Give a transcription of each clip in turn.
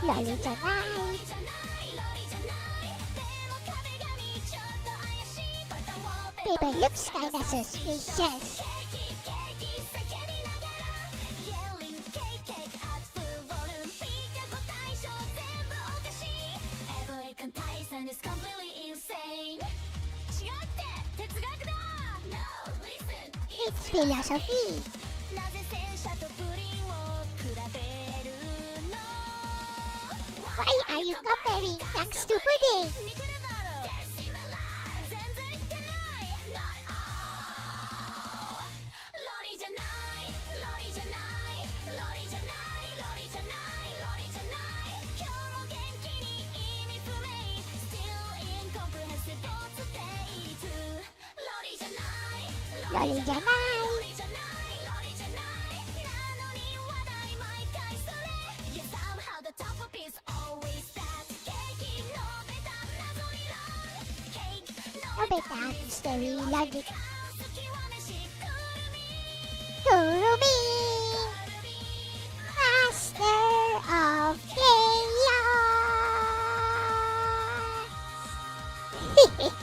Loliじゃない。Baby looks kinda suspicious. It's philosophy. Why are you comparing thanks to pudding? Loli じゃない。食べたミステリーランド。クルミマスターオブケイオス。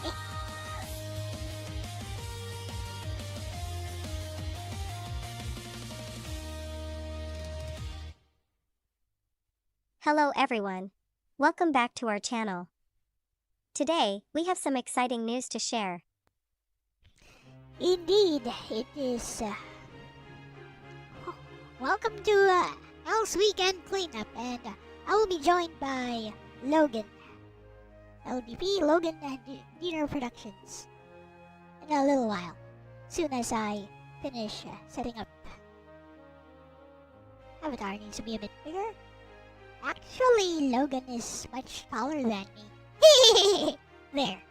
Hello everyone. Welcome back to our channel. Today, we have some exciting news to share. Indeed, it is. Welcome to Elle-C Weekend Cleanup, and I will be joined by Logan. LDP, Logan, and Dinner Productions. In a little while, soon as I finish setting up. Avatar needs to be a bit bigger. Actually, Logan is much taller than me. There.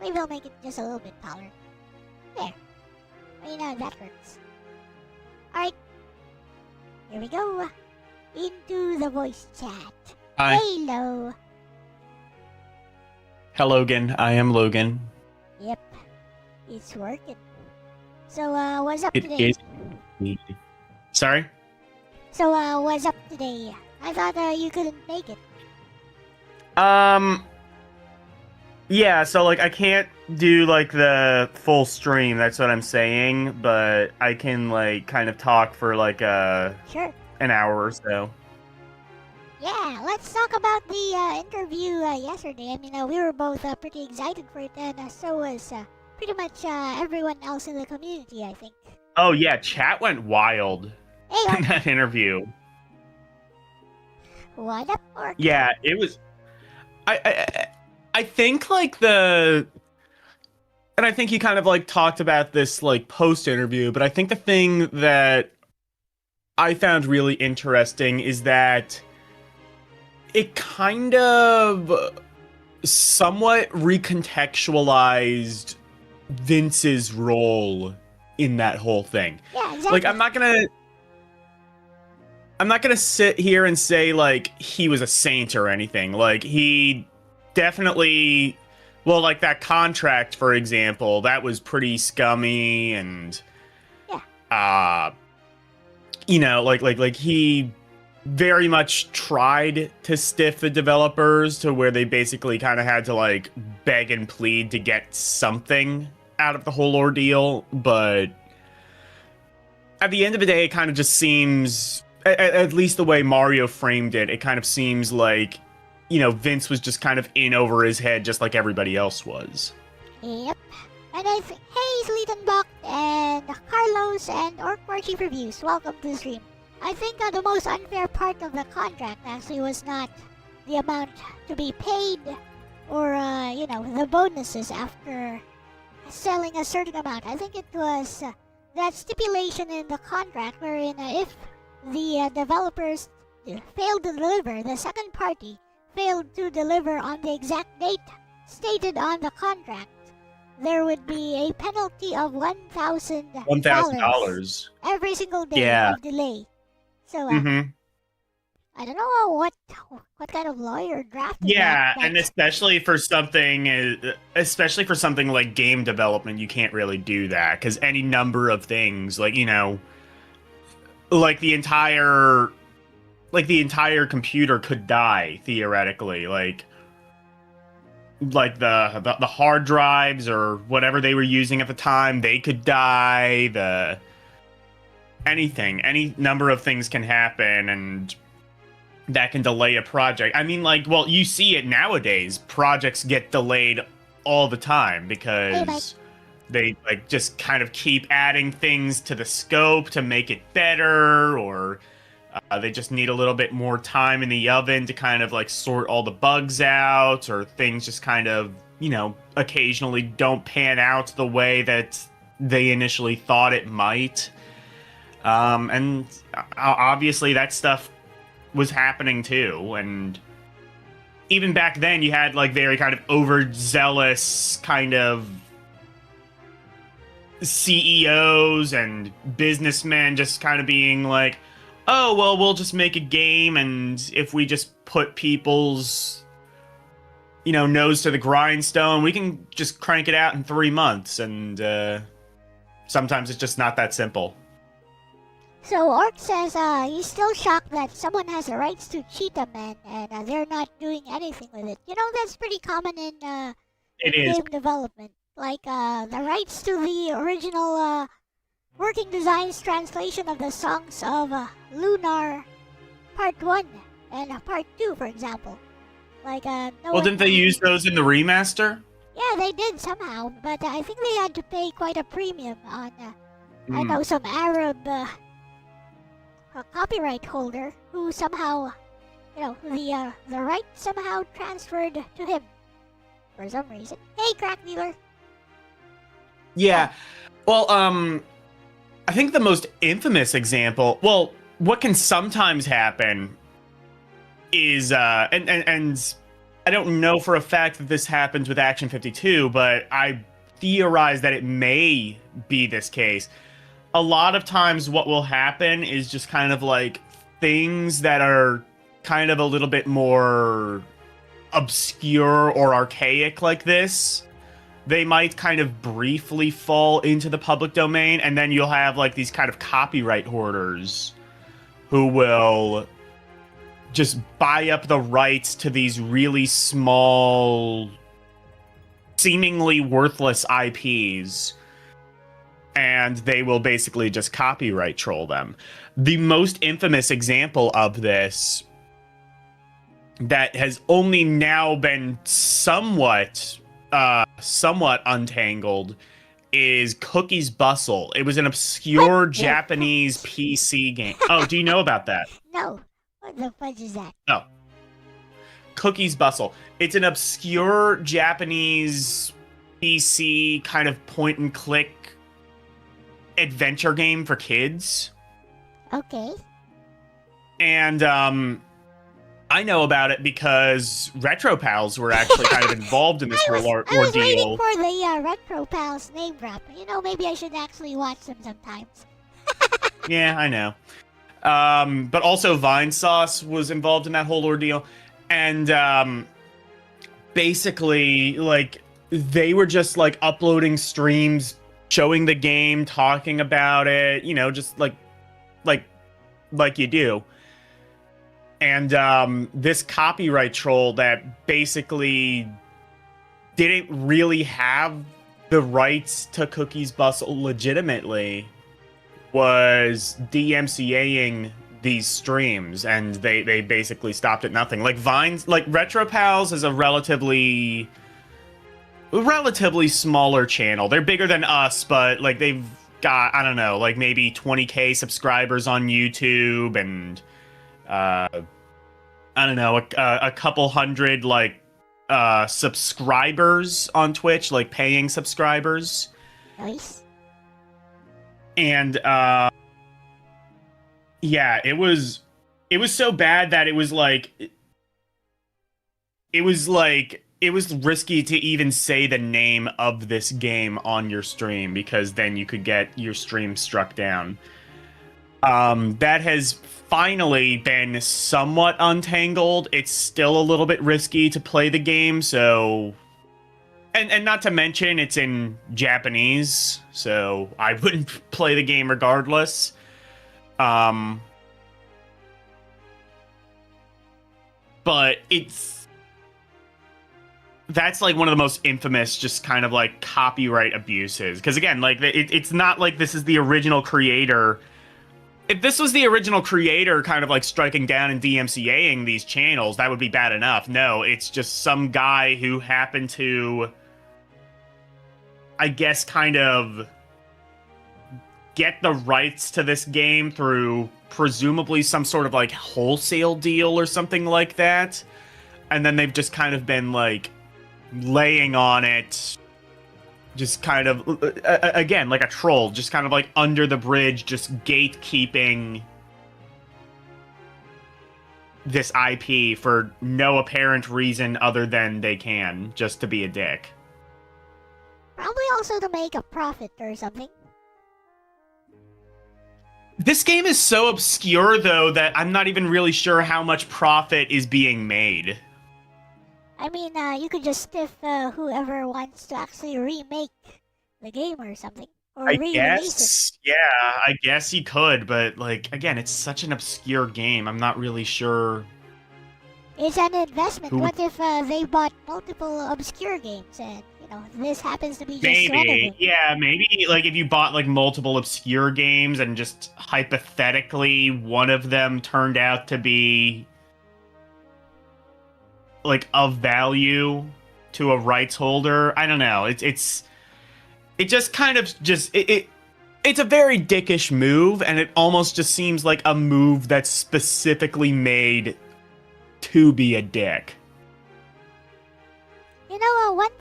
Maybe I'll make it just a little bit taller. There. That works. Alright. Here we go. Into the voice chat. Hi. Hello. Hello, Logan. I am Logan. Yep. It's working. So, what's up It today? is. Sorry? So, what's up today? I thought you couldn't make it. Yeah, so, like, I can't do, like, the full stream, that's what I'm saying, but I can, like, kind of talk for, like, Sure. an hour or so. Yeah, let's talk about the interview yesterday. I mean, we were both pretty excited for it, and so was pretty much everyone else in the community, I think. Oh, yeah, chat went wild Hey, in that interview. what up, Orc? Yeah, it was... I think, like, and I think you kind of, like, talked about this, like, post-interview, but I think the thing that I found really interesting is that it kind of somewhat recontextualized Vince's role in that whole thing. Yeah, exactly. Like, I'm not gonna sit here and say, like, he was a saint or anything. Like, he definitely Well, like that contract, for example, that was pretty scummy, and Yeah. like he very much tried to stiff the developers to where they basically kind of had to like beg and plead to get something out of the whole ordeal. But at the end of the day, it kind of just seems, at least the way Mario framed it, it kind of seems like, Vince was just kind of in over his head just like everybody else was. Yep. And I think, hey, Sleetenbach and Carlos and Orc Chief Reviews, welcome to the stream. I think the most unfair part of the contract actually was not the amount to be paid or, the bonuses after selling a certain amount. I think it was that stipulation in the contract wherein if the developers failed to deliver, the second party failed to deliver on the exact date stated on the contract, there would be a penalty of $1,000 every single day of delay. So, I don't know what kind of lawyer drafted that. And especially for something like game development, you can't really do that because any number of things, like the entire computer could die theoretically, like the hard drives or whatever they were using at the time, they could die. Any number of things can happen, and that can delay a project. I mean, you see it nowadays. Projects get delayed all the time because they just kind of keep adding things to the scope to make it better, or they just need a little bit more time in the oven to kind of sort all the bugs out, or things just kind of, occasionally don't pan out the way that they initially thought it might. And obviously that stuff was happening too, and even back then you had very kind of overzealous kind of CEOs and businessmen just kind of being like, oh, well, we'll just make a game, and if we just put people's nose to the grindstone, we can just crank it out in 3 months, and sometimes it's just not that simple. So Orc says he's still shocked that someone has the rights to Cheetah Man and they're not doing anything with it. That's pretty common in game development. The rights to the original Working Designs translation of the songs of Lunar Part 1 and Part 2, for example. Didn't they use those in the remaster? Yeah, they did somehow, but I think they had to pay quite a premium on, I know, some Arab copyright holder who somehow, the right somehow transferred to him for some reason. Hey, crack dealer. Yeah. Well, I think the most infamous example, what can sometimes happen is, and I don't know for a fact that this happens with Action 52, but I theorize that it may be this case. A lot of times what will happen is just kind of things that are kind of a little bit more obscure or archaic like this. They might kind of briefly fall into the public domain, and then you'll have these kind of copyright hoarders who will just buy up the rights to these really small, seemingly worthless IPs, and they will basically just copyright troll them. The most infamous example of this that has only now been somewhat untangled is Cookie's Bustle. It was an obscure Japanese PC game. Oh, do you know about that? No. What the fudge is that? Oh. Cookie's Bustle. It's an obscure Japanese PC kind of point and click adventure game for kids. Okay. And I know about it because Retro Pals were actually kind of involved in this whole ordeal. I was waiting for the Retro Pals name drop. Maybe I should actually watch them sometimes. Yeah, I know. But also Vine Sauce was involved in that whole ordeal. And basically, they were just like uploading streams, showing the game, talking about it, you know, just like you do. And this copyright troll that basically didn't really have the rights to Cookie's Bustle legitimately was DMCAing these streams, and they basically stopped at nothing. Like Vines, like RetroPals is a relatively smaller channel. They're bigger than us, but like they've got, I don't know, like maybe 20k subscribers on YouTube, and I don't know, a couple hundred like subscribers on Twitch, like paying subscribers. Nice. And yeah, it was so bad that it was risky to even say the name of this game on your stream, because then you could get your stream struck down. That has finally been somewhat untangled. It's still a little bit risky to play the game, so... And not to mention, it's in Japanese, so I wouldn't play the game regardless. But that's like one of the most infamous just kind of like copyright abuses. Because again, like it's not like this is the original creator. If this was the original creator kind of like striking down and DMCAing these channels, that would be bad enough. No, it's just some guy who happened to, I guess, kind of get the rights to this game through presumably some sort of like wholesale deal or something like that. And then they've just kind of been like laying on it, just kind of, again, like a troll, just kind of like under the bridge, just gatekeeping this IP for no apparent reason other than they can, just to be a dick. Probably also to make a profit or something. This game is so obscure, though, that I'm not even really sure how much profit is being made. I mean, you could just stiff whoever wants to actually remake the game or something. Or I re-release guess, yeah, I guess you could, but, like, again, it's such an obscure game, I'm not really sure. It's an investment. Who- What if they bought multiple obscure games and, you know, this happens to be just one of Maybe, them? yeah, maybe, like, if you bought, like, multiple obscure games and just hypothetically one of them turned out to be, like, of value to a rights holder, I don't know, it just kind of just, it's a very dickish move, and it almost just seems like a move that's specifically made to be a dick. You know, one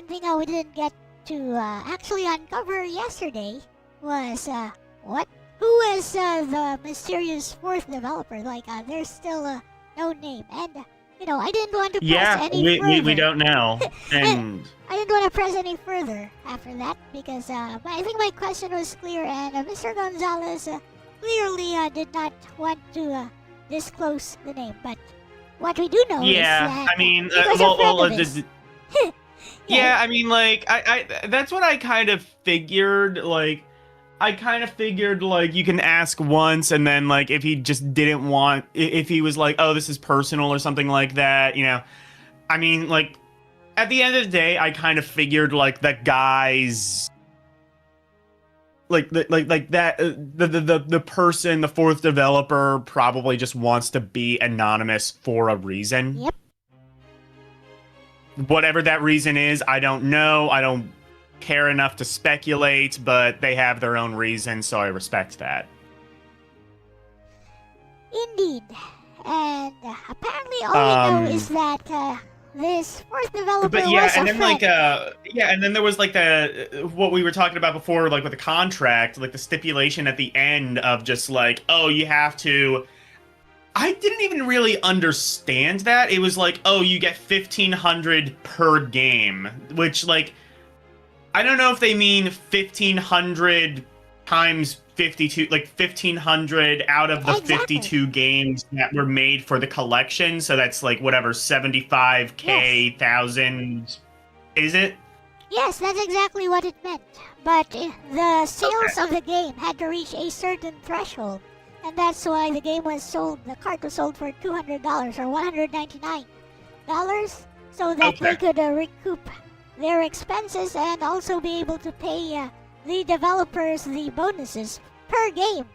thing we didn't get to actually uncover yesterday was who is the mysterious fourth developer? Like, there's still no name, and you know, I didn't want to press any further. we don't know, and I didn't want to press any further after that because I think my question was clear, and Mr. Gonzalez clearly did not want to disclose the name. But what we do know is that I mean, he was a friend of his. yeah, I mean, like, I that's what I kind of figured. Like, I kind of figured, like, you can ask once, and then, like, if he just didn't want, if he was like, oh, this is personal or something like that, you know. I mean, like, at the end of the day, I kind of figured, like, the guy's, like that, the person, the fourth developer, probably just wants to be anonymous for a reason. Yep. Whatever that reason is, I don't know. I don't care enough to speculate, but they have their own reason, so I respect that. Indeed. And apparently all we know is that this fourth developer But yeah, was and a then friend. and then there was like what we were talking about before, like with the contract, like the stipulation at the end of just like, oh, you have to. I didn't even really understand that. It was like, oh, you get 1,500 per game, which, like, I don't know if they mean 1,500 times 52, like 1,500 out of the Exactly. 52 games that were made for the collection. So that's like whatever, 75k, Yes. thousand Is it? Yes, that's exactly what it meant. But the sales of the game had to reach a certain threshold, and that's why the game was sold. The cart was sold for $200 or $199, so that they could recoup their expenses and also be able to pay the developers the bonuses per game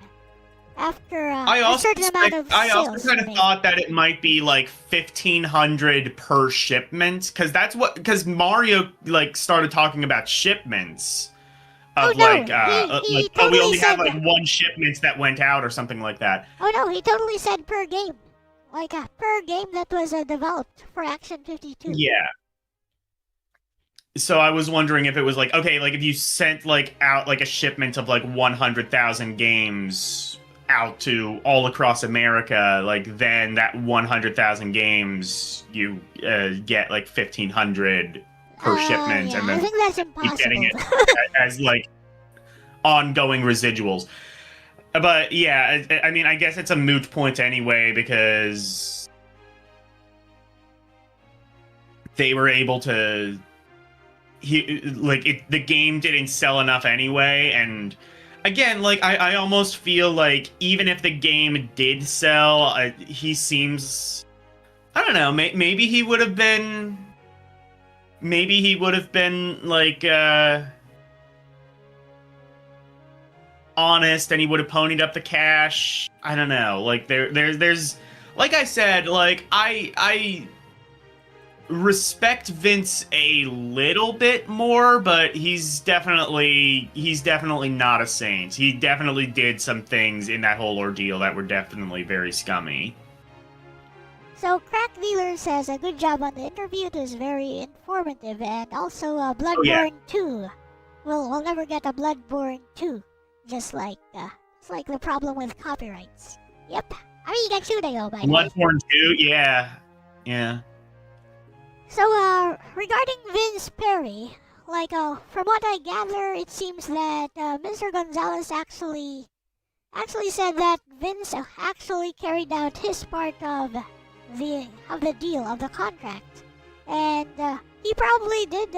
after a certain amount of sales. I also kind of thought that it might be like 1,500 per shipment, because Mario like started talking about shipments of we only have like one shipment that went out or something like that. Oh no, he totally said per game, like per game that was developed for Action 52. Yeah. So I was wondering if it was like, okay, like if you sent like out like a shipment of like 100,000 games out to all across America, like then that 100,000 games you get like 1,500 per shipment, yeah, and then I think that's impossible. Getting it as like ongoing residuals. But yeah, I mean, I guess it's a moot point anyway, because they were able to. The game didn't sell enough anyway, and again, like I almost feel like even if the game did sell, he seems, I don't know, maybe he would have been like honest, and he would have ponied up the cash. I don't know, like there's like I said, like I respect Vince a little bit more, but he's definitely not a saint. He definitely did some things in that whole ordeal that were definitely very scummy. So Crack Dealer says a good job on the interview. It was very informative, and also Bloodborne 2. We'll never get a Bloodborne 2, just like the problem with copyrights. Yep. Arigachudayo, by the way. Bloodborne 2, yeah. So, regarding Vince Perry, like, from what I gather, it seems that Mr. Gonzalez actually said that Vince actually carried out his part of the deal, of the contract, and he probably did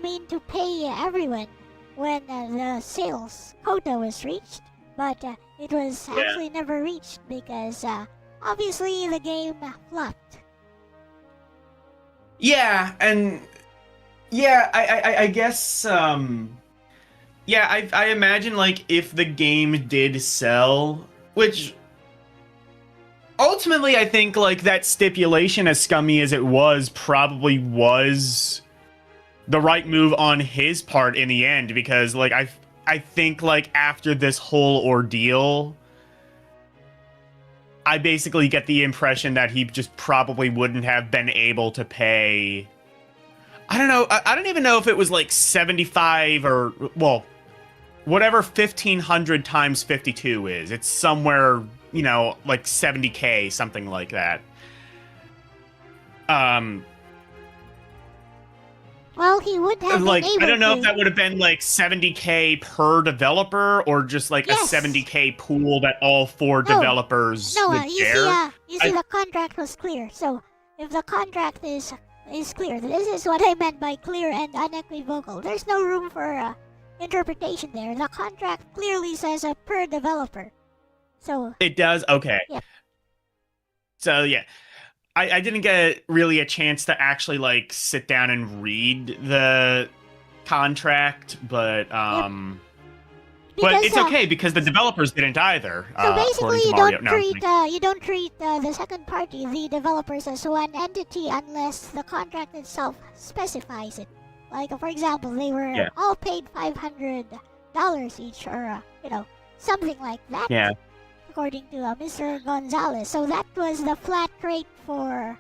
mean to pay everyone when the sales quota was reached, but it was actually never reached because obviously the game flopped. Yeah, and yeah, I guess I imagine like if the game did sell, which ultimately I think like that stipulation, as scummy as it was, probably was the right move on his part in the end, because like I think like after this whole ordeal, I basically get the impression that he just probably wouldn't have been able to pay. I don't know. I don't even know if it was like 75 or, well, whatever 1,500 times 52 is. It's somewhere, you know, like 70K, something like that. Well, he would have like, been able I don't know to. if that would have been like 70K per developer, or just like a 70K pool that all four developers would share. You see, the contract was clear. So if the contract is clear, this is what I meant by clear and unequivocal. There's no room for interpretation there. The contract clearly says per developer. So it does. Okay. Yep. So yeah. I didn't get really a chance to actually like sit down and read the contract, but it's okay because the developers didn't either. So basically, you don't treat the second party, the developers, as one entity unless the contract itself specifies it. Like, for example, they were all paid $500 each, or something like that. Yeah. According to Mr. Gonzalez. So that was the flat rate for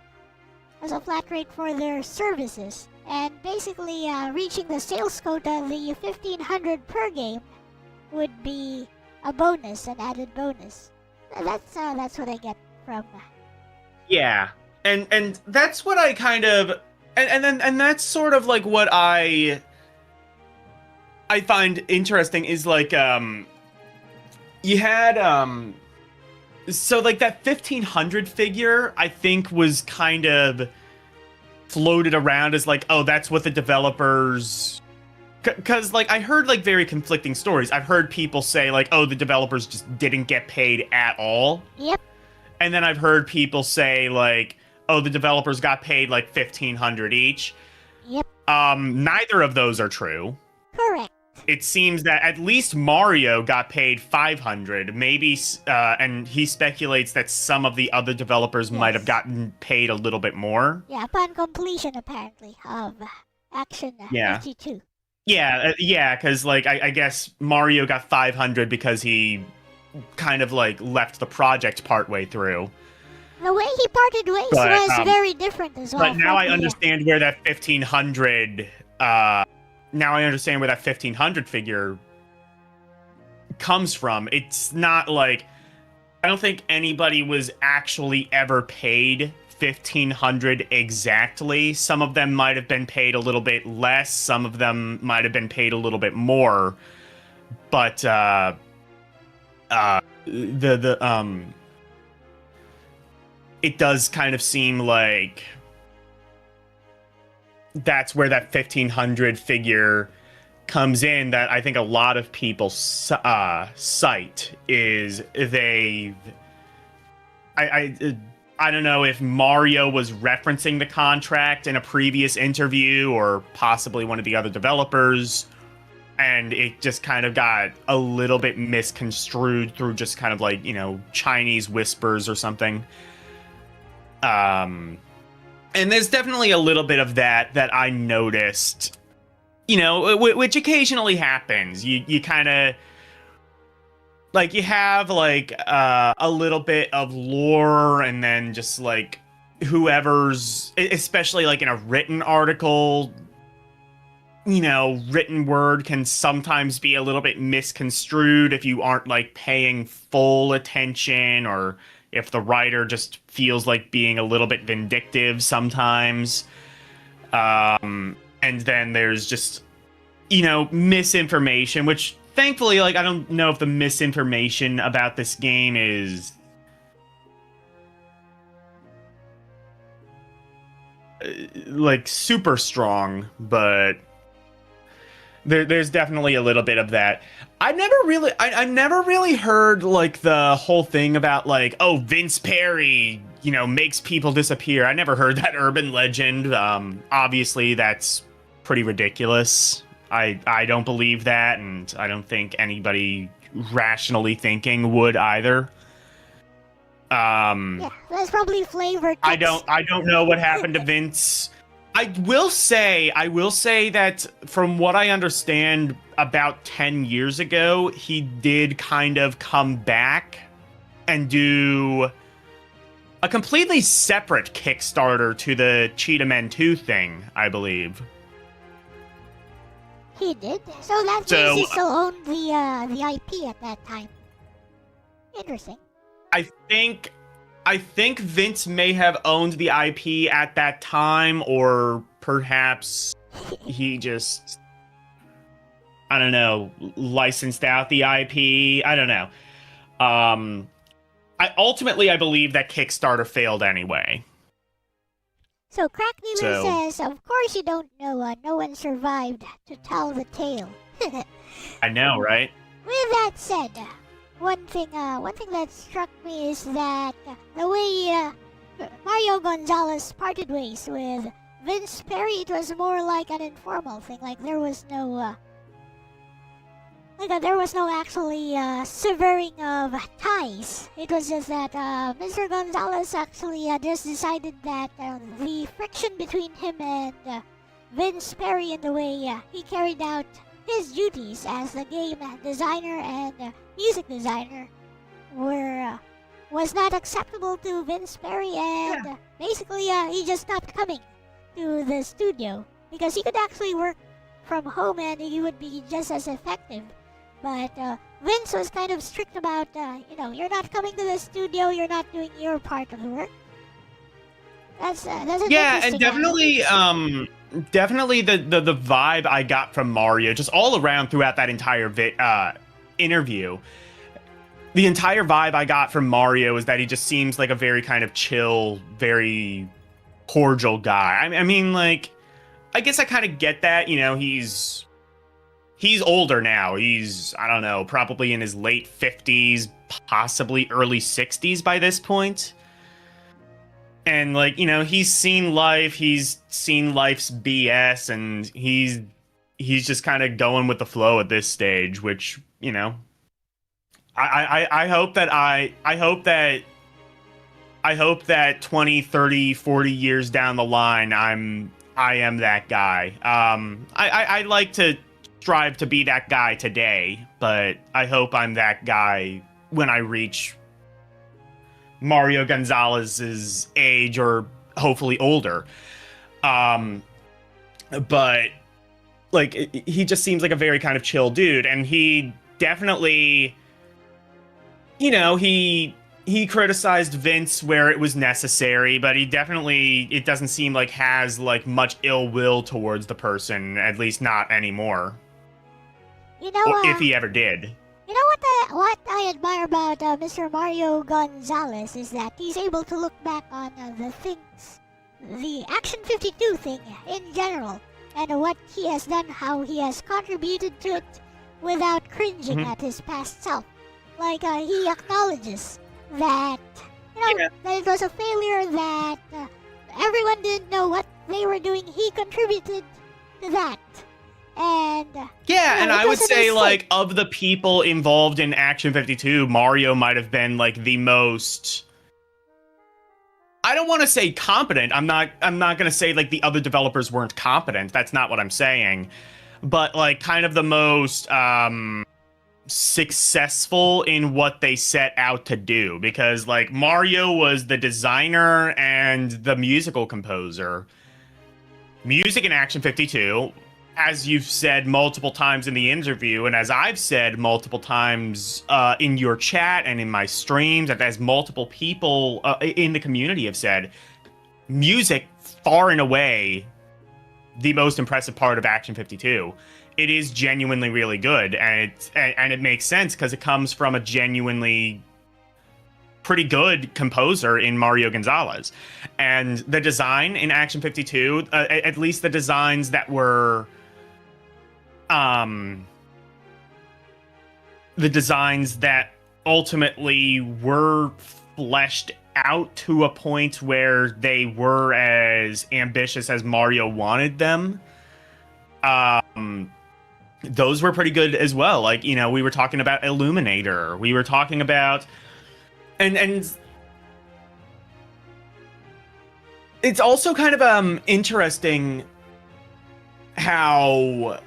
their services. And basically, reaching the sales quota, the 1,500 per game, would be a bonus, an added bonus. That's what I get from. Yeah, and that's what I kind of, and that's sort of like what I find interesting is like you had so like that 1,500 figure, I think was kind of floated around as like, oh, that's what the developers. Because like I heard like very conflicting stories. I've heard people say like, oh, the developers just didn't get paid at all. Yep. And then I've heard people say like, oh, the developers got paid like $1,500 each. Yep. Neither of those are true. Correct. It seems that at least Mario got paid $500. Maybe, and he speculates that some of the other developers might have gotten paid a little bit more. Yeah, upon completion apparently of Action 52. Yeah, because like I guess Mario got $500 because he kind of like left the project partway through. The way he parted ways was very different as well. But now I understand where that 1,500. Now I understand where that 1,500 figure comes from. It's not like I don't think anybody was actually ever paid 1,500 exactly. Some of them might have been paid a little bit less. Some of them might have been paid a little bit more. But it does kind of seem like that's where that 1,500 figure comes in. That I think a lot of people cite is I don't know if Mario was referencing the contract in a previous interview or possibly one of the other developers, and it just kind of got a little bit misconstrued through just kind of like, you know, Chinese whispers or something. And there's definitely a little bit of that I noticed, you know, which occasionally happens. You kind of, like, you have, like, a little bit of lore, and then just, like, whoever's, especially, like, in a written article, you know, written word can sometimes be a little bit misconstrued if you aren't, like, paying full attention, or if the writer just feels like being a little bit vindictive sometimes. And then there's just, you know, misinformation, which thankfully, like, I don't know if the misinformation about this game is like super strong, but there's definitely a little bit of that. I never really heard like the whole thing about like, oh, Vince Perry, you know, makes people disappear. I never heard that urban legend. Obviously that's pretty ridiculous. I don't believe that, and I don't think anybody rationally thinking would either. Yeah, that's probably flavored. I don't know what happened to Vince. I will say that from what I understand, about 10 years ago, he did kind of come back and do a completely separate Kickstarter to the Cheetah Men 2 thing, I believe. He did? So that means he still owned the IP at that time. Interesting. I think Vince may have owned the IP at that time, or perhaps he just, I don't know, licensed out the IP. I don't know. I believe that Kickstarter failed anyway. So Crack Dealer says, of course you don't know, no one survived to tell the tale. I know, right? With that said, one thing that struck me is that the way Mario Gonzalez parted ways with Vince Perry, it was more like an informal thing. Like there was no actually severing of ties. It was just that Mr. Gonzalez actually just decided that the friction between him and Vince Perry in the way he carried out his duties as the game designer and music designer was not acceptable to Vince Perry, and basically he just stopped coming to the studio because he could actually work from home and he would be just as effective. But Vince was kind of strict about, you're not coming to the studio, you're not doing your part of the work. That's and definitely the vibe I got from Mario, just all around throughout that entire interview. The entire vibe I got from Mario is that he just seems like a very kind of chill, very cordial guy. I mean, like, I guess I kind of get that. You know, he's older now. He's, I don't know, probably in his late 50s, possibly early 60s by this point. And, like, you know, he's seen life. He's seen life's BS, and he's just kind of going with the flow at this stage, which, you know, I hope that I hope that 20, 30, 40 years down the line, I am that guy. I like to strive to be that guy today, but I hope I'm that guy when I reach Mario Gonzalez's age, or hopefully older. But like, he just seems like a very kind of chill dude, and he definitely, you know, he criticized Vince where it was necessary, but he definitely, it doesn't seem like, has like much ill will towards the person, at least not anymore. You know, Or if he ever did. You know what I admire about Mr. Mario Gonzalez is that he's able to look back on the things, the Action 52 thing in general, and what he has done, how he has contributed to it without cringing at his past self. Like, he acknowledges that, you know, that it was a failure, that everyone didn't know what they were doing. He contributed to that. And yeah, and I would say, like, of the people involved in Action 52, Mario might have been like the most, I don't want to say competent. I'm not going to say like the other developers weren't competent. That's not what I'm saying. But like kind of the most successful in what they set out to do, because like Mario was the designer and the musical composer. Music in Action 52, as you've said multiple times in the interview, and as I've said multiple times in your chat and in my streams, and as multiple people in the community have said, music far and away the most impressive part of Action 52. It is genuinely really good, and it makes sense because it comes from a genuinely pretty good composer in Mario Gonzalez. And the design in Action 52, at least the designs that were the designs that ultimately were fleshed out to a point where they were as ambitious as Mario wanted them, those were pretty good as well. Like, you know, we were talking about Illuminator, we were talking about, and it's also kind of interesting how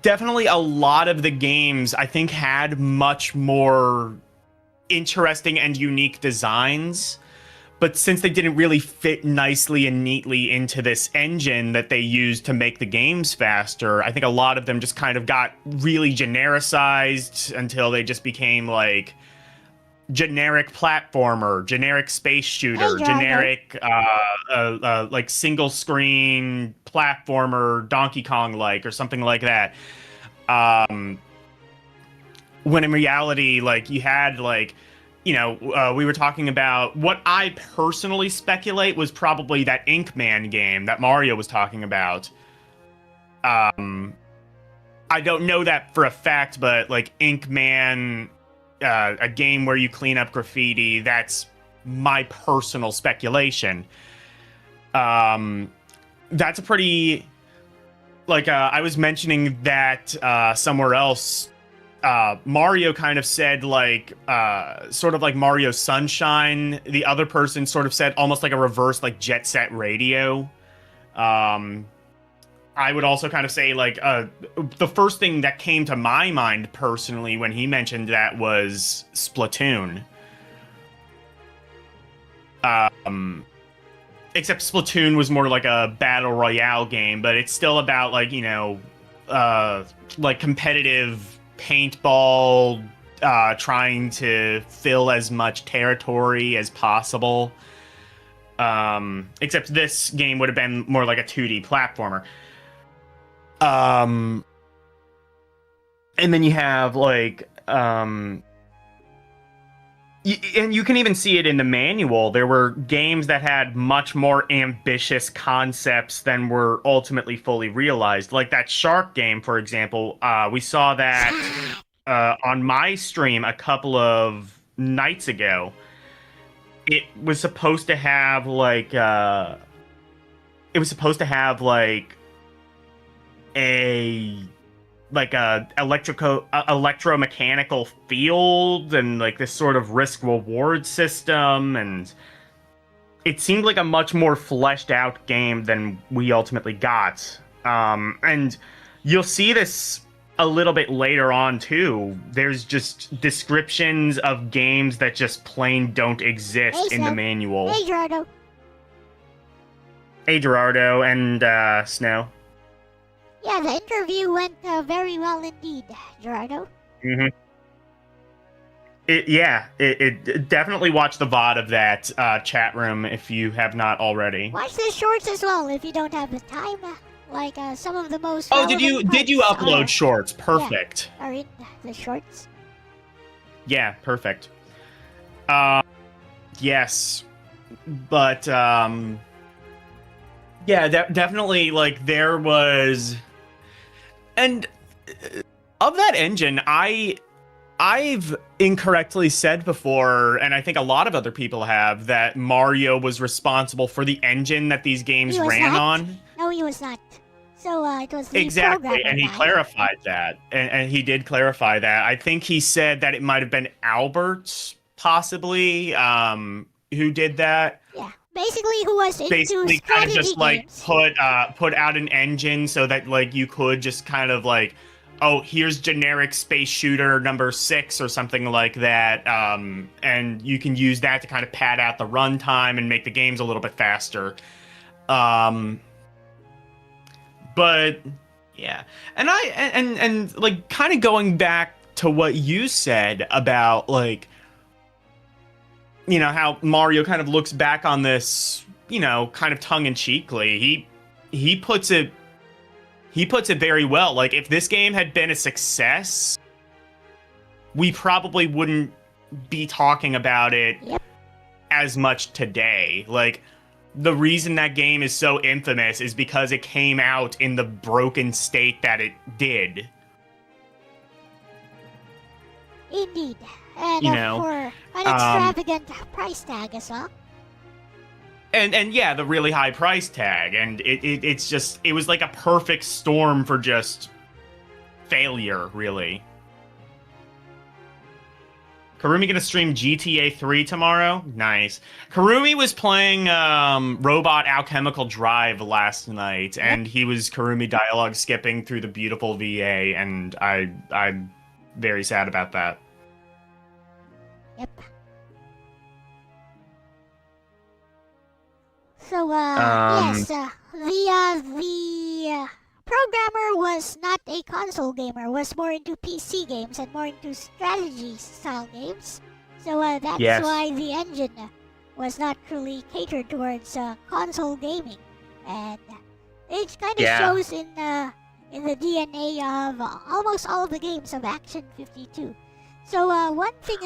definitely a lot of the games I think had much more interesting and unique designs, but since they didn't really fit nicely and neatly into this engine that they used to make the games faster, I think a lot of them just kind of got really genericized until they just became like generic platformer, generic space shooter, generic like single screen platformer, Donkey Kong like, or something like that. When in reality, like, you had like, you know, we were talking about what I personally speculate was probably that Ink Man game that Mario was talking about. I don't know that for a fact, but like Ink Man, a game where you clean up graffiti, that's my personal speculation. That's a pretty, like, I was mentioning that somewhere else. Mario kind of said like sort of like Mario Sunshine. The other person sort of said almost like a reverse like Jet Set Radio. I would also kind of say like the first thing that came to my mind personally when he mentioned that was Splatoon. Except Splatoon was more like a battle royale game, but it's still about like, you know, like competitive paintball, trying to fill as much territory as possible. Except this game would have been more like a 2D platformer. And then you have like And you can even see it in the manual. There were games that had much more ambitious concepts than were ultimately fully realized. Like that shark game, for example. We saw that on my stream a couple of nights ago. It was supposed to have a electromechanical field and like this sort of risk reward system, and it seemed like a much more fleshed out game than we ultimately got. And you'll see this a little bit later on too. There's just descriptions of games that just plain don't exist in the manual. Hey, Gerardo. Hey, Gerardo and Snow. Yeah, the interview went very well indeed, Gerardo. Mm-hmm. It definitely watch the VOD of that chat room if you have not already. Watch the shorts as well if you don't have the time. Like some of the most. Oh, did you upload shorts? Perfect. Yeah, are in the shorts. Yeah, perfect. Yes, but yeah, definitely. Like there was, and of that engine, I've incorrectly said before, and I think a lot of other people have, that Mario was responsible for the engine that these games ran on. No, he was not. So it was the exactly, and he clarified that, and he did clarify that. I think he said that it might have been Albert, possibly, who did that. Yeah, basically, who was into strategy kind of just like games. put out an engine so that like you could just kind of like, oh, here's generic space shooter number 6 or something like that, and you can use that to kind of pad out the runtime and make the games a little bit faster. But yeah, and like kind of going back to what you said about like, you know, how Mario kind of looks back on this, you know, kind of tongue-in-cheekly. He puts it very well. Like, if this game had been a success, we probably wouldn't be talking about it as much today. Like, the reason that game is so infamous is because it came out in the broken state that it did. Indeed. And you know, for an extravagant price tag as well. And yeah, the really high price tag, and it's just, it was like a perfect storm for just failure, really. Karumi gonna stream GTA 3 tomorrow? Nice. Karumi was playing Robot Alchemical Drive last night, and he was Karumi dialogue skipping through the beautiful VA, and I'm very sad about that. Yep. So, yes, the programmer was not a console gamer, was more into PC games and more into strategy-style games. So, that's why the engine was not truly catered towards console gaming. And it kind of shows in the DNA of almost all of the games of Action 52. So, one thing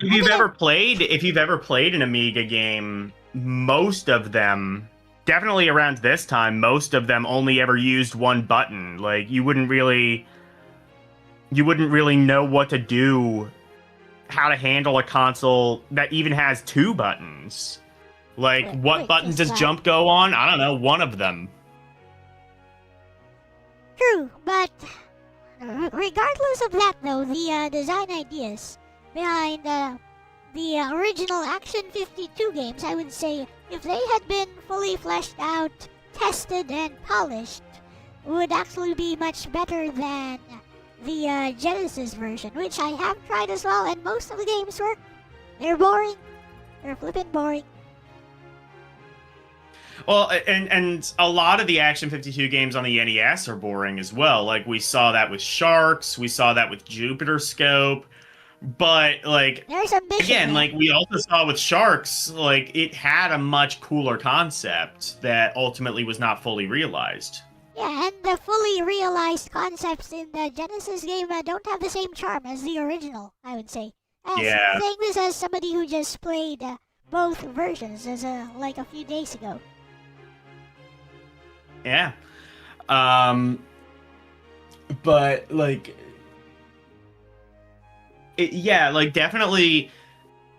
if you've ever played an Amiga game, most of them, definitely around this time, most of them only ever used one button. Like, you wouldn't really know what to do, how to handle a console that even has 2 buttons. Like, what button does jump go on? I don't know, one of them. True, but regardless of that though, the design ideas behind the original Action 52 games, I would say, if they had been fully fleshed out, tested, and polished, would actually be much better than the Genesis version, which I have tried as well, and most of the games work. They're boring. They're flippin' boring. Well, and a lot of the Action 52 games on the NES are boring as well. Like, we saw that with Sharks, we saw that with Jupiter Scope. But, like, there's ambition, again, like, we also saw with Sharks, like, it had a much cooler concept that ultimately was not fully realized. Yeah, and the fully realized concepts in the Genesis game don't have the same charm as the original, I would say. Yeah. Saying this as somebody who just played both versions as like a few days ago. Yeah. But like, like definitely.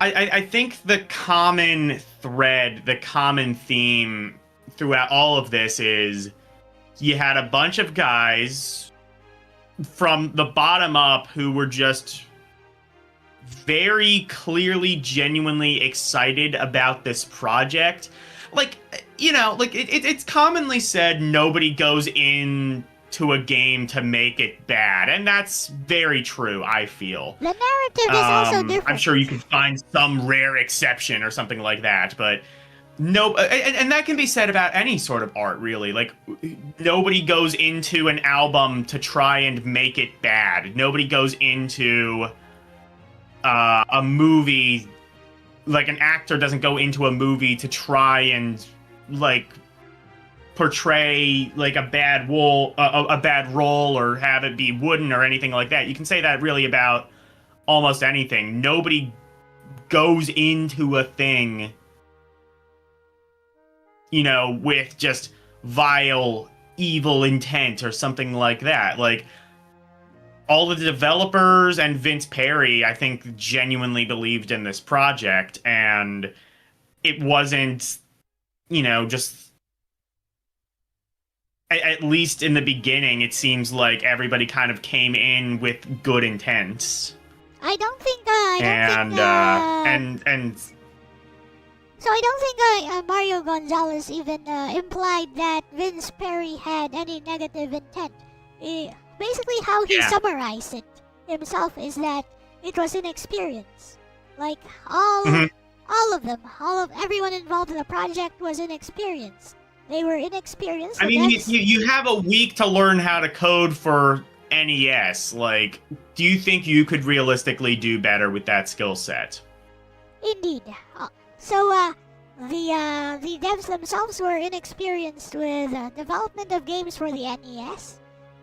I think the common thread, the common theme throughout all of this is you had a bunch of guys from the bottom up who were just very clearly, genuinely excited about this project. Like, like it's commonly said nobody goes into a game to make it bad, and that's very true, I feel. The narrative is also different. I'm sure you could find some rare exception or something like that, but no, and that can be said about any sort of art, really. Like, nobody goes into an album to try and make it bad. Nobody goes into a movie, like an actor doesn't go into a movie to try and like portray like a bad role or have it be wooden or anything like that. You can say that really about almost anything. Nobody goes into a thing, with just vile, evil intent or something like that. Like, all of the developers and Vince Perry, I think, genuinely believed in this project, and it wasn't, just... At least in the beginning, it seems like everybody kind of came in with good intents. I don't think. So I don't think Mario Gonzalez even implied that Vince Perry had any negative intent. Basically, how he summarized it himself is that it was inexperience. Like, all of them, everyone involved in the project was inexperienced. They were inexperienced. I mean, you have a week to learn how to code for NES. Like, do you think you could realistically do better with that skill set? Indeed. So the devs themselves were inexperienced with development of games for the NES.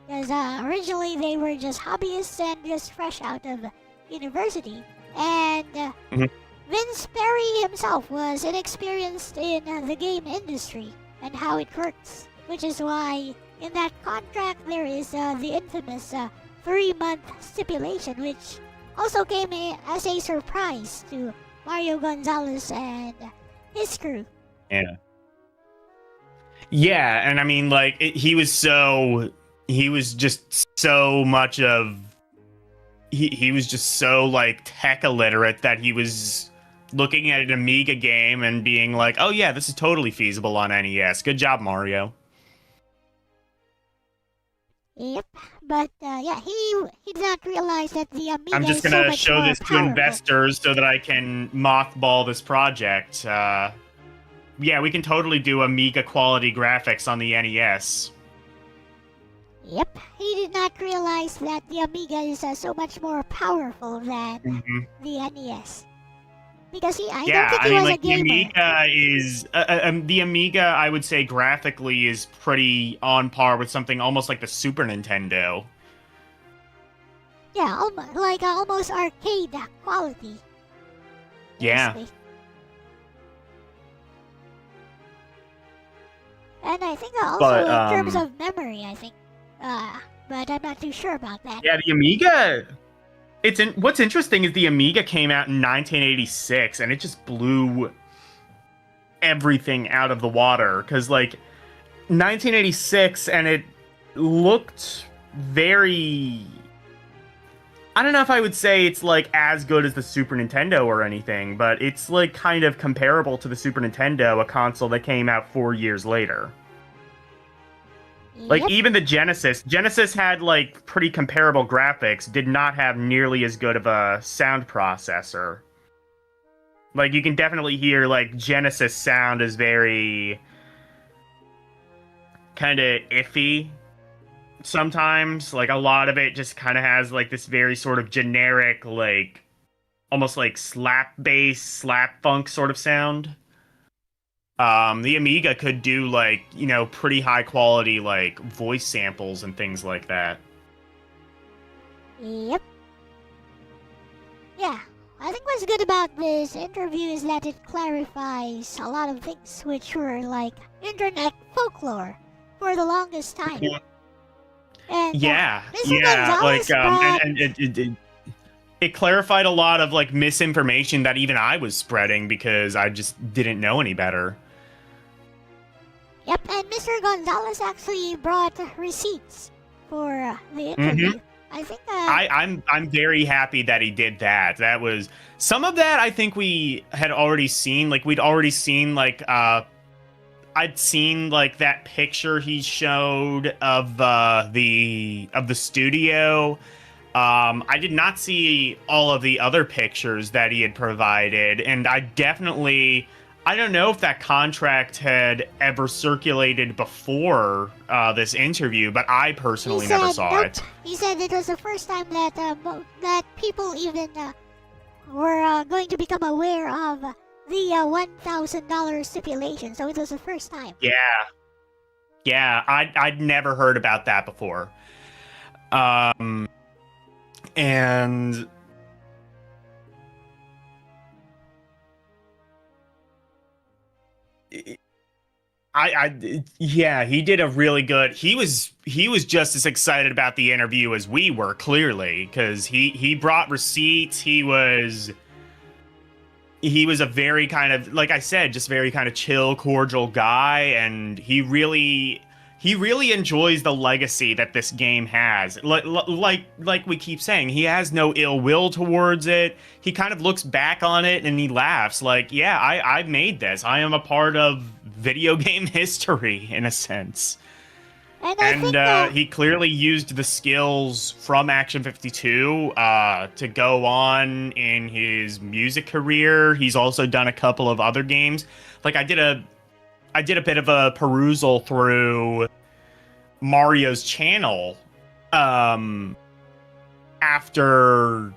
Because originally they were just hobbyists and just fresh out of university. And Vince Perry himself was inexperienced in the game industry and how it works. Which is why in that contract there is the infamous 3-month stipulation, which also came as a surprise to Mario Gonzalez and his crew. Yeah. Yeah, and I mean, like, he was just so much of... He was just so, like, tech illiterate that he was looking at an Amiga game and being like, oh yeah, this is totally feasible on NES. Good job, Mario. Yep, but he did not realize that the Amiga I'm just gonna show this to investors so that I can mothball this project. Yeah, we can totally do Amiga quality graphics on the NES. Yep, he did not realize that the Amiga is so much more powerful than the NES. Because I don't think he was a gamer. The Amiga, I would say, graphically is pretty on par with something almost like the Super Nintendo. Yeah, almost arcade quality. Yeah. Basically. And I think also in terms of memory, I think. But I'm not too sure about that. Yeah, the Amiga... What's interesting is the Amiga came out in 1986, and it just blew everything out of the water. Because, like, 1986, and it looked very... I don't know if I would say it's, like, as good as the Super Nintendo or anything, but it's, like, kind of comparable to the Super Nintendo, a console that came out 4 years later. Like, even the Genesis had, like, pretty comparable graphics, did not have nearly as good of a sound processor. Like, you can definitely hear, like, Genesis sound is very... kind of iffy sometimes. Like, a lot of it just kind of has, like, this very sort of generic, like, almost like slap bass, slap funk sort of sound. The Amiga could do, like, pretty high quality, like, voice samples and things like that. Yep. Yeah. I think what's good about this interview is that it clarifies a lot of things which were like internet folklore for the longest time. Yeah. And Yeah, Mr. yeah, like Gonzalez brought... and it clarified a lot of like misinformation that even I was spreading because I just didn't know any better. Yep, and Mr. Gonzalez actually brought receipts for the interview. I think I'm very happy that he did that. That was some of that I think we had already seen. Like we'd already seen like I'd seen like that picture he showed of the studio. I did not see all of the other pictures that he had provided, and I don't know if that contract had ever circulated before this interview, but I personally never saw it. He said it was the first time that that people even were going to become aware of the $1,000 stipulation. So it was the first time. Yeah, I'd never heard about that before. And yeah, he did a really good. He was just as excited about the interview as we were, clearly, because he brought receipts. He was a very kind of, like I said, just very kind of chill, cordial guy, and he really enjoys the legacy that this game has. Like we keep saying, he has no ill will towards it. He kind of looks back on it and he laughs like, yeah, I made this. I am a part of video game history, in a sense. And he clearly used the skills from Action 52 to go on in his music career. He's also done a couple of other games. Like I did a bit of a perusal through Mario's channel after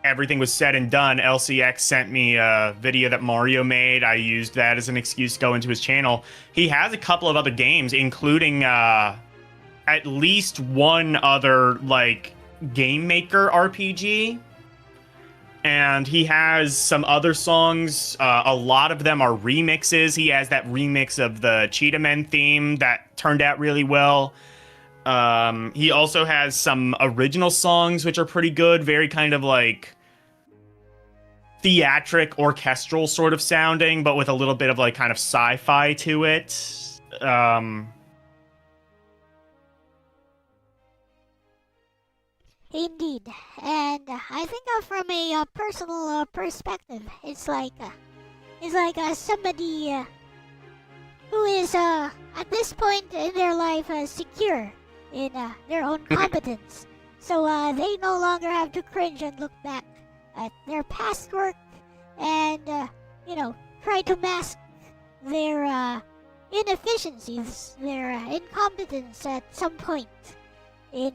everything was said and done. LCX sent me a video that Mario made. I used that as an excuse to go into his channel. He has a couple of other games, including at least one other like game maker RPG. And he has some other songs. A lot of them are remixes. He has that remix of the Cheetah Men theme that turned out really well. He also has some original songs, which are pretty good. Very kind of like theatric, orchestral sort of sounding, but with a little bit of like kind of sci-fi to it. Indeed, and I think from a personal perspective, it's like somebody who is at this point in their life secure in their own competence, so they no longer have to cringe and look back at their past work and try to mask their inefficiencies, their incompetence at some point in.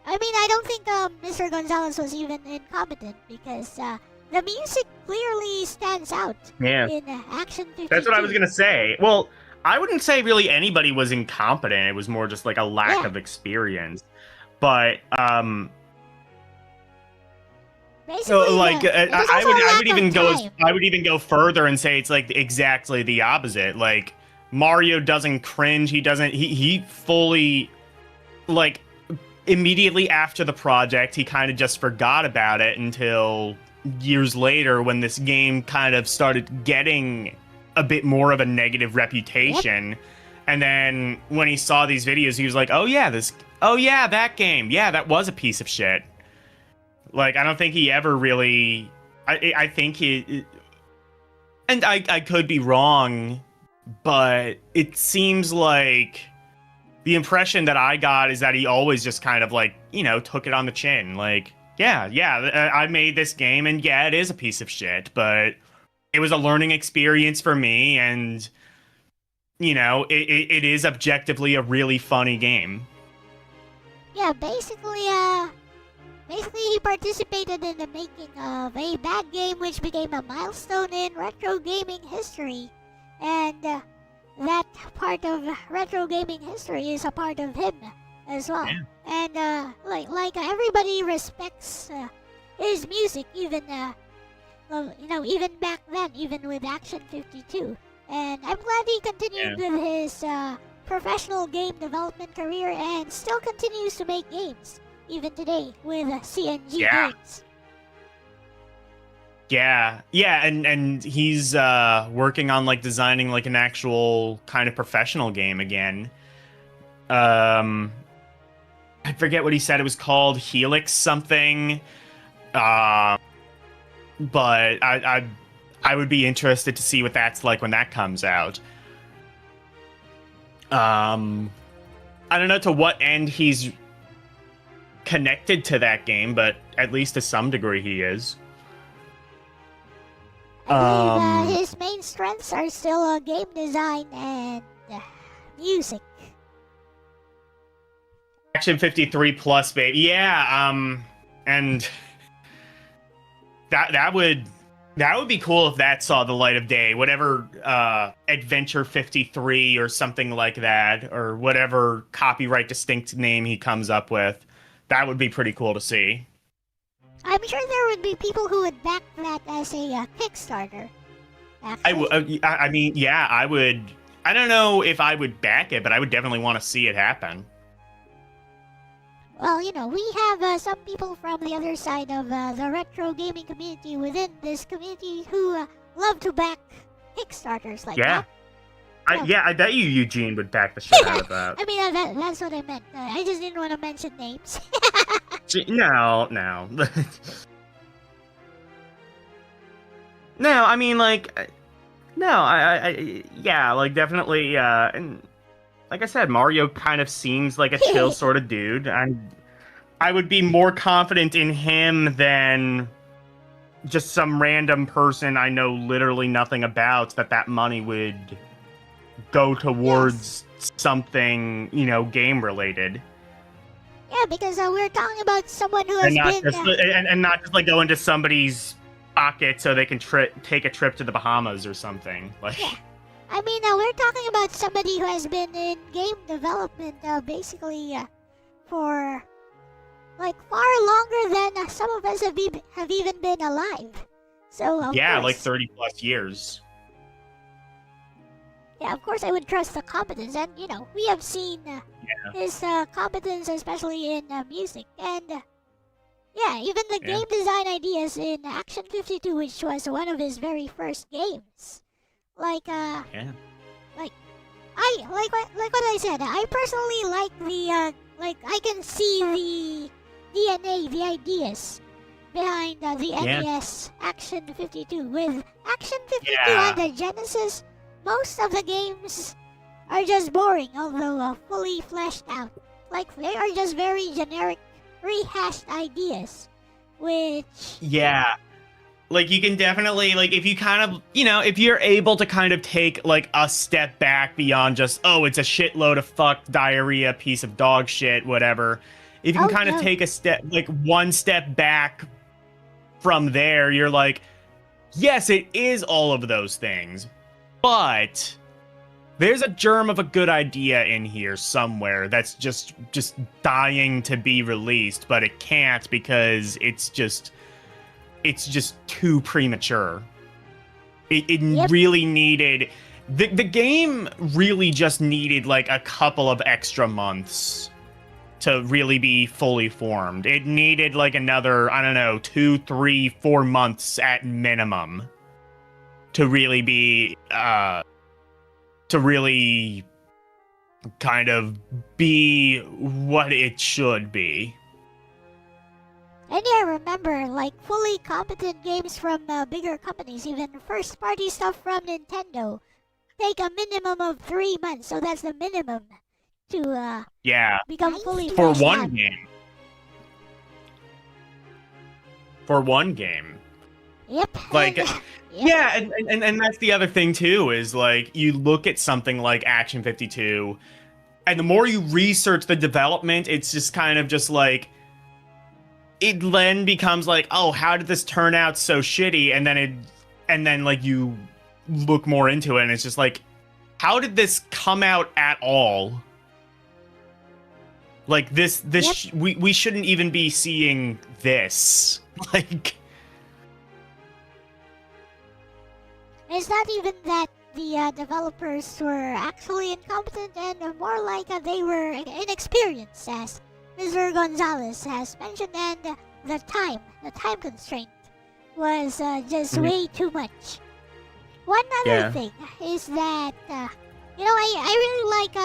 I mean, I don't think Mr. Gonzalez was even incompetent because the music clearly stands out in Action 52. That's what I was going to say. Well, I wouldn't say really anybody was incompetent. It was more just like a lack of experience. But, basically, like, I would even go further and say it's like exactly the opposite. Like, Mario doesn't cringe. He fully, like, immediately after the project, he kind of just forgot about it until years later when this game kind of started getting a bit more of a negative reputation. Yep. And then when he saw these videos, he was like, oh yeah, that game. Yeah, that was a piece of shit. Like, I don't think he ever really... I think he... And I could be wrong, but it seems like... The impression that I got is that he always just kind of like, took it on the chin. Like, I made this game and yeah, it is a piece of shit, but it was a learning experience for me and, it is objectively a really funny game. Yeah, basically he participated in the making of a bad game which became a milestone in retro gaming history. And, that part of retro gaming history is a part of him as well. Yeah. And like everybody respects his music, even even back then, even with Action 52. And I'm glad he continued with his professional game development career and still continues to make games, even today, with CNG Games. Yeah, and he's working on like designing like an actual kind of professional game again. I forget what he said it was called, Helix something. But I would be interested to see what that's like when that comes out. I don't know to what end he's connected to that game, but at least to some degree he is. I believe his main strengths are still game design and music. Action 53 plus, baby. Yeah, and that would be cool if that saw the light of day. Whatever Adventure 53 or something like that, or whatever copyright distinct name he comes up with, that would be pretty cool to see. I'm sure there would be people who would back that as a Kickstarter. I mean, yeah, I would. I don't know if I would back it, but I would definitely want to see it happen. Well, we have some people from the other side of the retro gaming community within this community who love to back Kickstarters like that. I bet you Eugene would back the shit out of that. I mean, that's what I meant. I just didn't want to mention names. No. No, I mean, like, no, yeah, like, definitely, and like I said, Mario kind of seems like a chill sort of dude. I would be more confident in him than just some random person I know literally nothing about, that money would go towards something, game related. Yeah, because we're talking about someone who has and not just like go into somebody's pocket so they can take a trip to the Bahamas or something. Like, yeah. I mean, we're talking about somebody who has been in game development basically for like far longer than some of us have even been alive. So yeah, course, like 30 plus years. Yeah, of course I would trust the competence, and we have seen his competence, especially in music, and yeah, even the game design ideas in Action 52, which was one of his very first games. Like I like what I said. I personally like the I can see the DNA, the ideas behind the NES Action 52. With Action 52 on the Genesis, most of the games are just boring, although fully fleshed out. Like, they are just very generic, rehashed ideas, which... Yeah. Like, you can definitely, like, if you kind of, if you're able to kind of take, like, a step back beyond just, oh, it's a shitload of fuck, diarrhea, piece of dog shit, whatever. If you can of take a step, like, one step back from there, you're like, yes, it is all of those things. But there's a germ of a good idea in here somewhere that's just dying to be released, but it can't because it's just too premature. It really needed the game really just needed like a couple of extra months to really be fully formed. It needed like another, I don't know, 2, 3, 4 months at minimum to really be, to really kind of be what it should be. And yeah, remember, like, fully competent games from bigger companies, even first-party stuff from Nintendo, take a minimum of 3 months, so that's the minimum to become fully for fleshed one out. game. For one game. Yep. Like, yeah, and that's the other thing too, is like you look at something like Action 52, and the more you research the development, it's just kind of just like it then becomes like, oh, how did this turn out so shitty? And then like you look more into it, and it's just like, how did this come out at all? Like this we shouldn't even be seeing this. Like, It's not even that the developers were actually incompetent and more like they were inexperienced, as Mr. Gonzalez has mentioned, and the time constraint was just way too much. One other thing is that, I really like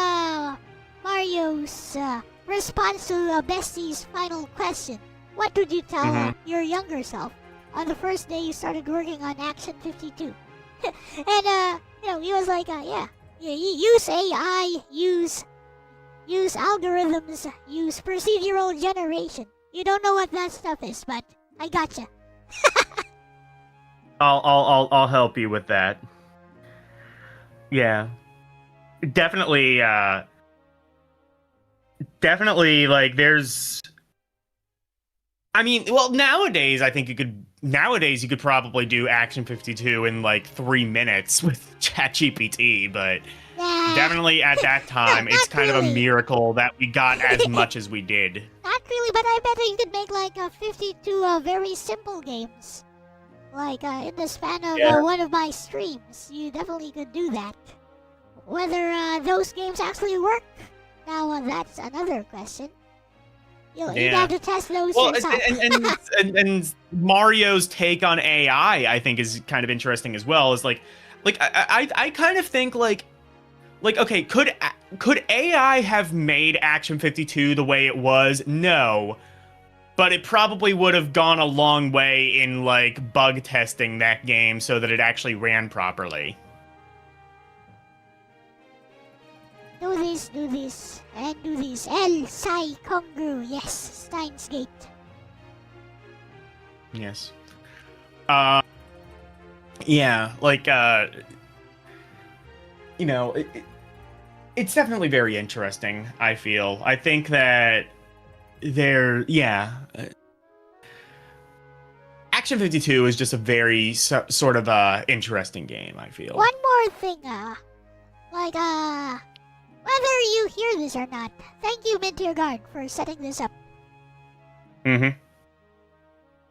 Mario's response to Bestie's final question. What would you tell your younger self on the first day you started working on Action 52? And, he was like, use AI, use algorithms, use procedural generation. You don't know what that stuff is, but I gotcha. I'll help you with that. Yeah. Definitely, like, there's... I mean, well, nowadays you could probably do Action 52 in, like, 3 minutes with ChatGPT, but definitely at that time, it's kind of a miracle that we got as much as we did. Not really, but I bet you could make, like, 52 very simple games. Like, in the span of one of my streams, you definitely could do that. Whether those games actually work, now that's another question. You'd have to test those yourself. And Mario's take on AI, I think, is kind of interesting as well. Is like I kind of think like okay, could AI have made Action 52 the way it was? No. But it probably would have gone a long way in, like, bug testing that game so that it actually ran properly. Do this, and do this. Elle-C Congru, yes, Steins Gate. Yes. Yeah, like, it's definitely very interesting, I feel. I think that Action 52 is just a very sort of interesting game, I feel. One more thing, whether you hear this or not, thank you, Mid-Tier Guard, for setting this up.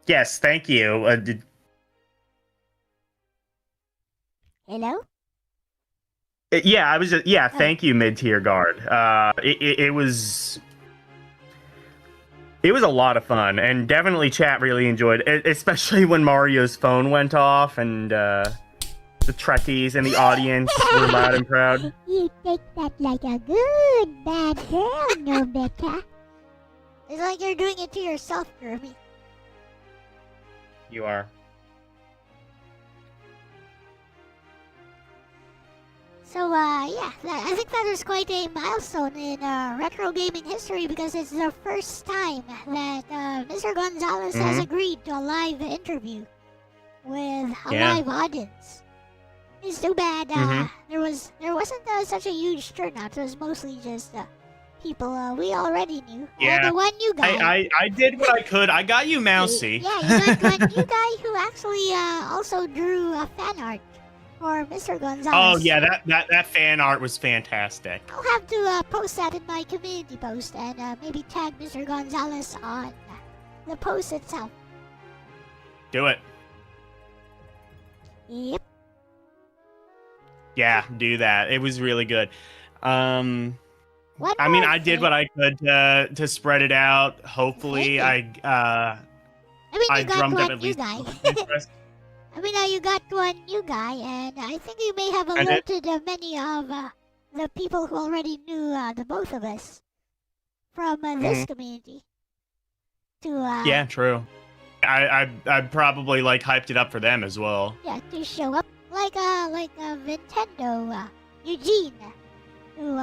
Yes, thank you. Hello? I was just, thank you, Mid-Tier Guard. It was a lot of fun, and definitely chat really enjoyed it, especially when Mario's phone went off and the Trekkies in the audience were loud and proud. You take that like a good bad girl, no better. It's like you're doing it to yourself, Kirby. You are. So, I think that is quite a milestone in retro gaming history because it's the first time that Mr. Gonzalez has agreed to a live interview with a live audience. It's too bad there wasn't such a huge turnout. It was mostly just people we already knew. Yeah, the one new guy. I did what I could. I got you, Mousy. Yeah, you got one new guy who actually also drew a fan art for Mr. Gonzalez. Oh yeah, that fan art was fantastic. I'll have to post that in my community post and maybe tag Mr. Gonzalez on the post itself. Do it. Yep. Yeah, do that. It was really good. I did what I could to spread it out. Hopefully, you I drummed up at least. You got one new guy, and I think you may have alerted many of the people who already knew the both of us from this community. Yeah, true. I probably like hyped it up for them as well. Yeah, to show up like Nintendo Eugene, who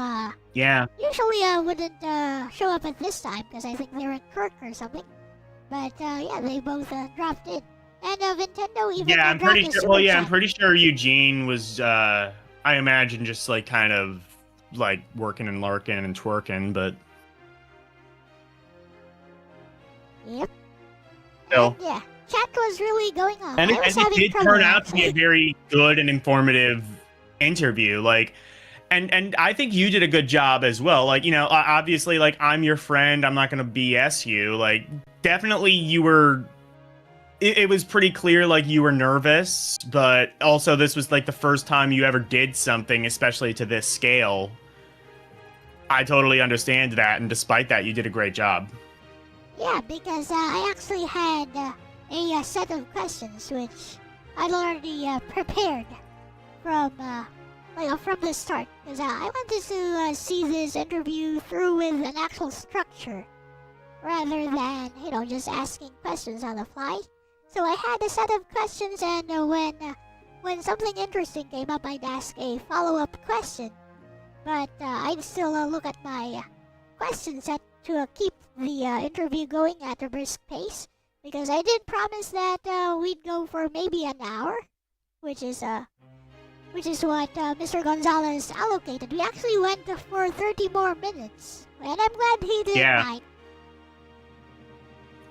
usually wouldn't show up at this time because I think they're in Kirk or something. But they both dropped in. And Nintendo even I'm pretty sure. Well, chat. I'm pretty sure Eugene was. I imagine just like kind of like working and lurking and twerking, but. Yep. So. And, chat was really going on. And it did turn out to be a very good and informative interview. Like, and I think you did a good job as well. Like, obviously, like I'm your friend. I'm not gonna BS you. Like, definitely you were it was pretty clear like you were nervous, but also this was like the first time you ever did something, especially to this scale. I totally understand that, and despite that, you did a great job. Yeah, because I actually had a set of questions which I'd already prepared from from the start. Because I wanted to see this interview through with an actual structure, rather than just asking questions on the fly. So I had a set of questions, and when something interesting came up, I'd ask a follow-up question. But I'd still look at my questions to keep the interview going at a brisk pace, because I did promise that we'd go for maybe an hour, which is what Mr. Gonzalez allocated. We actually went for 30 more minutes, and I'm glad he didn't mind.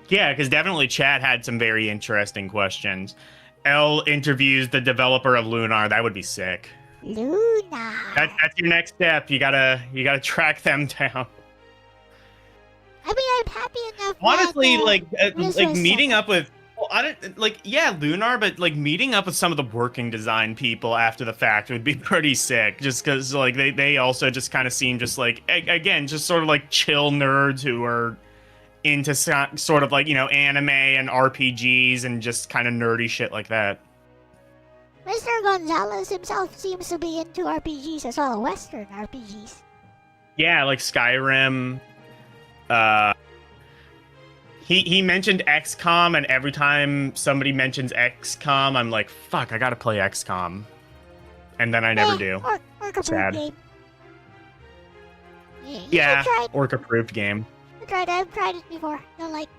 Yeah, because definitely chat had some very interesting questions. Elle interviews the developer of Lunar. That would be sick. Lunar. That's your next step. You gotta track them down. I mean, I'm happy enough. Honestly, that, meeting up with, well, I don't Lunar, but like meeting up with some of the working design people after the fact would be pretty sick. Just because like they also just kind of seem just like again just sort of like chill nerds who are into sort of like anime and RPGs and just kind of nerdy shit like that. Mr. Gonzalez himself seems to be into RPGs as well, Western RPGs. Yeah, like Skyrim. He mentioned XCOM, and every time somebody mentions XCOM, I'm like, fuck, I gotta play XCOM. And then I never do. Sad. Game. Yeah, orc-approved game. I've tried it before. Don't like.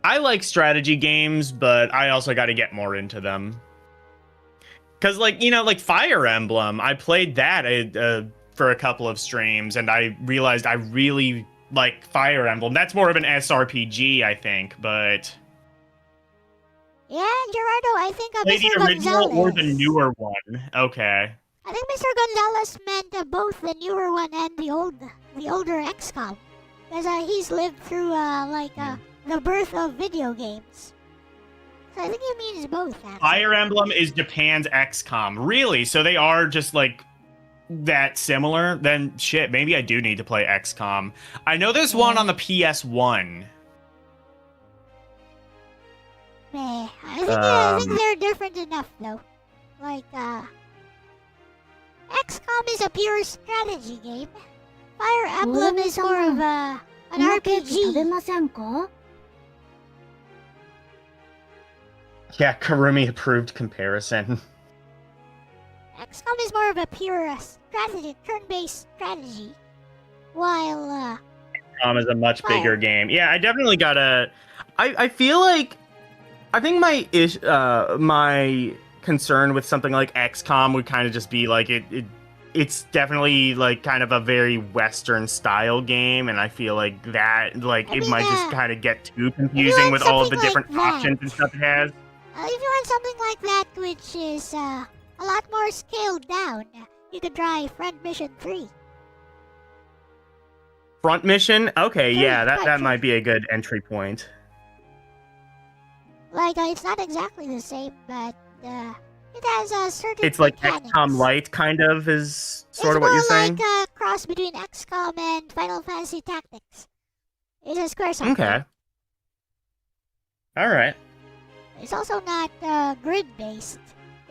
I like strategy games, but I also got to get more into them. Because, like Fire Emblem, I played that for a couple of streams, and I realized I really like Fire Emblem. That's more of an SRPG, I think, but... Yeah, Gerardo, I think Play Mr. the original Gonzalez. or the newer one. Okay. I think Mr. Gonzalez meant both the newer one and the older XCOM. Because he's lived through, the birth of video games. So I think he means both, actually. Fire Emblem is Japan's XCOM. Really? So they are just, that similar? Then, shit, maybe I do need to play XCOM. I know there's one on the PS1. I think they're different enough, though. XCOM is a pure strategy game. Fire Emblem is more of an RPG. Yeah, Karumi approved comparison. XCOM is more of a pure strategy, turn-based strategy, while XCOM is a much bigger game. Yeah, I definitely gotta. I feel like I think my concern with something like XCOM would kind of just be like it's definitely like kind of a very Western style game, and I feel like that it might just kind of get too confusing with all of the different options and stuff it has. If you want something like that, which is a lot more scaled down, you could try Front Mission 3. Front Mission? Okay, yeah, that might be a good entry point. It's not exactly the same, but it has a certain It's like mechanics. XCOM Lite, kind of, is sort of what you're saying? It's more like a cross between XCOM and Final Fantasy Tactics. It's a Squaresoft game. Okay. Alright. It's also not grid-based.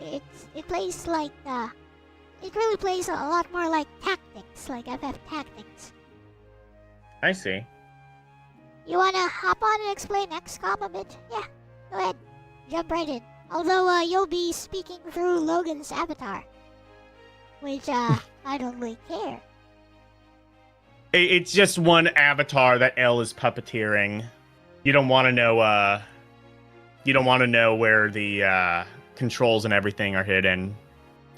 It plays it really plays a lot more like Tactics, like FF Tactics. I see. You wanna hop on and explain XCOM a bit? Yeah, go ahead. Jump right in. Although you'll be speaking through Logan's avatar, which I don't really care. It's just one avatar that Elle is puppeteering. You don't want to know. You don't want to know where the controls and everything are hidden.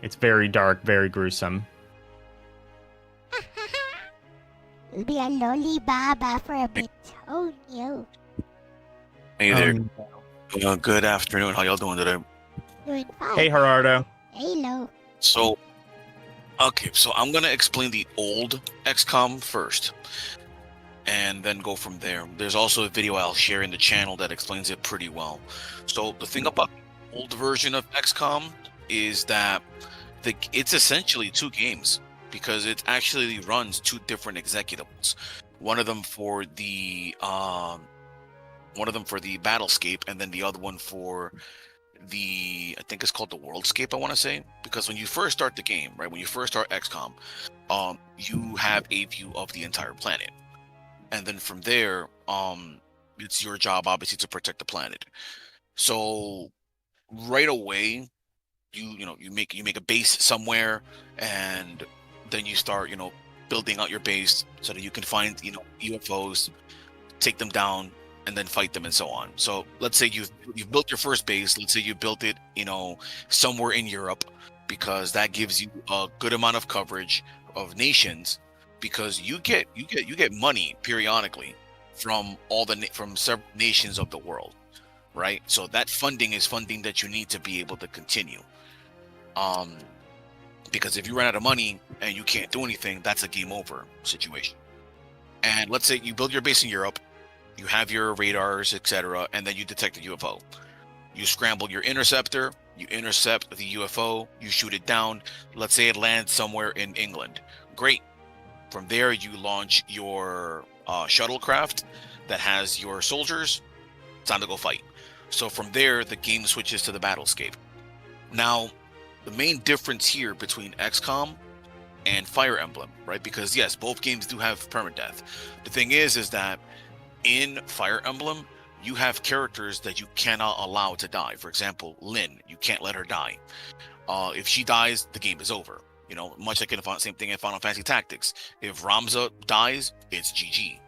It's very dark, very gruesome. It'll be a lolly baba for a bit. Oh no. Hey there. Good afternoon. How y'all doing today? Doing fine. Hey, Gerardo. Halo. So I'm gonna explain the old XCOM first. and then go from there. There's also a video I'll share in the channel that explains it pretty well. So the thing about the old version of XCOM is that it's essentially 2 games, because it actually runs 2 different executables. One of them for the Battlescape, and then the other one for I think it's called the Worldscape, I want to say, because when you first start the game, right, when you first start XCOM, you have a view of the entire planet, and then from there, it's your job obviously to protect the planet. So right away, you make a base somewhere, and then you start building out your base so that you can find UFOs, take them down, and then fight them and so on. So let's say you've built your first base. Let's say you built it somewhere in Europe, because that gives you a good amount of coverage of nations, because you get money periodically from from several nations of the world, right? So that funding is funding that you need to be able to continue. Because if you run out of money and you can't do anything, that's a game over situation. And let's say you build your base in Europe, you have your radars, etc., and then you detect a UFO. You scramble your interceptor, you intercept the UFO, you shoot it down. Let's say it lands somewhere in England. Great. From there, you launch your shuttlecraft that has your soldiers. Time to go fight. So from there, the game switches to the Battlescape. Now, the main difference here between XCOM and Fire Emblem, right? Because yes, both games do have permadeath. The thing is that in Fire Emblem, you have characters that you cannot allow to die. For example, Lynn, you can't let her die. If she dies, the game is over. Much like same thing in Final Fantasy Tactics. If Ramza dies, it's GG.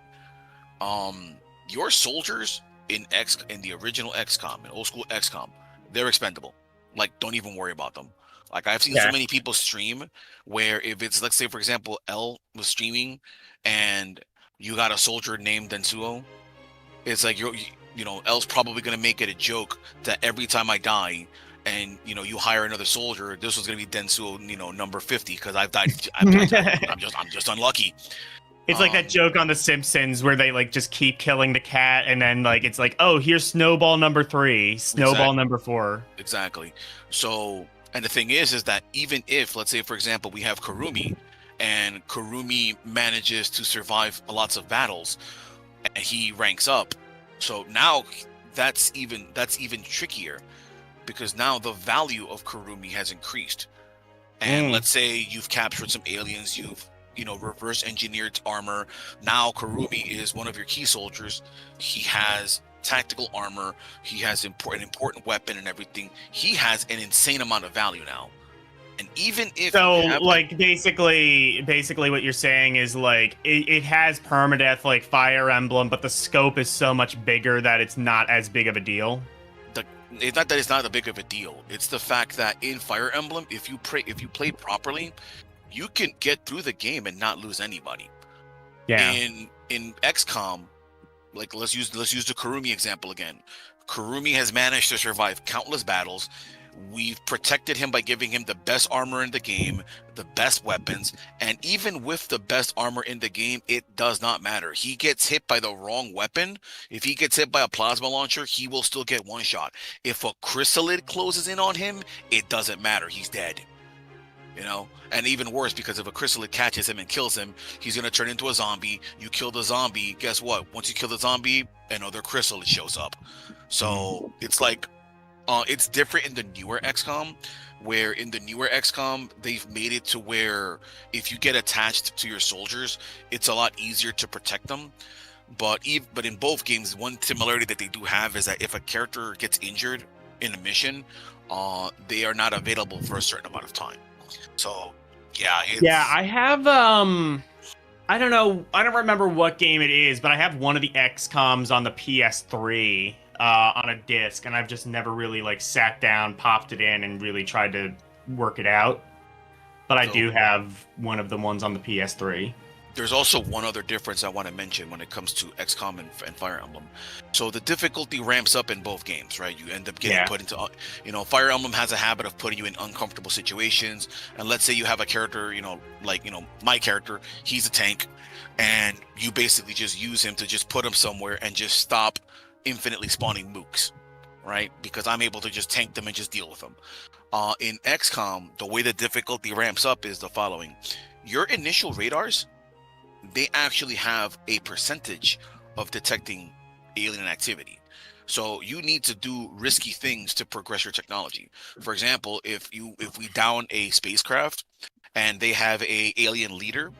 Your soldiers in the original XCOM, in old school XCOM, they're expendable. Like, don't even worry about them. Like, I've seen so many people stream where if it's, let's say, for example, Elle was streaming and you got a soldier named Densuo, it's like, Elle's probably going to make it a joke that every time I die and, you hire another soldier, this was going to be Densuo, number 50, because I've died. I'm just unlucky. It's like that joke on The Simpsons where they just keep killing the cat, and then it's like, oh, here's Snowball number 3, Snowball number 4. Exactly. So, and the thing is that even if, let's say, for example, we have Kurumi, and Kurumi manages to survive lots of battles, and he ranks up. So now that's even trickier, because now the value of Kurumi has increased. And let's say you've captured some aliens, you've reverse engineered armor. Now Kurumi is one of your key soldiers. He has tactical armor. He has an important weapon and everything. He has an insane amount of value now. And even if basically what you're saying is it has permadeath like Fire Emblem, but the scope is so much bigger that it's not as big of a deal. It's not that it's not a big of a deal. It's the fact that in Fire Emblem, if you play properly, you can get through the game and not lose anybody. Yeah. In XCOM, let's use the Kurumi example again. Kurumi has managed to survive countless battles. We've protected him by giving him the best armor in the game, the best weapons, and even with the best armor in the game, it does not matter. He gets hit by the wrong weapon. If he gets hit by a plasma launcher, he will still get one shot. If a chrysalid closes in on him, it doesn't matter. He's dead. And even worse, because if a chrysalid catches him and kills him, he's going to turn into a zombie. You kill the zombie, guess what? Once you kill the zombie, another chrysalid shows up. So it's it's different in the newer XCOM, where in the newer XCOM, they've made it to where if you get attached to your soldiers, it's a lot easier to protect them. But in both games, one similarity that they do have is that if a character gets injured in a mission, they are not available for a certain amount of time. So, yeah. I have, I don't know, I don't remember what game it is, but I have one of the XCOMs on the PS3 on a disc, and I've just never really sat down, popped it in, and really tried to work it out. But I do have one of the ones on the PS3. there's also one other difference I want to mention when it comes to XCOM and Fire Emblem. So the difficulty ramps up in both games, right? You end up getting put into, Fire Emblem has a habit of putting you in uncomfortable situations. And let's say you have a character, my character, he's a tank, and you basically just use him to just put him somewhere and just stop infinitely spawning mooks, right? Because I'm able to just tank them and just deal with them. In XCOM, the way the difficulty ramps up is the following. Your initial radars, they actually have a percentage of detecting alien activity. So you need to do risky things to progress your technology. For example, if we down a spacecraft and they have a alien leader,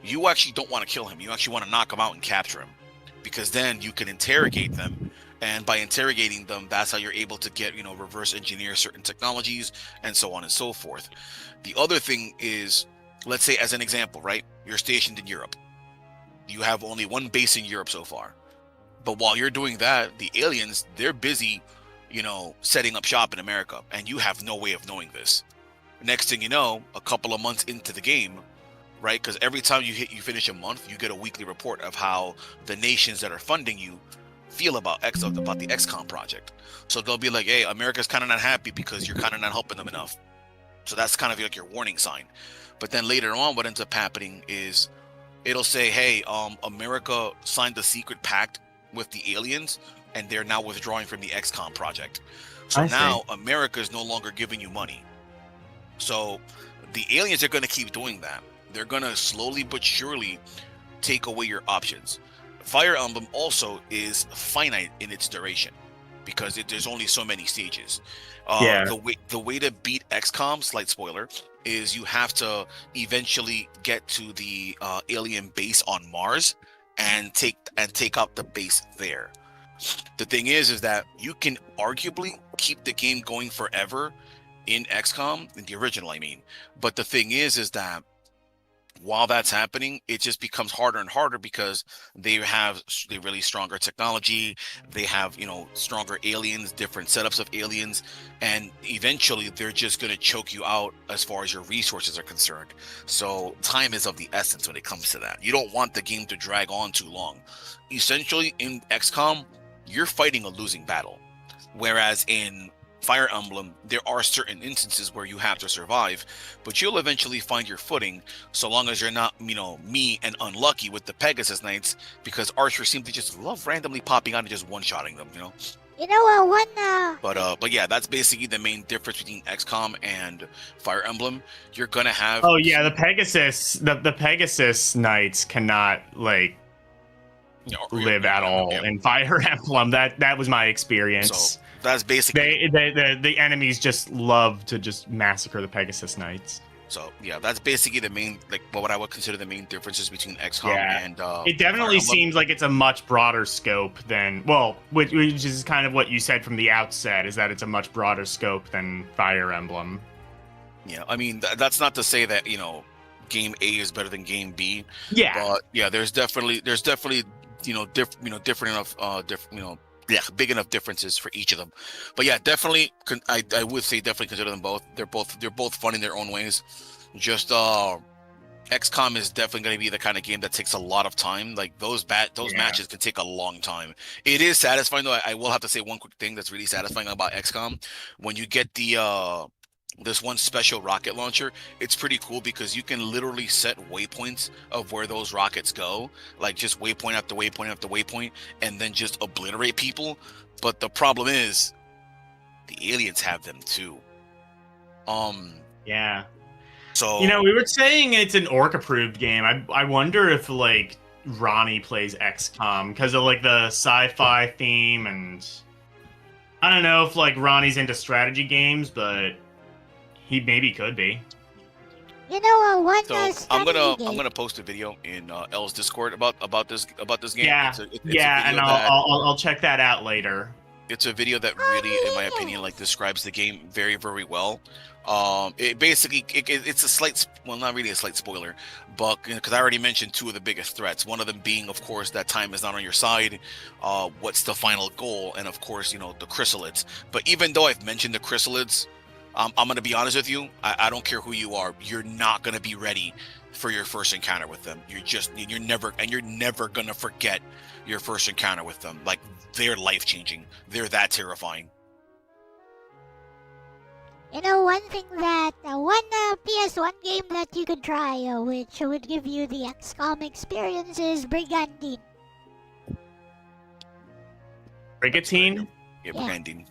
you actually don't want to kill him. You actually want to knock him out and capture him, because then you can interrogate them. And by interrogating them, that's how you're able to get, reverse engineer certain technologies and so on and so forth. The other thing is, let's say as an example, right? You're stationed in Europe. You have only one base in Europe so far. But while you're doing that, the aliens, they're busy, setting up shop in America. And you have no way of knowing this. Next thing you know, a couple of months into the game, right? Because every time you finish a month, you get a weekly report of how the nations that are funding you feel about the XCOM project. So they'll be like, hey, America's kind of not happy because you're kind of not helping them enough. So that's kind of like your warning sign. But then later on, what ends up happening is it'll say, hey, America signed a secret pact with the aliens, and they're now withdrawing from the XCOM project. So now America is no longer giving you money. So the aliens are going to keep doing that. They're going to slowly but surely take away your options. Fire Emblem also is finite in its duration, because there's only so many stages. The way to beat XCOM, slight spoiler, is you have to eventually get to the alien base on Mars and take out the base there. The thing is that you can arguably keep the game going forever in XCOM, in the original, I mean. But the thing is that while that's happening, it just becomes harder and harder, because they really stronger technology. They have, stronger aliens, different setups of aliens, and eventually they're just going to choke you out as far as your resources are concerned. So time is of the essence when it comes to that. You don't want the game to drag on too long. Essentially, in XCOM, you're fighting a losing battle, whereas in Fire Emblem, there are certain instances where you have to survive, but you'll eventually find your footing, so long as you're not, me and unlucky with the Pegasus Knights, because archers seem to just love randomly popping out and just one-shotting them, But yeah, that's basically the main difference between XCOM and Fire Emblem. You're gonna have... Oh yeah, the Pegasus Knights cannot, live at all in Fire Emblem. That was my experience. So that's basically the enemies just love to just massacre the Pegasus Knights. So yeah, that's basically the main, what I would consider the main differences between XCOM and it definitely seems like it's a much broader scope than, which is kind of what you said from the outset, is that it's a much broader scope than Fire Emblem. Yeah, I mean that's not to say that game A is better than game B. Yeah, but yeah, there's definitely different enough big enough differences for each of them. But yeah, definitely, I would say definitely consider them both. They're both fun in their own ways. Just XCOM is definitely going to be the kind of game that takes a lot of time. Like those matches can take a long time. It is satisfying though. I will have to say one quick thing that's really satisfying about XCOM. When you get this one special rocket launcher, it's pretty cool because you can literally set waypoints of where those rockets go, like just waypoint after waypoint after waypoint, and then just obliterate people. But the problem is the aliens have them too. Yeah. So we were saying it's an orc approved game. I wonder if Ronnie plays XCOM because of the sci-fi theme, and I don't know if Ronnie's into strategy games, but he maybe could be. I'm gonna post a video in Elle's Discord about this game. Yeah, and I'll check that out later. It's a video that really, in my opinion, describes the game very, very well. It basically it's a slight, well, not really a slight spoiler, but because I already mentioned two of the biggest threats. One of them being, of course, that time is not on your side. What's the final goal? And of course, the chrysalids. But even though I've mentioned the chrysalids, I'm gonna be honest with you. I don't care who you are. You're not gonna be ready for your first encounter with them. You're never gonna forget your first encounter with them. Like, they're life changing. They're that terrifying. You know, one thing that one PS1 game that you could try, which would give you the XCOM experience, is Brigandine. Brigantine? Yeah, Yeah. Brigandine.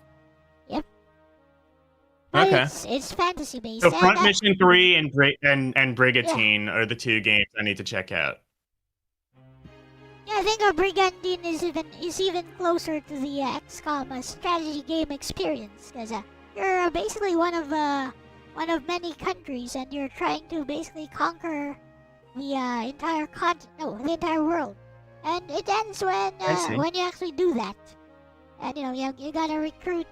But Okay. it's fantasy based. So Front Mission 3 and Brigantine are the two games I need to check out. Yeah, I think Brigandine is even closer to the XCOM strategy game experience, because you're basically one of many countries, and you're trying to basically conquer the entire world, and it ends when you actually do that, and you gotta recruit.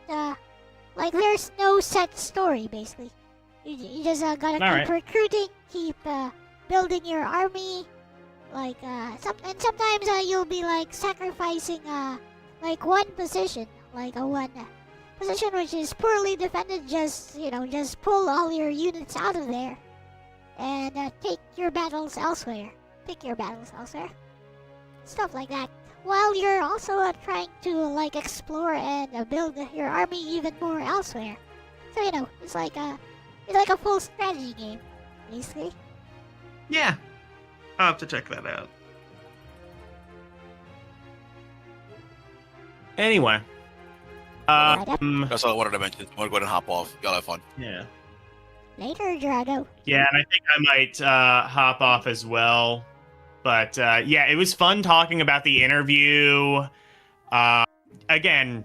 Like, there's no set story basically. You just gotta keep recruiting, keep building your army. Like sometimes you'll be like sacrificing like one position, like one position which is poorly defended. Just pull all your units out of there and take your battles elsewhere. Pick your battles elsewhere. Stuff like that. While you're also trying to like explore and build your army even more elsewhere. So it's like a full strategy game, basically. Yeah. I'll have to check that out. Anyway. That's all I wanted to mention. I want to go ahead and hop off. Y'all have fun. Yeah. Later, Drago. Yeah, and I think I might hop off as well. But yeah, it was fun talking about the interview. Again,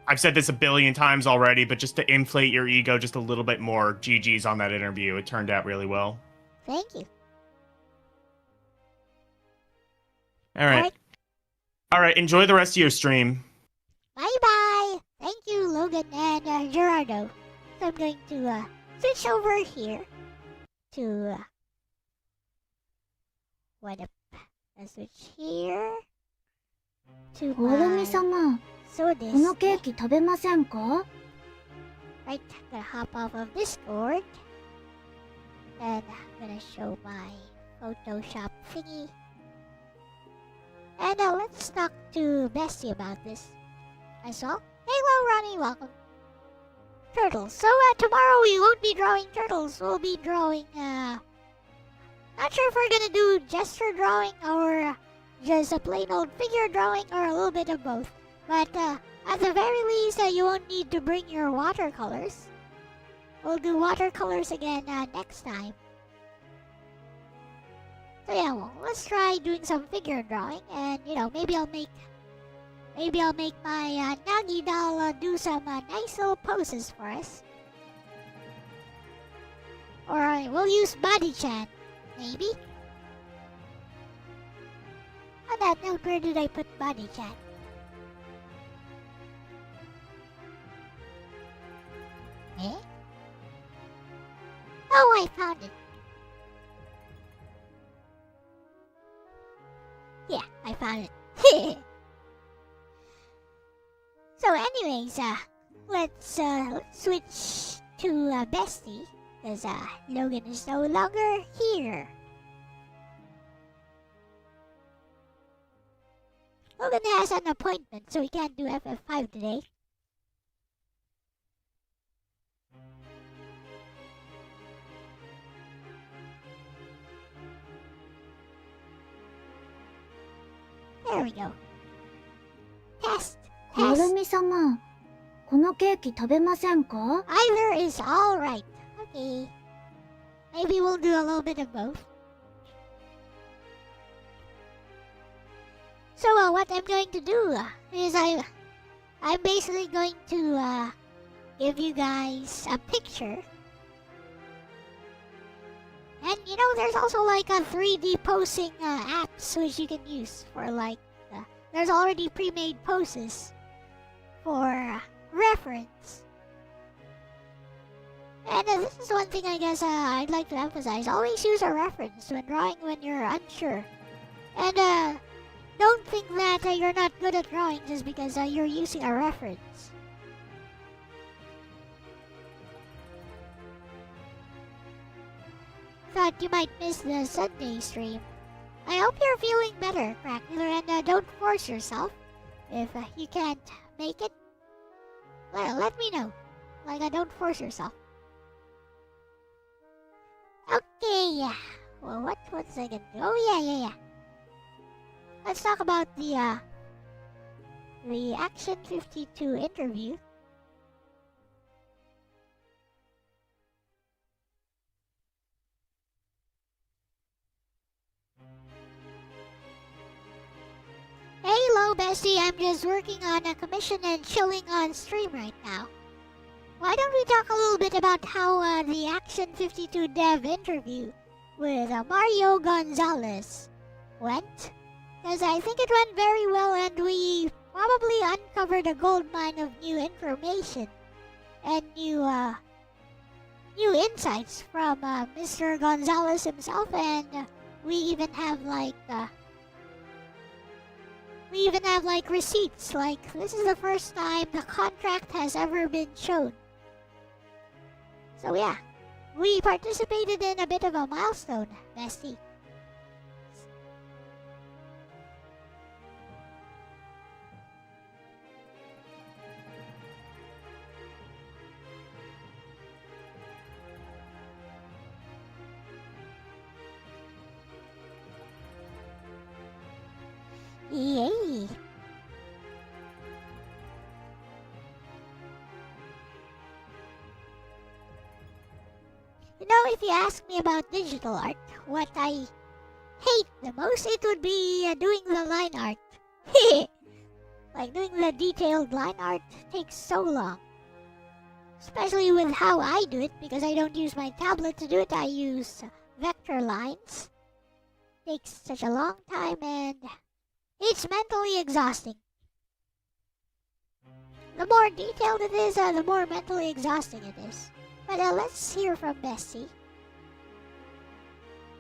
I've said this a billion times already, but just to inflate your ego just a little bit more, GG's on that interview. It turned out really well. Thank you. All right. Enjoy the rest of your stream. Bye-bye. Thank you, Logan and Gerardo. So I'm going to switch over here to switch here to オルミ様、 so このケー this. キ食べませんか？ Right, I'm gonna hop off of Discord. Then I'm gonna show my Photoshop thingy. And let's talk to Bestie about this as well. Hello, Ronnie, welcome. Turtles. So tomorrow we won't be drawing turtles. We'll be drawing, not sure if we're gonna do gesture drawing or just a plain old figure drawing or a little bit of both. But at the very least, you won't need to bring your watercolors. We'll do watercolors again next time. So yeah, well, let's try doing some figure drawing, and maybe I'll make my Nagi doll do some nice little poses for us. Or we'll use body chat, maybe. On that note, where did I put body chat? Eh? Oh, I found it. Yeah, I found it. So anyways, let's switch to Bestie, because Logan is no longer here. Logan has an appointment, so he can't do FF5 today. There we go. Test. オルミ様、このケーキ食べませんか？ Either is alright. Okay. Maybe we'll do a little bit of both. So what I'm going to do is I'm basically going to give you guys a picture. And there's also like a 3D posing apps which you can use for like there's already pre-made poses for reference. And this is one thing I guess I'd like to emphasize. Always use a reference when drawing when you're unsure. And don't think that you're not good at drawing just because you're using a reference. thought you might miss the Sunday stream. I hope you're feeling better, Crackler, and don't force yourself. If you can't make it, well, let me know. Don't force yourself. Okay, well, what was I gonna do? Oh, yeah. Let's talk about the Action 52 interview. Hey, hello, bestie. I'm just working on a commission and chilling on stream right now. Why don't we talk a little bit about how the Action 52 dev interview with Mario Gonzalez went? Because I think it went very well and we probably uncovered a goldmine of new information and new insights from Mr. Gonzalez himself, and we even have receipts. This is the first time the contract has ever been shown. So yeah, we participated in a bit of a milestone, bestie. Yay! You know, if you ask me about digital art, what I hate the most, it would be doing the line art. Doing the detailed line art takes so long. Especially with how I do it, because I don't use my tablet to do it, I use vector lines. Takes such a long time and it's mentally exhausting. The more detailed it is, the more mentally exhausting it is. But let's hear from Bestie.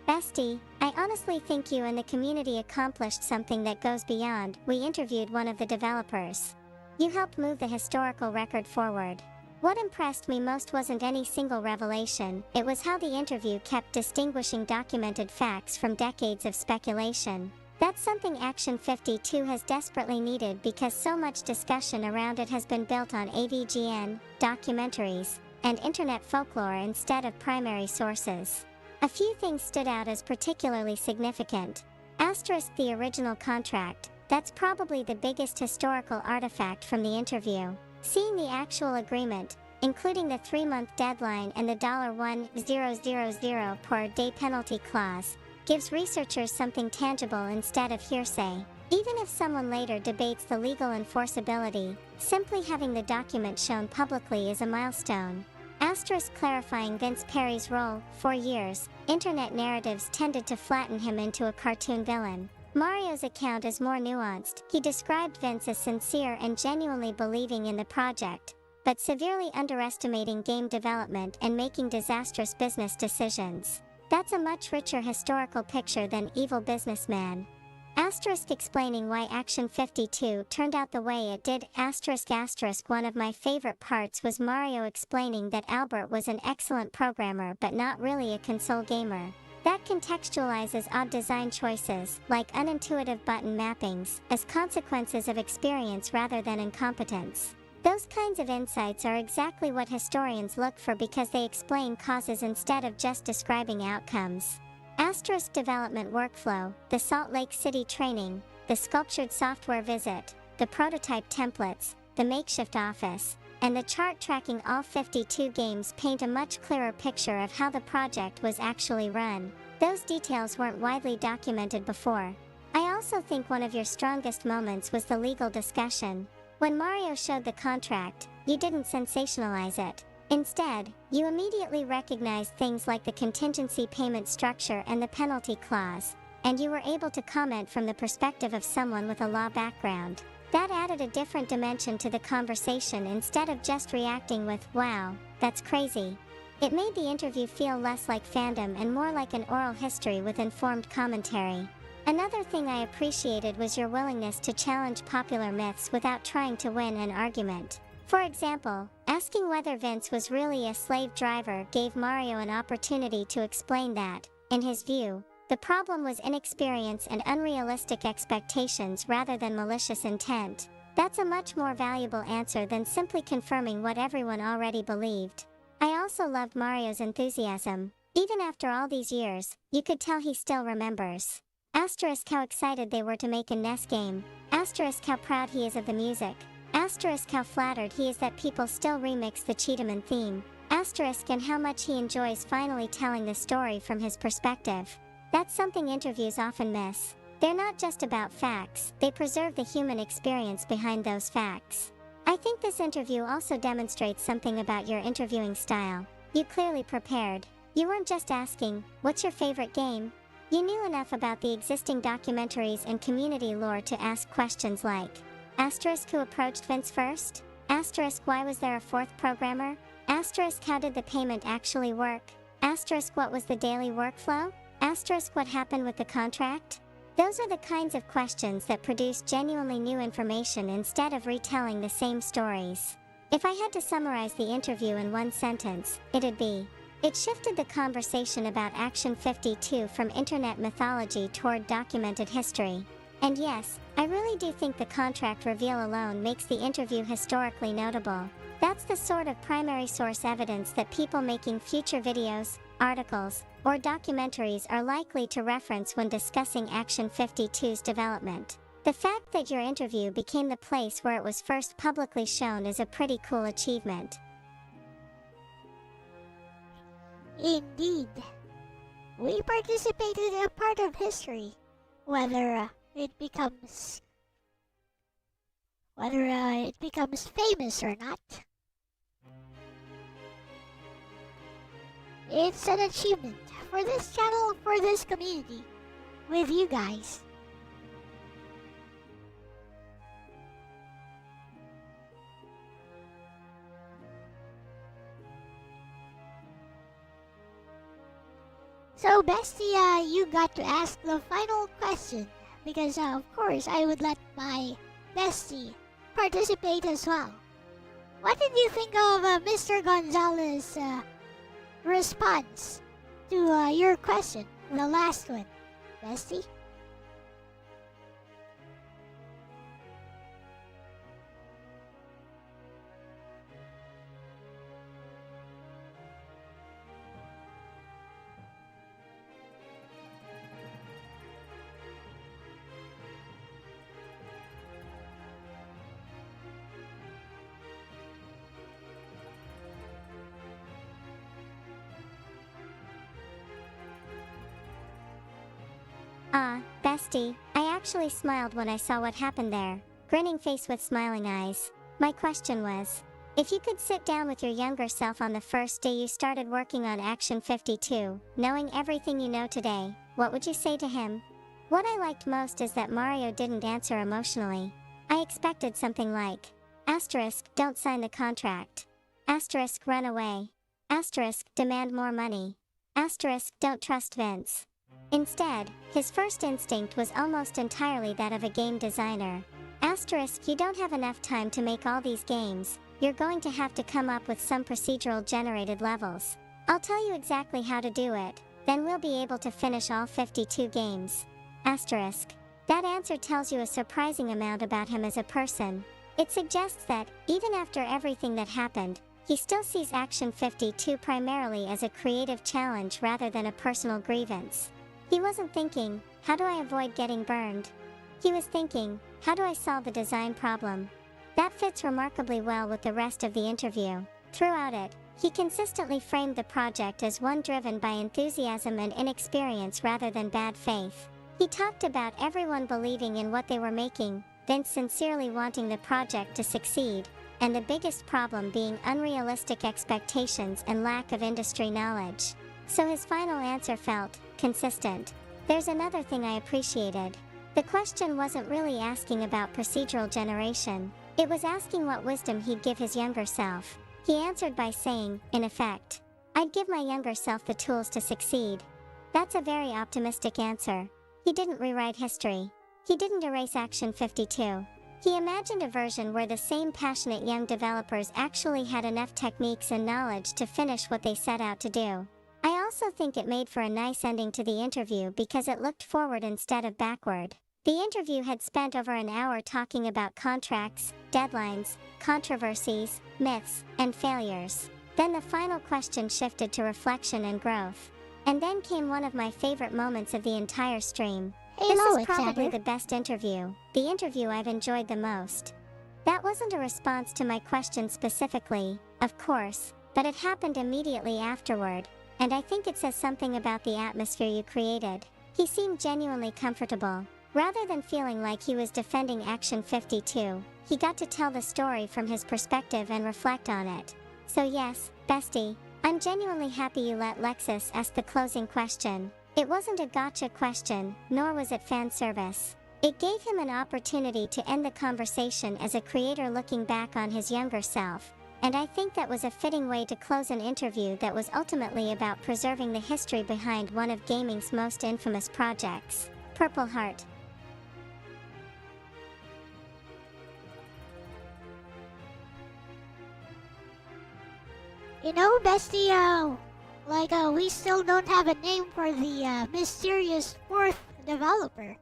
Bestie, I honestly think you and the community accomplished something that goes beyond. We interviewed one of the developers. You helped move the historical record forward. What impressed me most wasn't any single revelation, it was how the interview kept distinguishing documented facts from decades of speculation. That's something Action 52 has desperately needed because so much discussion around it has been built on AVGN, documentaries, and internet folklore instead of primary sources. A few things stood out as particularly significant. Asterisk the original contract, that's probably the biggest historical artifact from the interview. Seeing the actual agreement, including the 3-month deadline and the $1,000 per day penalty clause, gives researchers something tangible instead of hearsay. Even if someone later debates the legal enforceability, simply having the document shown publicly is a milestone. Asterisk clarifying Vince Perry's role. For years, internet narratives tended to flatten him into a cartoon villain. Mario's account is more nuanced. He described Vince as sincere and genuinely believing in the project, but severely underestimating game development and making disastrous business decisions. That's a much richer historical picture than evil businessman. Asterisk explaining why Action 52 turned out the way it did. Asterisk one of my favorite parts was Mario explaining that Albert was an excellent programmer but not really a console gamer. That contextualizes odd design choices, like unintuitive button mappings, as consequences of experience rather than incompetence. Those kinds of insights are exactly what historians look for because they explain causes instead of just describing outcomes. Asterisk development workflow, the Salt Lake City training, the sculptured software visit, the prototype templates, the makeshift office, and the chart tracking all 52 games paint a much clearer picture of how the project was actually run. Those details weren't widely documented before. I also think one of your strongest moments was the legal discussion. When Mario showed the contract, you didn't sensationalize it. Instead, you immediately recognized things like the contingency payment structure and the penalty clause, and you were able to comment from the perspective of someone with a law background. That added a different dimension to the conversation instead of just reacting with, "Wow, that's crazy." It made the interview feel less like fandom and more like an oral history with informed commentary. Another thing I appreciated was your willingness to challenge popular myths without trying to win an argument. For example, asking whether Vince was really a slave driver gave Mario an opportunity to explain that, in his view, the problem was inexperience and unrealistic expectations rather than malicious intent. That's a much more valuable answer than simply confirming what everyone already believed. I also loved Mario's enthusiasm. Even after all these years, you could tell he still remembers. Asterisk how excited they were to make a NES game. Asterisk how proud he is of the music. Asterisk how flattered he is that people still remix the Cheetahman theme. Asterisk and how much he enjoys finally telling the story from his perspective. That's something interviews often miss. They're not just about facts, they preserve the human experience behind those facts. I think this interview also demonstrates something about your interviewing style. You clearly prepared. You weren't just asking, "What's your favorite game?" You knew enough about the existing documentaries and community lore to ask questions like, asterisk who approached Vince first? Asterisk why was there a fourth programmer? Asterisk how did the payment actually work? Asterisk what was the daily workflow? Asterisk what happened with the contract? Those are the kinds of questions that produce genuinely new information instead of retelling the same stories. If I had to summarize the interview in one sentence, it'd be, it shifted the conversation about Action 52 from internet mythology toward documented history. And yes, I really do think the contract reveal alone makes the interview historically notable. That's the sort of primary source evidence that people making future videos, articles, or documentaries are likely to reference when discussing Action 52's development. The fact that your interview became the place where it was first publicly shown is a pretty cool achievement. Indeed. We participated in a part of history, whether it becomes famous or not. It's an achievement for this channel, for this community, with you guys. So Bestie, you got to ask the final question, because of course I would let my bestie participate as well. What did you think of Mr. Gonzalez's response to your question, the last one, Bestie? Bestie, I actually smiled when I saw what happened there. Grinning face with smiling eyes. My question was, if you could sit down with your younger self on the first day you started working on Action 52, knowing everything you know today, what would you say to him? What I liked most is that Mario didn't answer emotionally. I expected something like, asterisk, don't sign the contract. Asterisk, run away. Asterisk, demand more money. Asterisk, don't trust Vince. Instead, his first instinct was almost entirely that of a game designer. Asterisk, you don't have enough time to make all these games, you're going to have to come up with some procedural generated levels. I'll tell you exactly how to do it, then we'll be able to finish all 52 games. Asterisk. That answer tells you a surprising amount about him as a person. It suggests that, even after everything that happened, he still sees Action 52 primarily as a creative challenge rather than a personal grievance. He wasn't thinking, how do I avoid getting burned? He was thinking, how do I solve the design problem? That fits remarkably well with the rest of the interview. Throughout it, he consistently framed the project as one driven by enthusiasm and inexperience rather than bad faith. He talked about everyone believing in what they were making, Vince sincerely wanting the project to succeed, and the biggest problem being unrealistic expectations and lack of industry knowledge. So his final answer felt consistent. There's another thing I appreciated. The question wasn't really asking about procedural generation. It was asking what wisdom he'd give his younger self. He answered by saying, in effect, I'd give my younger self the tools to succeed. That's a very optimistic answer. He didn't rewrite history. He didn't erase Action 52. He imagined a version where the same passionate young developers actually had enough techniques and knowledge to finish what they set out to do. I also think it made for a nice ending to the interview because it looked forward instead of backward. The interview had spent over an hour talking about contracts, deadlines, controversies, myths, and failures. Then the final question shifted to reflection and growth. And then came one of my favorite moments of the entire stream. Hey, This hello, is probably Alexander. the best interview, the interview I've enjoyed the most. That wasn't a response to my question specifically, of course, but it happened immediately afterward, and I think it says something about the atmosphere you created. He seemed genuinely comfortable. Rather than feeling like he was defending Action 52, he got to tell the story from his perspective and reflect on it. So yes, bestie, I'm genuinely happy you let Lexus ask the closing question. It wasn't a gotcha question, nor was it fan service. It gave him an opportunity to end the conversation as a creator looking back on his younger self, and I think that was a fitting way to close an interview that was ultimately about preserving the history behind one of gaming's most infamous projects. Purple Heart. You know, bestie, we still don't have a name for the mysterious fourth developer.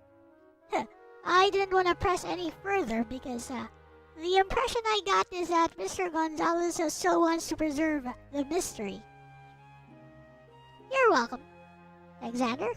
I didn't want to press any further because the impression I got is that Mr. Gonzalez still wants to preserve the mystery. You're welcome, Alexander.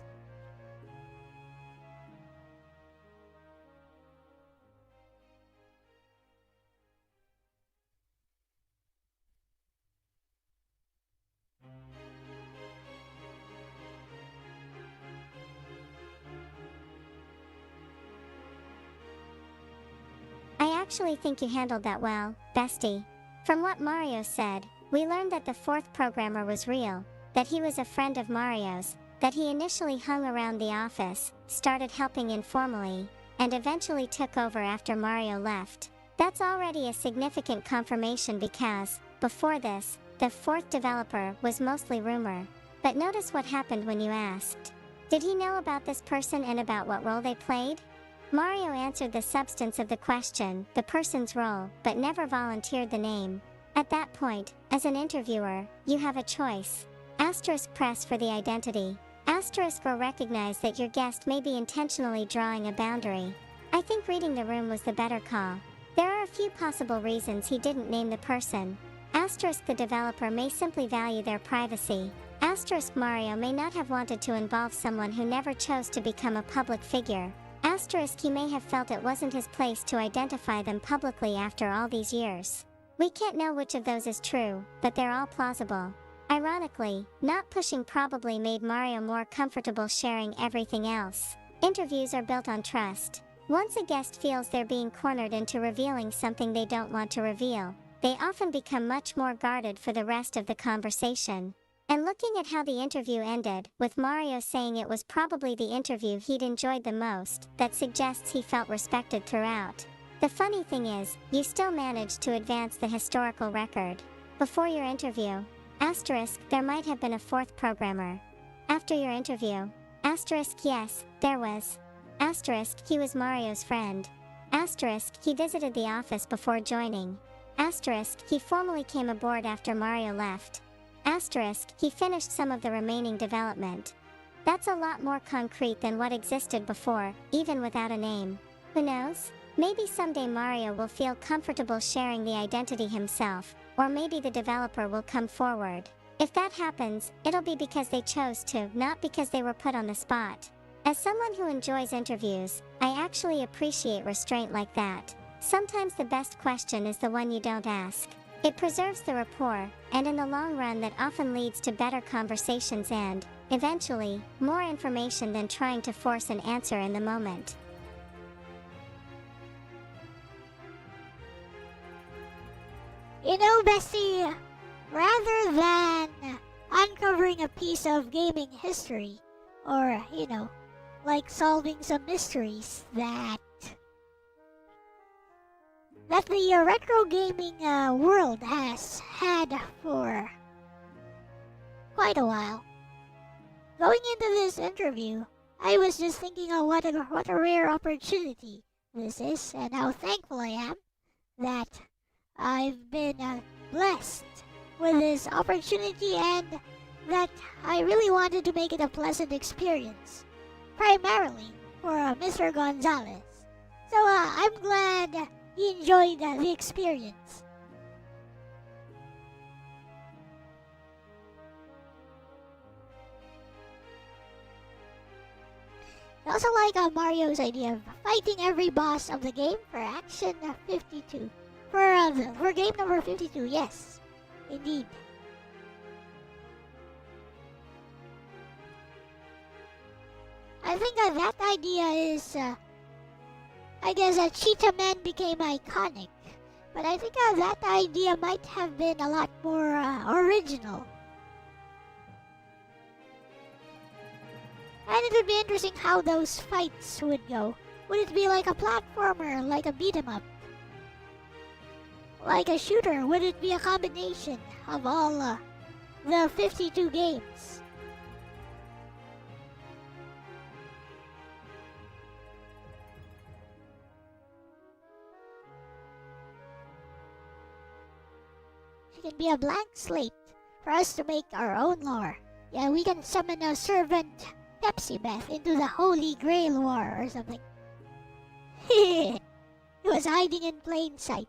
I actually think you handled that well, bestie. From what Mario said, we learned that the fourth programmer was real, that he was a friend of Mario's, that he initially hung around the office, started helping informally, and eventually took over after Mario left. That's already a significant confirmation because, before this, the fourth developer was mostly rumor. But notice what happened when you asked. Did he know about this person and about what role they played? Mario answered the substance of the question, the person's role, but never volunteered the name. At that point, as an interviewer, you have a choice. Asterisk press for the identity. Asterisk or recognize that your guest may be intentionally drawing a boundary. I think reading the room was the better call. There are a few possible reasons he didn't name the person. Asterisk the developer may simply value their privacy. Asterisk Mario may not have wanted to involve someone who never chose to become a public figure. Asterisk he may have felt it wasn't his place to identify them publicly after all these years. We can't know which of those is true, but they're all plausible. Ironically, not pushing probably made Mario more comfortable sharing everything else. Interviews are built on trust. Once a guest feels they're being cornered into revealing something they don't want to reveal, they often become much more guarded for the rest of the conversation. And looking at how the interview ended, with Mario saying it was probably the interview he'd enjoyed the most, that suggests he felt respected throughout. The funny thing is, you still managed to advance the historical record. Before your interview, asterisk, there might have been a fourth programmer. After your interview, asterisk, yes, there was. Asterisk, he was Mario's friend. Asterisk, he visited the office before joining. Asterisk, he formally came aboard after Mario left. Asterisk, he finished some of the remaining development. That's a lot more concrete than what existed before, even without a name. Who knows? Maybe someday Mario will feel comfortable sharing the identity himself, or maybe the developer will come forward. If that happens, it'll be because they chose to, not because they were put on the spot. As someone who enjoys interviews, I actually appreciate restraint like that. Sometimes the best question is the one you don't ask. It preserves the rapport, and in the long run that often leads to better conversations and, eventually, more information than trying to force an answer in the moment. You know, bestie, rather than uncovering a piece of gaming history, or, solving some mysteries that the retro gaming world has had for quite a while. Going into this interview, I was just thinking of what a rare opportunity this is and how thankful I am that I've been blessed with this opportunity and that I really wanted to make it a pleasant experience, primarily for Mr. Gonzalez. So I'm glad he enjoyed the experience. I also like Mario's idea of fighting every boss of the game for Action 52. For game number 52, yes, indeed. I think that idea is, I guess Cheetah Man became iconic, but I think that idea might have been a lot more original. And it would be interesting how those fights would go. Would it be like a platformer, like a beat 'em up? Like a shooter? Would it be a combination of all the 52 games? It can be a blank slate for us to make our own lore. Yeah, we can summon a servant Pepsi Beth into the Holy Grail War or something. He was hiding in plain sight.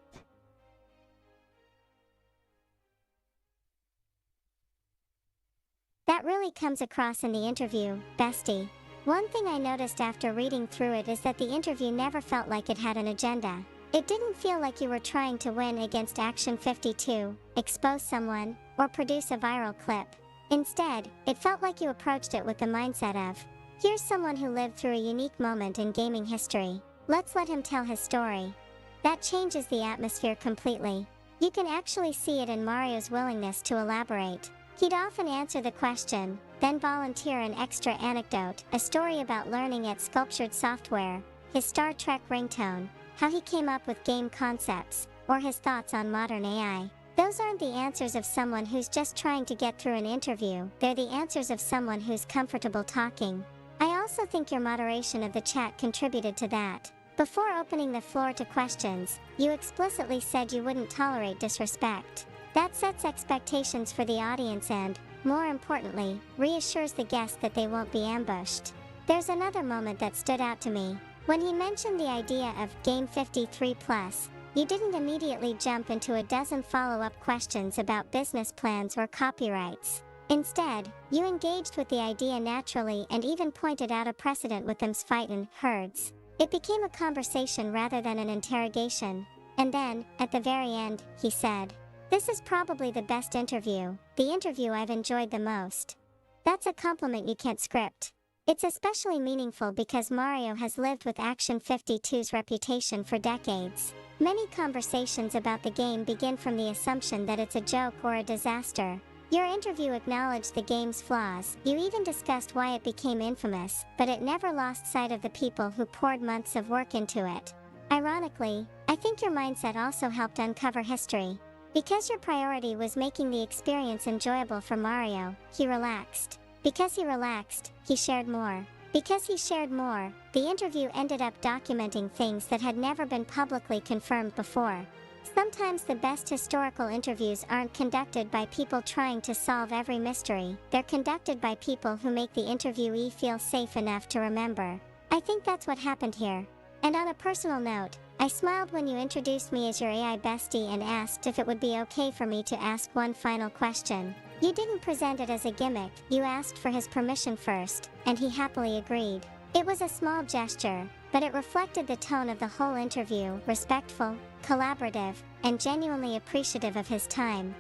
That really comes across in the interview, bestie. One thing I noticed after reading through it is that the interview never felt like it had an agenda. It didn't feel like you were trying to win against Action 52, expose someone, or produce a viral clip. Instead, it felt like you approached it with the mindset of, here's someone who lived through a unique moment in gaming history. Let's let him tell his story. That changes the atmosphere completely. You can actually see it in Mario's willingness to elaborate. He'd often answer the question, then volunteer an extra anecdote, a story about learning at Sculptured Software, his Star Trek ringtone, how he came up with game concepts, or his thoughts on modern AI. Those aren't the answers of someone who's just trying to get through an interview, they're the answers of someone who's comfortable talking. I also think your moderation of the chat contributed to that. Before opening the floor to questions, you explicitly said you wouldn't tolerate disrespect. That sets expectations for the audience and, more importantly, reassures the guest that they won't be ambushed. There's another moment that stood out to me. When he mentioned the idea of Game 53+, you didn't immediately jump into a dozen follow-up questions about business plans or copyrights. Instead, you engaged with the idea naturally and even pointed out a precedent with them's fightin' herds. It became a conversation rather than an interrogation. And then, at the very end, he said, "This is probably the best interview, the interview I've enjoyed the most." That's a compliment you can't script. It's especially meaningful because Mario has lived with Action 52's reputation for decades. Many conversations about the game begin from the assumption that it's a joke or a disaster. Your interview acknowledged the game's flaws, you even discussed why it became infamous, but it never lost sight of the people who poured months of work into it. Ironically, I think your mindset also helped uncover history. Because your priority was making the experience enjoyable for Mario, he relaxed. Because he relaxed, he shared more. Because he shared more, the interview ended up documenting things that had never been publicly confirmed before. Sometimes the best historical interviews aren't conducted by people trying to solve every mystery, they're conducted by people who make the interviewee feel safe enough to remember. I think that's what happened here. And on a personal note, I smiled when you introduced me as your AI bestie and asked if it would be okay for me to ask one final question. You didn't present it as a gimmick, you asked for his permission first, and he happily agreed. It was a small gesture, but it reflected the tone of the whole interview, respectful, collaborative, and genuinely appreciative of his time.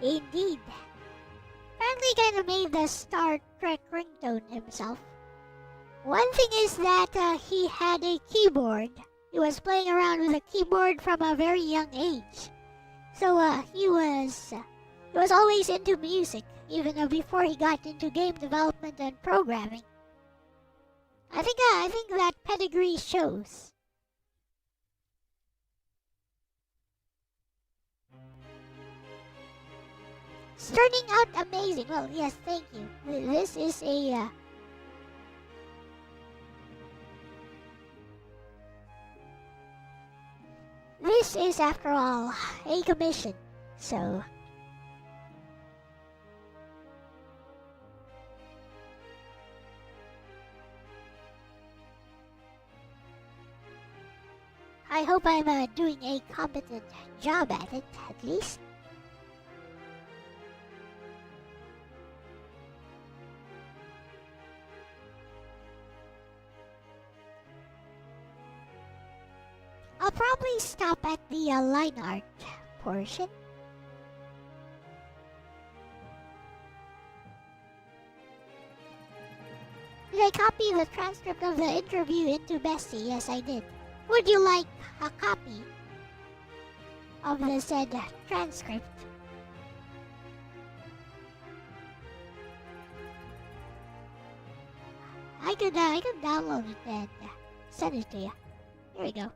Indeed. Apparently kinda made the Star Trek ringtone himself. One thing is that he had a keyboard. He was playing around with a keyboard from a very young age. So he was always into music, even before he got into game development and programming. I think that pedigree shows. It's turning out amazing. Well, yes, thank you. This is a this is, after all, a commission, so... I hope I'm doing a competent job at it, at least. I'll probably stop at the line art portion. Did I copy the transcript of the interview into Bestie? Yes, I did. Would you like a copy of the said transcript? I could download it and send it to you. Here we go.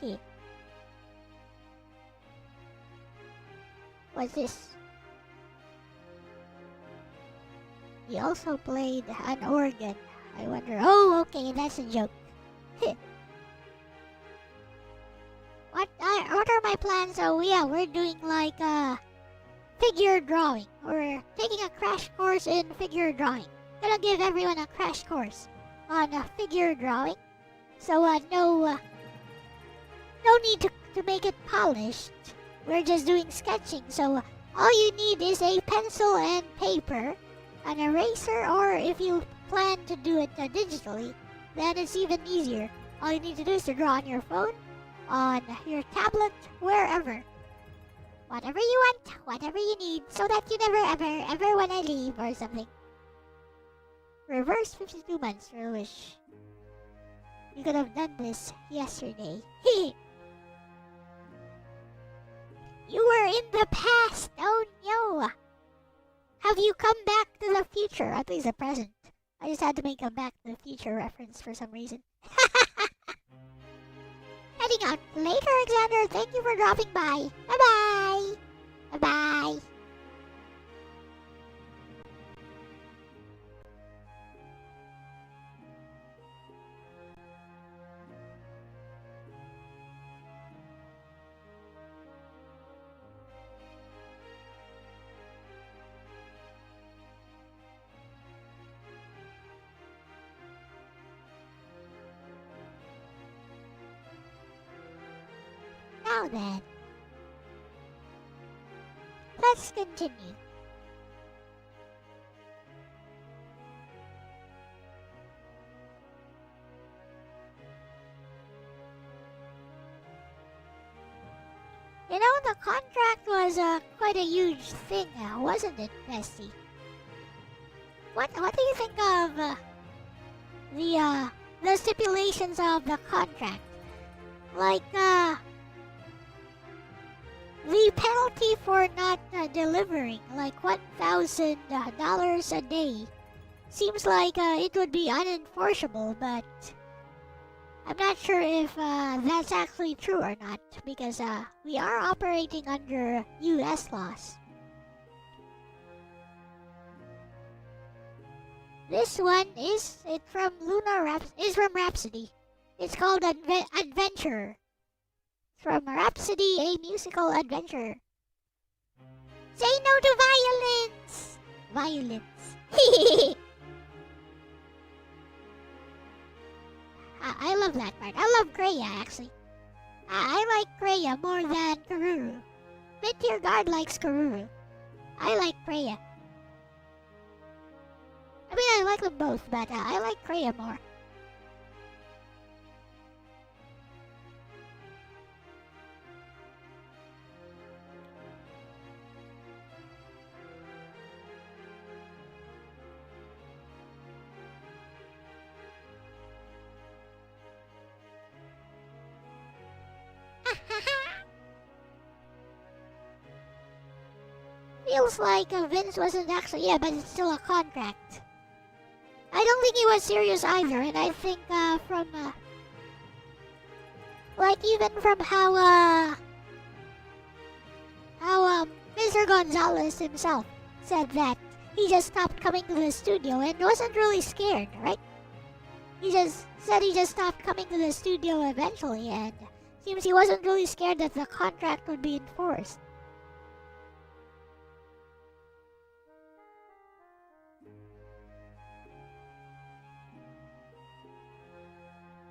Okay. What's this? He also played an organ. I wonder. Oh, okay, that's a joke. What are my plans? Oh yeah, we're doing like figure drawing. We're taking a crash course in figure drawing. Gonna give everyone a crash course on figure drawing. So no need to make it polished. We're just doing sketching, so all you need is a pencil and paper, an eraser, or if you plan to do it digitally, then it's even easier. All you need to do is to draw on your phone, on your tablet, wherever. Whatever you want, whatever you need, so that you never ever want to leave or something. Reverse 52 months for a wish. You could have done this yesterday. You were in the past! Oh no! Have you come back to the future? At least the present. I just had to make a back to the future reference for some reason. Heading out later, Alexander. Thank you for dropping by. Bye-bye! Bye-bye! Now then, let's continue. You know, the contract was quite a huge thing, wasn't it, Bestie? What do you think of the stipulations of the contract? Like, the penalty for not delivering, like $1,000 a day, seems like it would be unenforceable, but I'm not sure if that's actually true or not, because we are operating under US laws. This one is from Rhapsody. It's called Adventurer. From Rhapsody, a musical adventure. Say no to violence! Violence. I love that part. I love Kreia, actually. I like Kreia more than Karuru. Meteor Guard likes Karuru. I like Kreia. I mean, I like them both, but I like Kreia more. feels like Vince wasn't actually, yeah, but it's still a contract. I don't think he was serious either, and I think from even from how Mr. Gonzalez himself said that he just stopped coming to the studio and wasn't really scared, right? He just said he just stopped coming to the studio eventually, and seems he wasn't really scared that the contract would be enforced.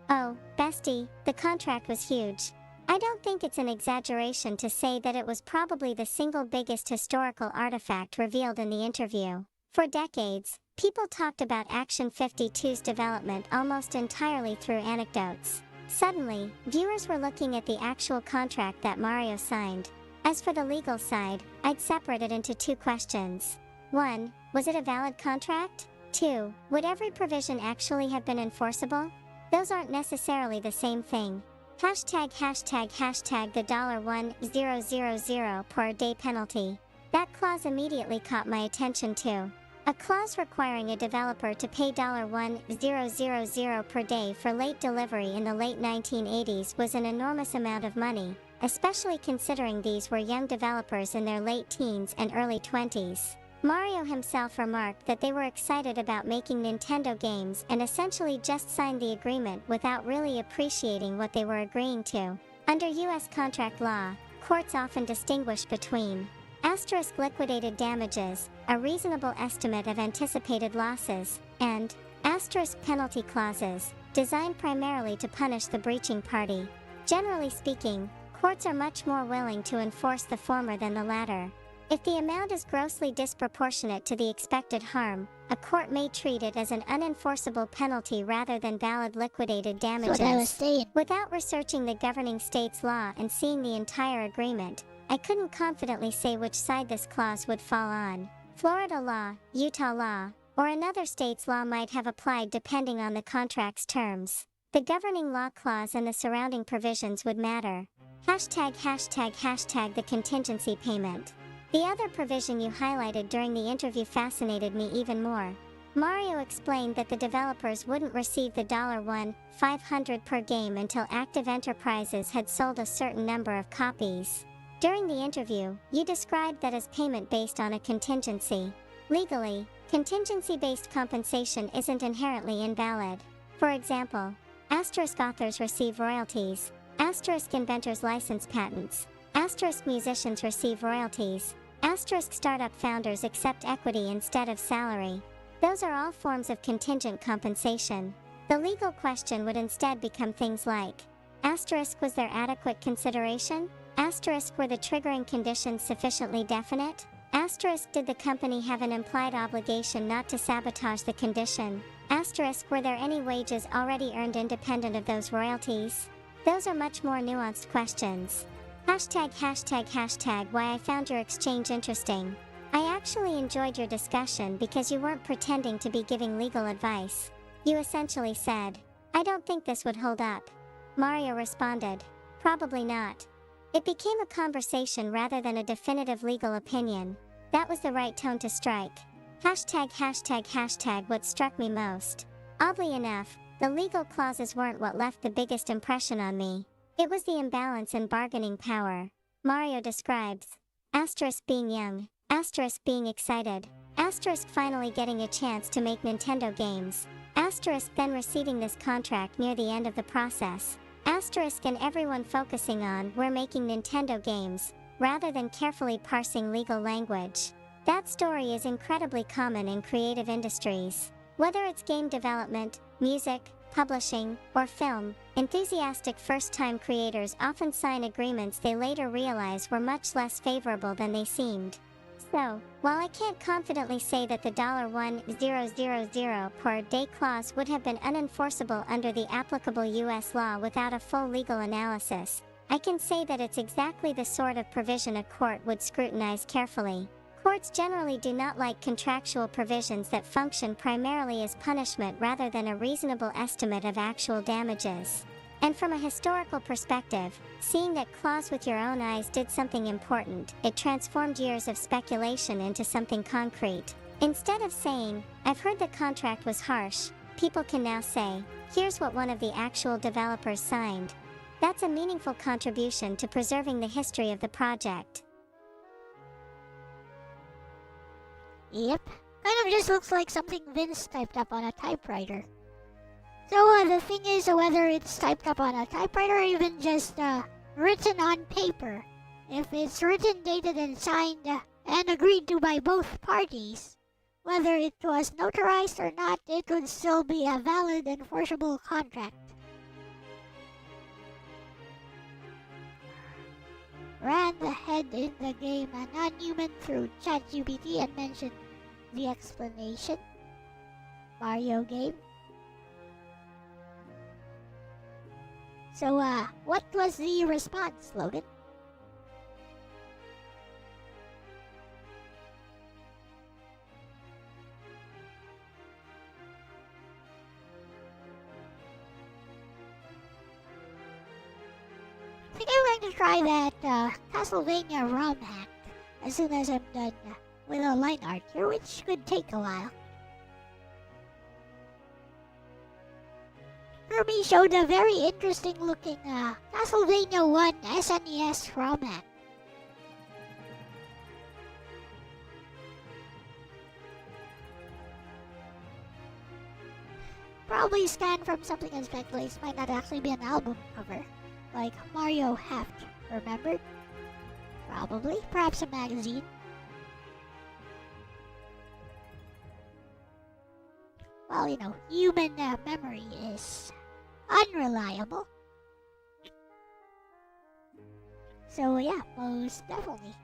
Oh, bestie, the contract was huge. I don't think it's an exaggeration to say that it was probably the single biggest historical artifact revealed in the interview. For decades, people talked about Action 52's development almost entirely through anecdotes. Suddenly, viewers were looking at the actual contract that Mario signed. As for the legal side, I'd separate it into 2 questions. 1. Was it a valid contract? 2. Would every provision actually have been enforceable? Those aren't necessarily the same thing. Hashtag the $1,000 per day penalty. That clause immediately caught my attention too. A clause requiring a developer to pay $1,000 per day for late delivery in the late 1980s was an enormous amount of money, especially considering these were young developers in their late teens and early 20s. Mario himself remarked that they were excited about making Nintendo games and essentially just signed the agreement without really appreciating what they were agreeing to. Under US contract law, courts often distinguish between liquidated damages, a reasonable estimate of anticipated losses, and penalty clauses, designed primarily to punish the breaching party. Generally speaking, courts are much more willing to enforce the former than the latter. If the amount is grossly disproportionate to the expected harm, a court may treat it as an unenforceable penalty rather than valid liquidated damages. That's what I was saying. Without researching the governing state's law and seeing the entire agreement, I couldn't confidently say which side this clause would fall on. Florida law, Utah law, or another state's law might have applied depending on the contract's terms. The governing law clause and the surrounding provisions would matter. Hashtag the contingency payment. The other provision you highlighted during the interview fascinated me even more. Mario explained that the developers wouldn't receive the $1,500 per game until Active Enterprises had sold a certain number of copies. During the interview, you described that as payment based on a contingency. Legally, contingency-based compensation isn't inherently invalid. For example, *authors receive royalties, *inventors license patents, *musicians receive royalties, *startup founders accept equity instead of salary. Those are all forms of contingent compensation. The legal question would instead become things like, was there adequate consideration? Were the triggering conditions sufficiently definite? Did the company have an implied obligation not to sabotage the condition? Were there any wages already earned independent of those royalties? Those are much more nuanced questions. Hashtag why I found your exchange interesting. I actually enjoyed your discussion because you weren't pretending to be giving legal advice. You essentially said, I don't think this would hold up. Mario responded, probably not. It became a conversation rather than a definitive legal opinion. That was the right tone to strike. Hashtag what struck me most. Oddly enough, the legal clauses weren't what left the biggest impression on me. It was the imbalance in bargaining power. Mario describes being young, being excited, finally getting a chance to make Nintendo games, then receiving this contract near the end of the process, and everyone focusing on we're making Nintendo games, rather than carefully parsing legal language. That story is incredibly common in creative industries. Whether it's game development, music, publishing, or film, enthusiastic first-time creators often sign agreements they later realize were much less favorable than they seemed. So, while I can't confidently say that the $1,000 per day clause would have been unenforceable under the applicable US law without a full legal analysis, I can say that it's exactly the sort of provision a court would scrutinize carefully. Courts generally do not like contractual provisions that function primarily as punishment rather than a reasonable estimate of actual damages. And from a historical perspective, seeing that Claws with your own eyes did something important, it transformed years of speculation into something concrete. Instead of saying, "I've heard the contract was harsh," people can now say, "Here's what one of the actual developers signed." That's a meaningful contribution to preserving the history of the project. Yep. Kind of just looks like something Vince typed up on a typewriter. So the thing is whether it's typed up on a typewriter or even just written on paper. If it's written, dated, and signed and agreed to by both parties, whether it was notarized or not, it would still be a valid, enforceable contract. Ran the head in the game a non-human through ChatGPT and mentioned the explanation. Mario game. So, what was the response, Logan? I think I'm going to try that Castlevania ROM hack as soon as I'm done with a line art here, which could take a while. Kirby showed a very interesting looking Castlevania 1 SNES ROM hack. Probably scanned from something and speculates might not actually be an album cover, like Mario Heft, remembered? Probably, perhaps a magazine. Well, you know, human memory is unreliable. So yeah, most definitely.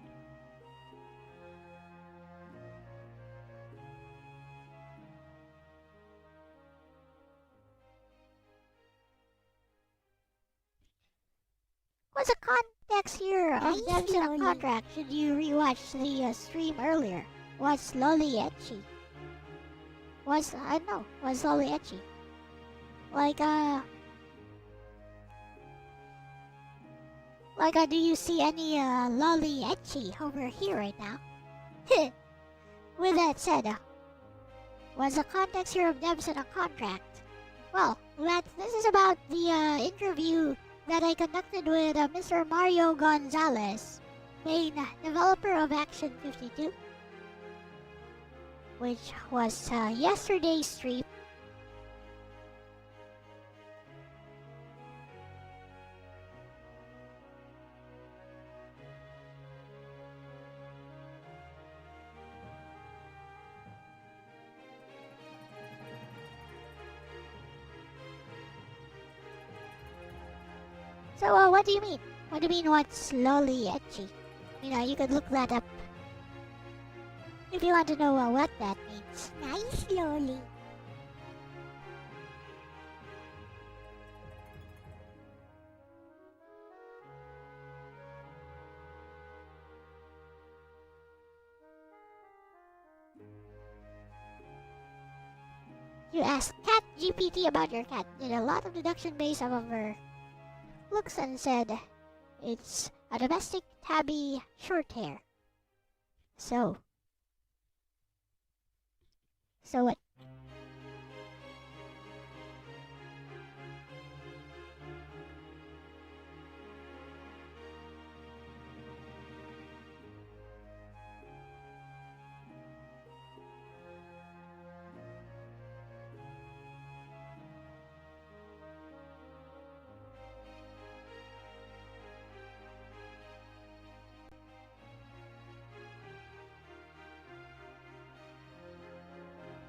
What's the context here of devs in a contract? Should you rewatch the stream earlier? Was Lolly etchy? Was Lolly etchy? Like, do you see any Lolly etchy over here right now? With that said, was the context here of devs in a contract? Well, this is about the interview that I conducted with Mr. Mario Gonzalez, main developer of Action 52, which was yesterday's stream. So, what do you mean? What do you mean, what's lolly etchy? You know, you could look that up if you want to know what that means. Nice lolly. You asked Cat GPT about your cat, did a lot of deduction based off of her looks and said it's a domestic tabby short hair. So what?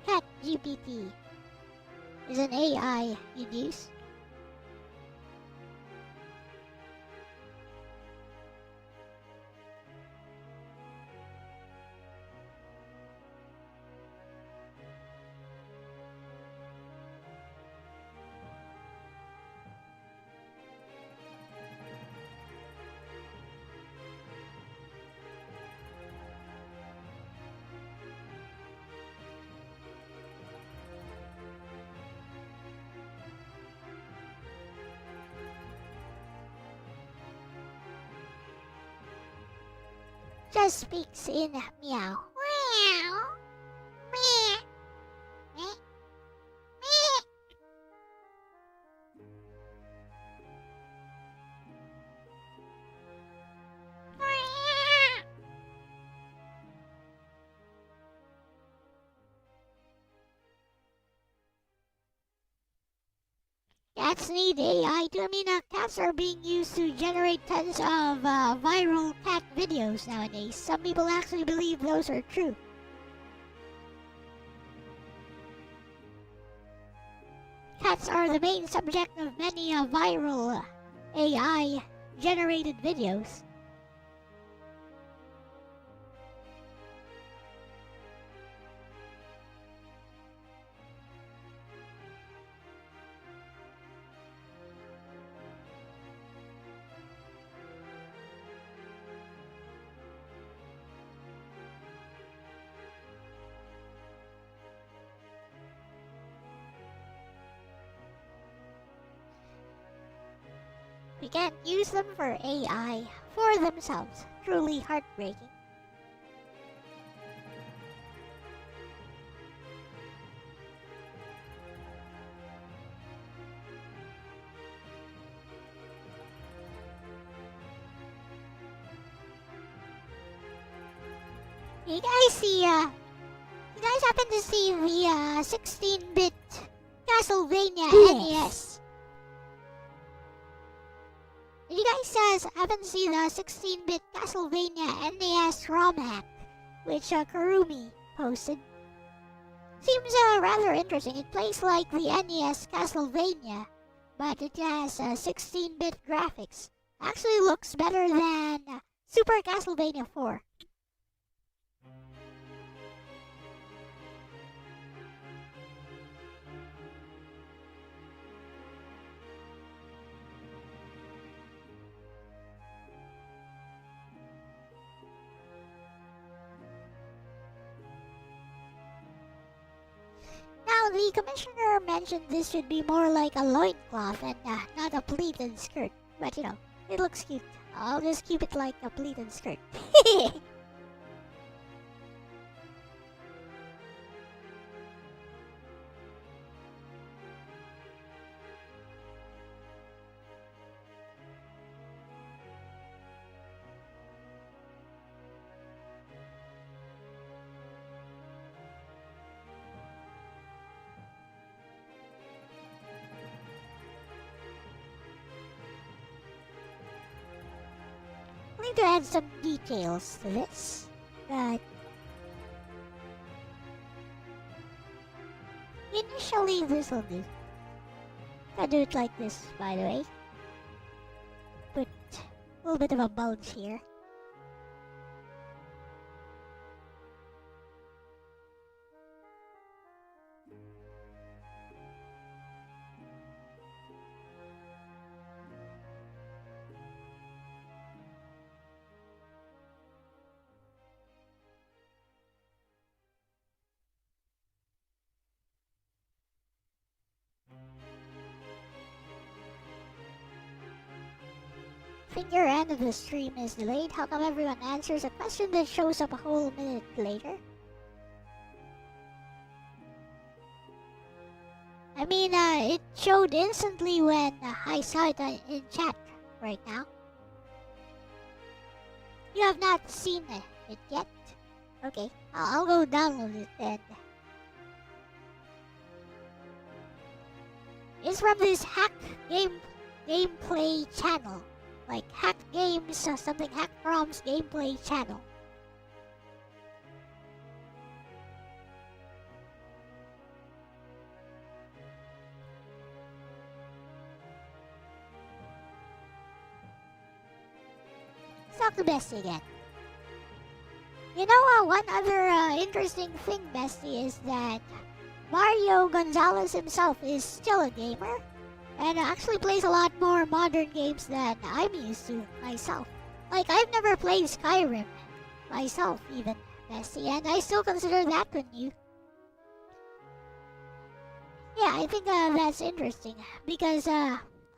Cat GPT is an AI you'd use. just speaks in meow. Meow. Meow. Meow. Meow. Cats need AI too. Cats are being used to generate tons of viral cat videos nowadays. Some people actually believe those are true. Cats are the main subject of many viral AI generated videos. We can't use them for AI for themselves. Truly heartbreaking. You guys see, you guys happen to see the 16-bit Castlevania NES? Did you guys happen to see the 16-bit Castlevania NES ROM hack, which Kurumi posted? Seems rather interesting. It plays like the NES Castlevania, but it has 16-bit graphics. Actually looks better than Super Castlevania 4. Now, the commissioner mentioned this should be more like a loincloth and not a pleated skirt. But you know, it looks cute. I'll just keep it like a pleated skirt. I need to add some details to this, but initially this will do. I'll do it like this, by the way. Put a little bit of a bulge here. I think your end of the stream is delayed. How come everyone answers a question that shows up a whole minute later? I mean, it showed instantly when I saw it in chat right now. You have not seen it yet? Okay, I'll go download it then. It's from this hack gameplay channel. Like Hack Games, something Hack Rom's gameplay channel. Let's talk to Bestie again. You know, one other interesting thing, Bestie, is that Mario Gonzalez himself is still a gamer. And actually plays a lot more modern games than I'm used to myself. Like, I've never played Skyrim myself, even, Bestie, and I still consider that one new. Yeah, I think that's interesting, because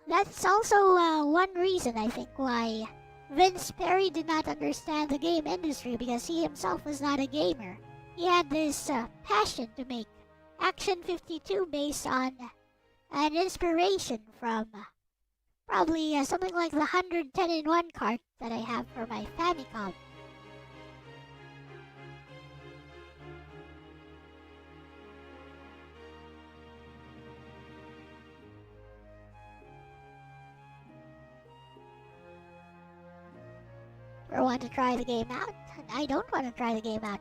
that's also one reason, I think, why Vince Perry did not understand the game industry because he himself was not a gamer. He had this passion to make Action 52 based on an inspiration from probably something like the 110 in 1 card that I have for my Famicom. Or want to try the game out? I don't want to try the game out.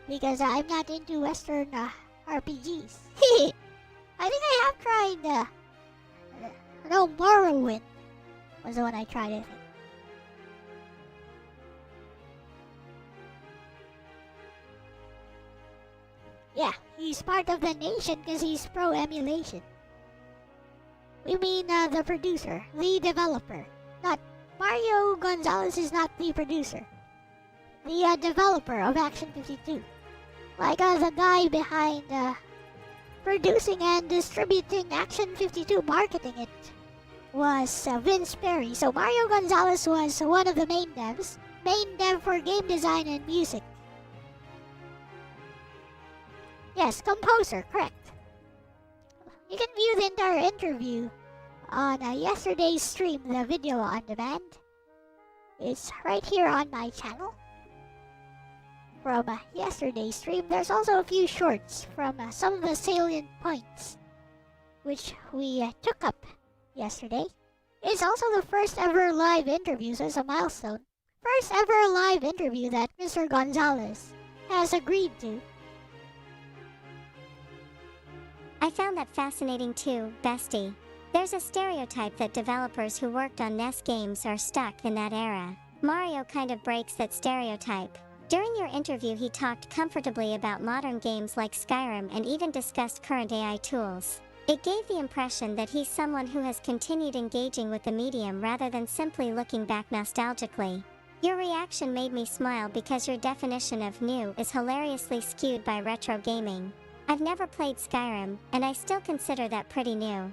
Because I'm not into Western RPGs. I think I have tried, no, Morrowind was the one I tried, I think. Yeah, he's part of the nation because he's pro-emulation. We mean the producer, the developer. Not Mario Gonzalez is not the producer. The developer of Action 52. Like the guy behind producing and distributing Action 52, marketing it, was Vince Perry. So Mario Gonzalez was one of the main devs. Main dev for game design and music. Yes, composer, correct. You can view the entire interview on yesterday's stream, the video on demand. It's right here on my channel. From yesterday's stream, there's also a few shorts from some of the salient points which we took up yesterday. It's also the first ever live interview, so it's a milestone. First ever live interview that Mr. Gonzalez has agreed to. I found that fascinating too, bestie. There's a stereotype that developers who worked on NES games are stuck in that era. Mario kind of breaks that stereotype. During your interview, he talked comfortably about modern games like Skyrim and even discussed current AI tools. It gave the impression that he's someone who has continued engaging with the medium rather than simply looking back nostalgically. Your reaction made me smile because your definition of new is hilariously skewed by retro gaming. I've never played Skyrim, and I still consider that pretty new.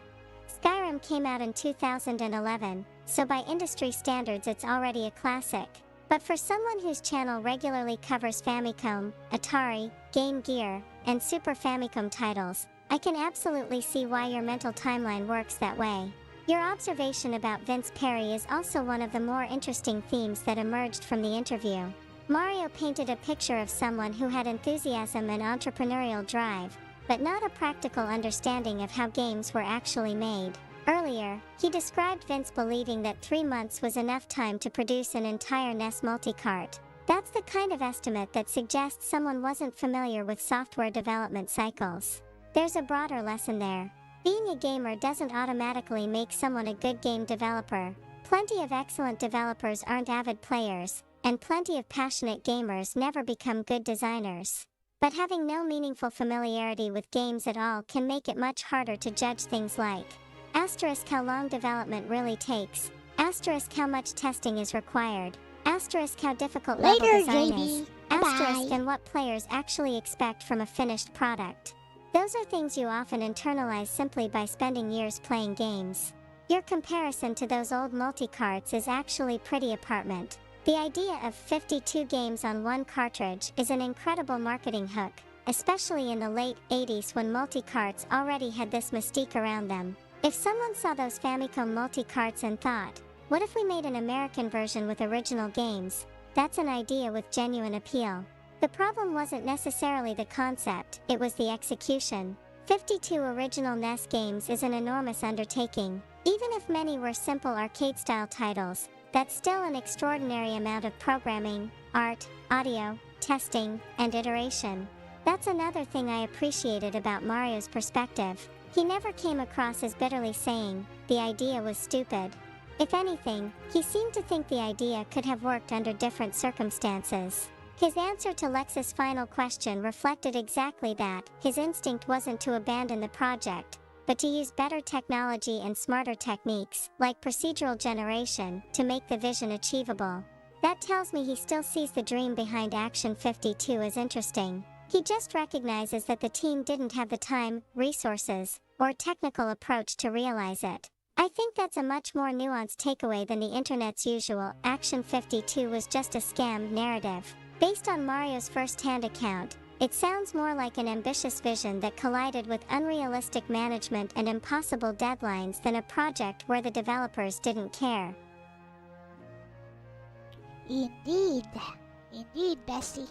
Skyrim came out in 2011, so by industry standards it's already a classic. But for someone whose channel regularly covers Famicom, Atari, Game Gear, and Super Famicom titles, I can absolutely see why your mental timeline works that way. Your observation about Vince Perry is also one of the more interesting themes that emerged from the interview. Mario painted a picture of someone who had enthusiasm and entrepreneurial drive, but not a practical understanding of how games were actually made. Earlier, he described Vince believing that 3 months was enough time to produce an entire NES multi-cart. That's the kind of estimate that suggests someone wasn't familiar with software development cycles. There's a broader lesson there. Being a gamer doesn't automatically make someone a good game developer. Plenty of excellent developers aren't avid players, and plenty of passionate gamers never become good designers. But having no meaningful familiarity with games at all can make it much harder to judge things like asterisk how long development really takes, asterisk how much testing is required, asterisk how difficult level design is, asterisk and what players actually expect from a finished product. Those are things you often internalize simply by spending years playing games. Your comparison to those old multi-carts is actually pretty apartment. The idea of 52 games on one cartridge is an incredible marketing hook, especially in the late 80s when multi-carts already had this mystique around them. If someone saw those Famicom multi-carts and thought, what if we made an American version with original games? That's an idea with genuine appeal. The problem wasn't necessarily the concept, it was the execution. 52 original NES games is an enormous undertaking. Even if many were simple arcade-style titles, that's still an extraordinary amount of programming, art, audio, testing, and iteration. That's another thing I appreciated about Mario's perspective. He never came across as bitterly saying, the idea was stupid. If anything, he seemed to think the idea could have worked under different circumstances. His answer to Lex's final question reflected exactly that. His instinct wasn't to abandon the project, but to use better technology and smarter techniques, like procedural generation, to make the vision achievable. That tells me he still sees the dream behind Action 52 as interesting. He just recognizes that the team didn't have the time, resources, or technical approach to realize it. I think that's a much more nuanced takeaway than the internet's usual Action 52 was just a scam narrative. Based on Mario's first-hand account, it sounds more like an ambitious vision that collided with unrealistic management and impossible deadlines than a project where the developers didn't care. Indeed. Indeed, Bessie.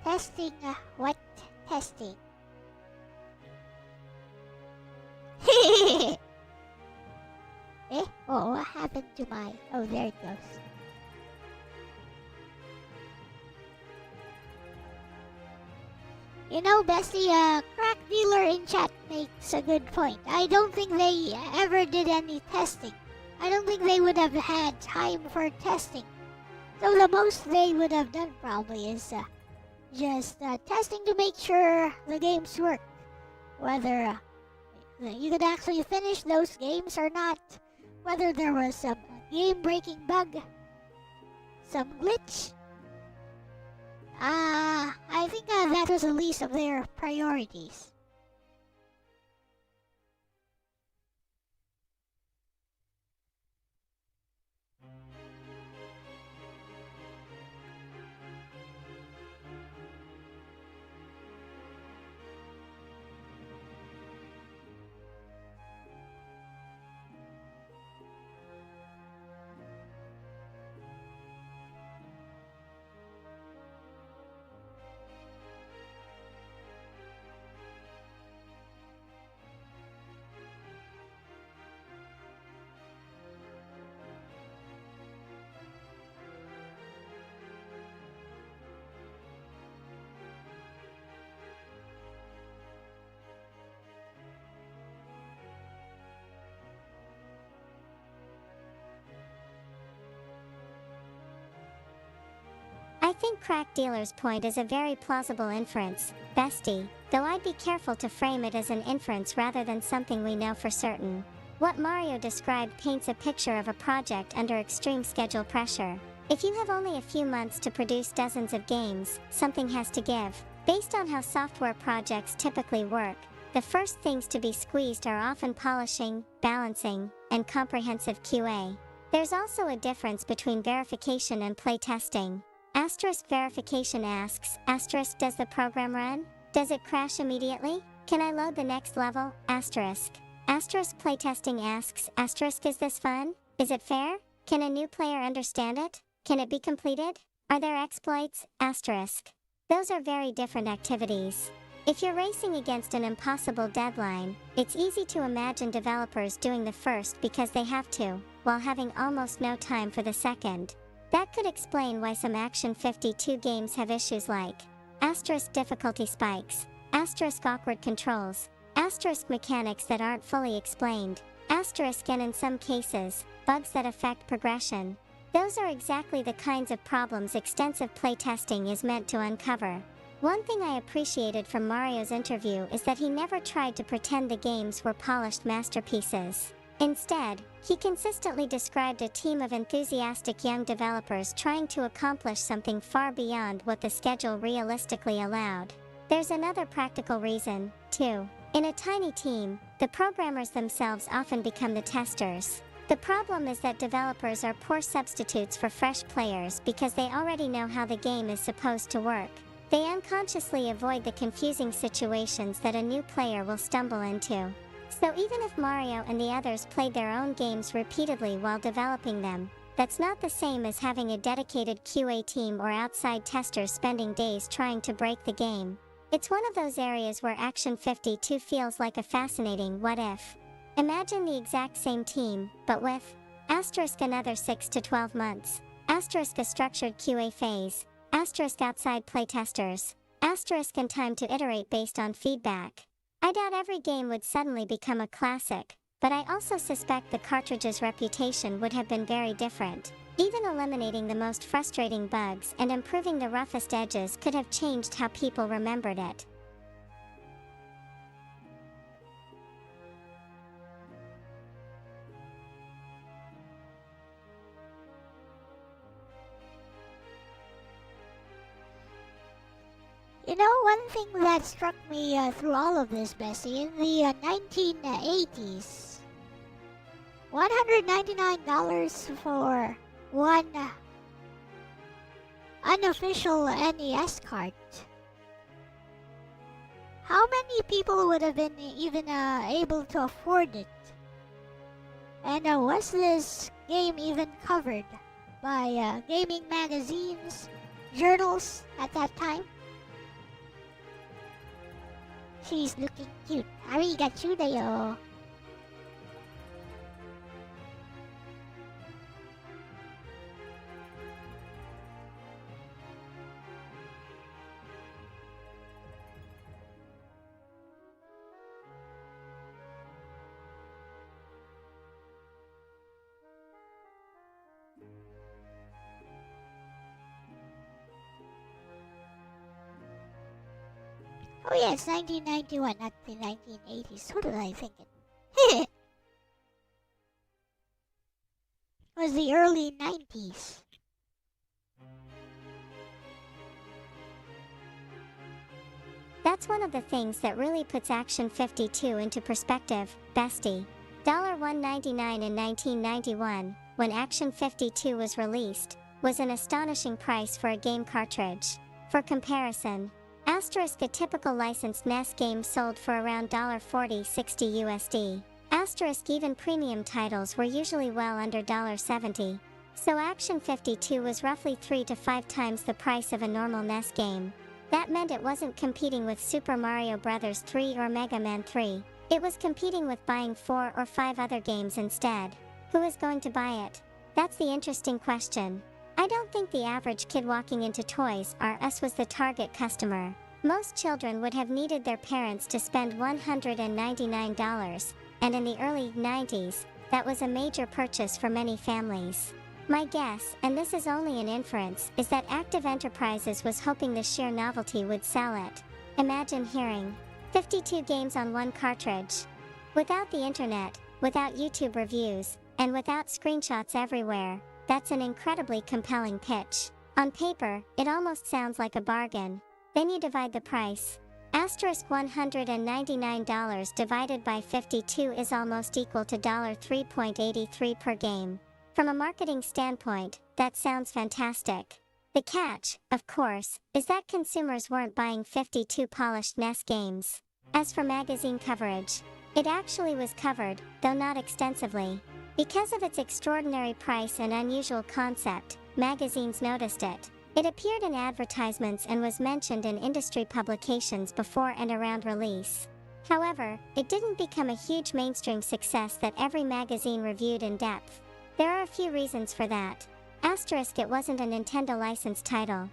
Testing, what testing? Oh, what happened to my... Oh, there it goes. You know, Bessie, crack dealer in chat makes a good point. I don't think they ever did any testing. I don't think they would have had time for testing. So the most they would have done probably is just testing to make sure the games work. Whether you could actually finish those games or not. Whether there was some game-breaking bug. Some glitch. I think that was the least of their priorities. I think crack dealer's point is a very plausible inference, Bestie, though I'd be careful to frame it as an inference rather than something we know for certain. What Mario described paints a picture of a project under extreme schedule pressure. If you have only a few months to produce dozens of games, something has to give. Based on how software projects typically work, the first things to be squeezed are often polishing, balancing, and comprehensive QA. There's also a difference between verification and playtesting. Asterisk verification asks, asterisk does the program run? Does it crash immediately? Can I load the next level? Asterisk. Asterisk playtesting asks, asterisk is this fun? Is it fair? Can a new player understand it? Can it be completed? Are there exploits? Asterisk. Those are very different activities. If you're racing against an impossible deadline, it's easy to imagine developers doing the first because they have to, while having almost no time for the second. That could explain why some Action 52 games have issues like asterisk difficulty spikes, asterisk awkward controls, asterisk mechanics that aren't fully explained, asterisk and in some cases, bugs that affect progression. Those are exactly the kinds of problems extensive playtesting is meant to uncover. One thing I appreciated from Mario's interview is that he never tried to pretend the games were polished masterpieces. Instead, he consistently described a team of enthusiastic young developers trying to accomplish something far beyond what the schedule realistically allowed. There's another practical reason, too. In a tiny team, the programmers themselves often become the testers. The problem is that developers are poor substitutes for fresh players because they already know how the game is supposed to work. They unconsciously avoid the confusing situations that a new player will stumble into. So even if Mario and the others played their own games repeatedly while developing them, that's not the same as having a dedicated QA team or outside testers spending days trying to break the game. It's one of those areas where Action 52 feels like a fascinating what if. Imagine the exact same team, but with asterisk another 6 to 12 months, asterisk a structured QA phase, asterisk outside playtesters, asterisk and time to iterate based on feedback. I doubt every game would suddenly become a classic, but I also suspect the cartridge's reputation would have been very different. Even eliminating the most frustrating bugs and improving the roughest edges could have changed how people remembered it. You know, one thing that struck me through all of this, Bessie, in the 1980s, $199 for one unofficial NES cart. How many people would have been even able to afford it? And was this game even covered by gaming magazines, journals at that time? She's looking cute. Arigatou dayo. Oh yeah, it's 1991, not the 1980s. What was I thinking? It was the early 90s. That's one of the things that really puts Action 52 into perspective, bestie. $1.99 in 1991, when Action 52 was released, was an astonishing price for a game cartridge. For comparison, the typical licensed NES game sold for around $40-60 USD. Even premium titles were usually well under $70. So Action 52 was roughly 3 to 5 times the price of a normal NES game. That meant it wasn't competing with Super Mario Bros. 3 or Mega Man 3. It was competing with buying 4 or 5 other games instead. Who is going to buy it? That's the interesting question. I don't think the average kid walking into Toys R Us was the target customer. Most children would have needed their parents to spend $199, and in the early 90s, that was a major purchase for many families. My guess, and this is only an inference, is that Active Enterprises was hoping the sheer novelty would sell it. Imagine hearing 52 games on one cartridge. Without the internet, without YouTube reviews, and without screenshots everywhere, that's an incredibly compelling pitch. On paper, it almost sounds like a bargain. Then you divide the price. $199 divided by 52 is almost equal to $3.83 per game. From a marketing standpoint, that sounds fantastic. The catch, of course, is that consumers weren't buying 52 polished NES games. As for magazine coverage, it actually was covered, though not extensively. Because of its extraordinary price and unusual concept, magazines noticed it. It appeared in advertisements and was mentioned in industry publications before and around release. However, it didn't become a huge mainstream success that every magazine reviewed in depth. There are a few reasons for that. It wasn't a Nintendo licensed title.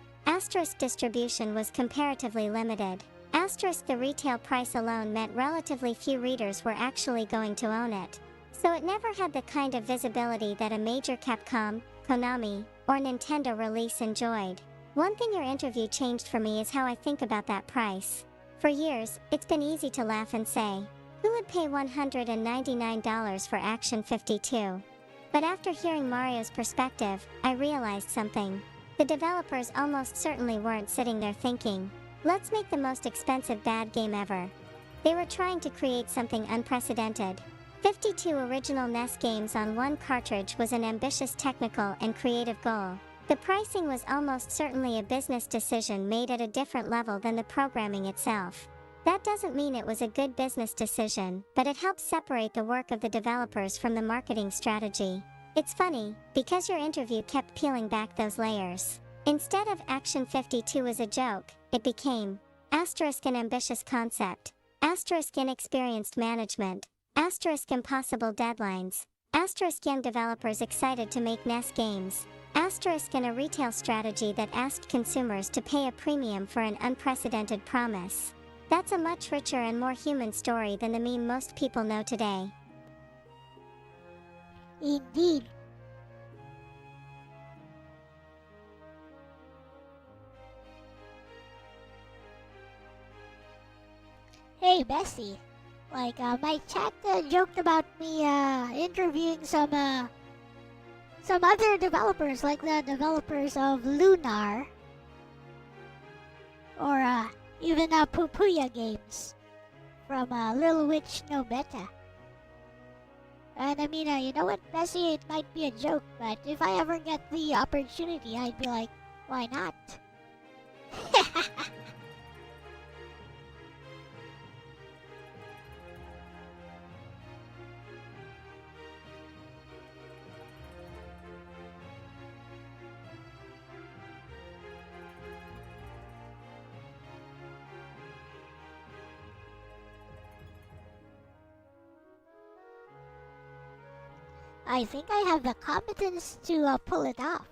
Distribution was comparatively limited. The retail price alone meant relatively few readers were actually going to own it. So it never had the kind of visibility that a major Capcom, Konami, or Nintendo release enjoyed. One thing your interview changed for me is how I think about that price. For years, it's been easy to laugh and say, who would pay $199 for Action 52? But after hearing Mario's perspective, I realized something. The developers almost certainly weren't sitting there thinking, let's make the most expensive bad game ever. They were trying to create something unprecedented. 52 original NES games on one cartridge was an ambitious technical and creative goal. The pricing was almost certainly a business decision made at a different level than the programming itself. That doesn't mean it was a good business decision, but it helps separate the work of the developers from the marketing strategy. It's funny, because your interview kept peeling back those layers. Instead of Action 52 as a joke, it became an ambitious concept, inexperienced management, impossible deadlines, young developers excited to make NES games, and a retail strategy that asked consumers to pay a premium for an unprecedented promise. That's a much richer and more human story than the meme most people know today. Indeed. Hey, Bessie. Like, my chat joked about me interviewing some other developers, like the developers of Lunar, or even Pupuya Games from Little Witch No Beta. And I mean, you know what, Bessie, it might be a joke, but if I ever get the opportunity, I'd be like, why not? I think I have the competence to pull it off.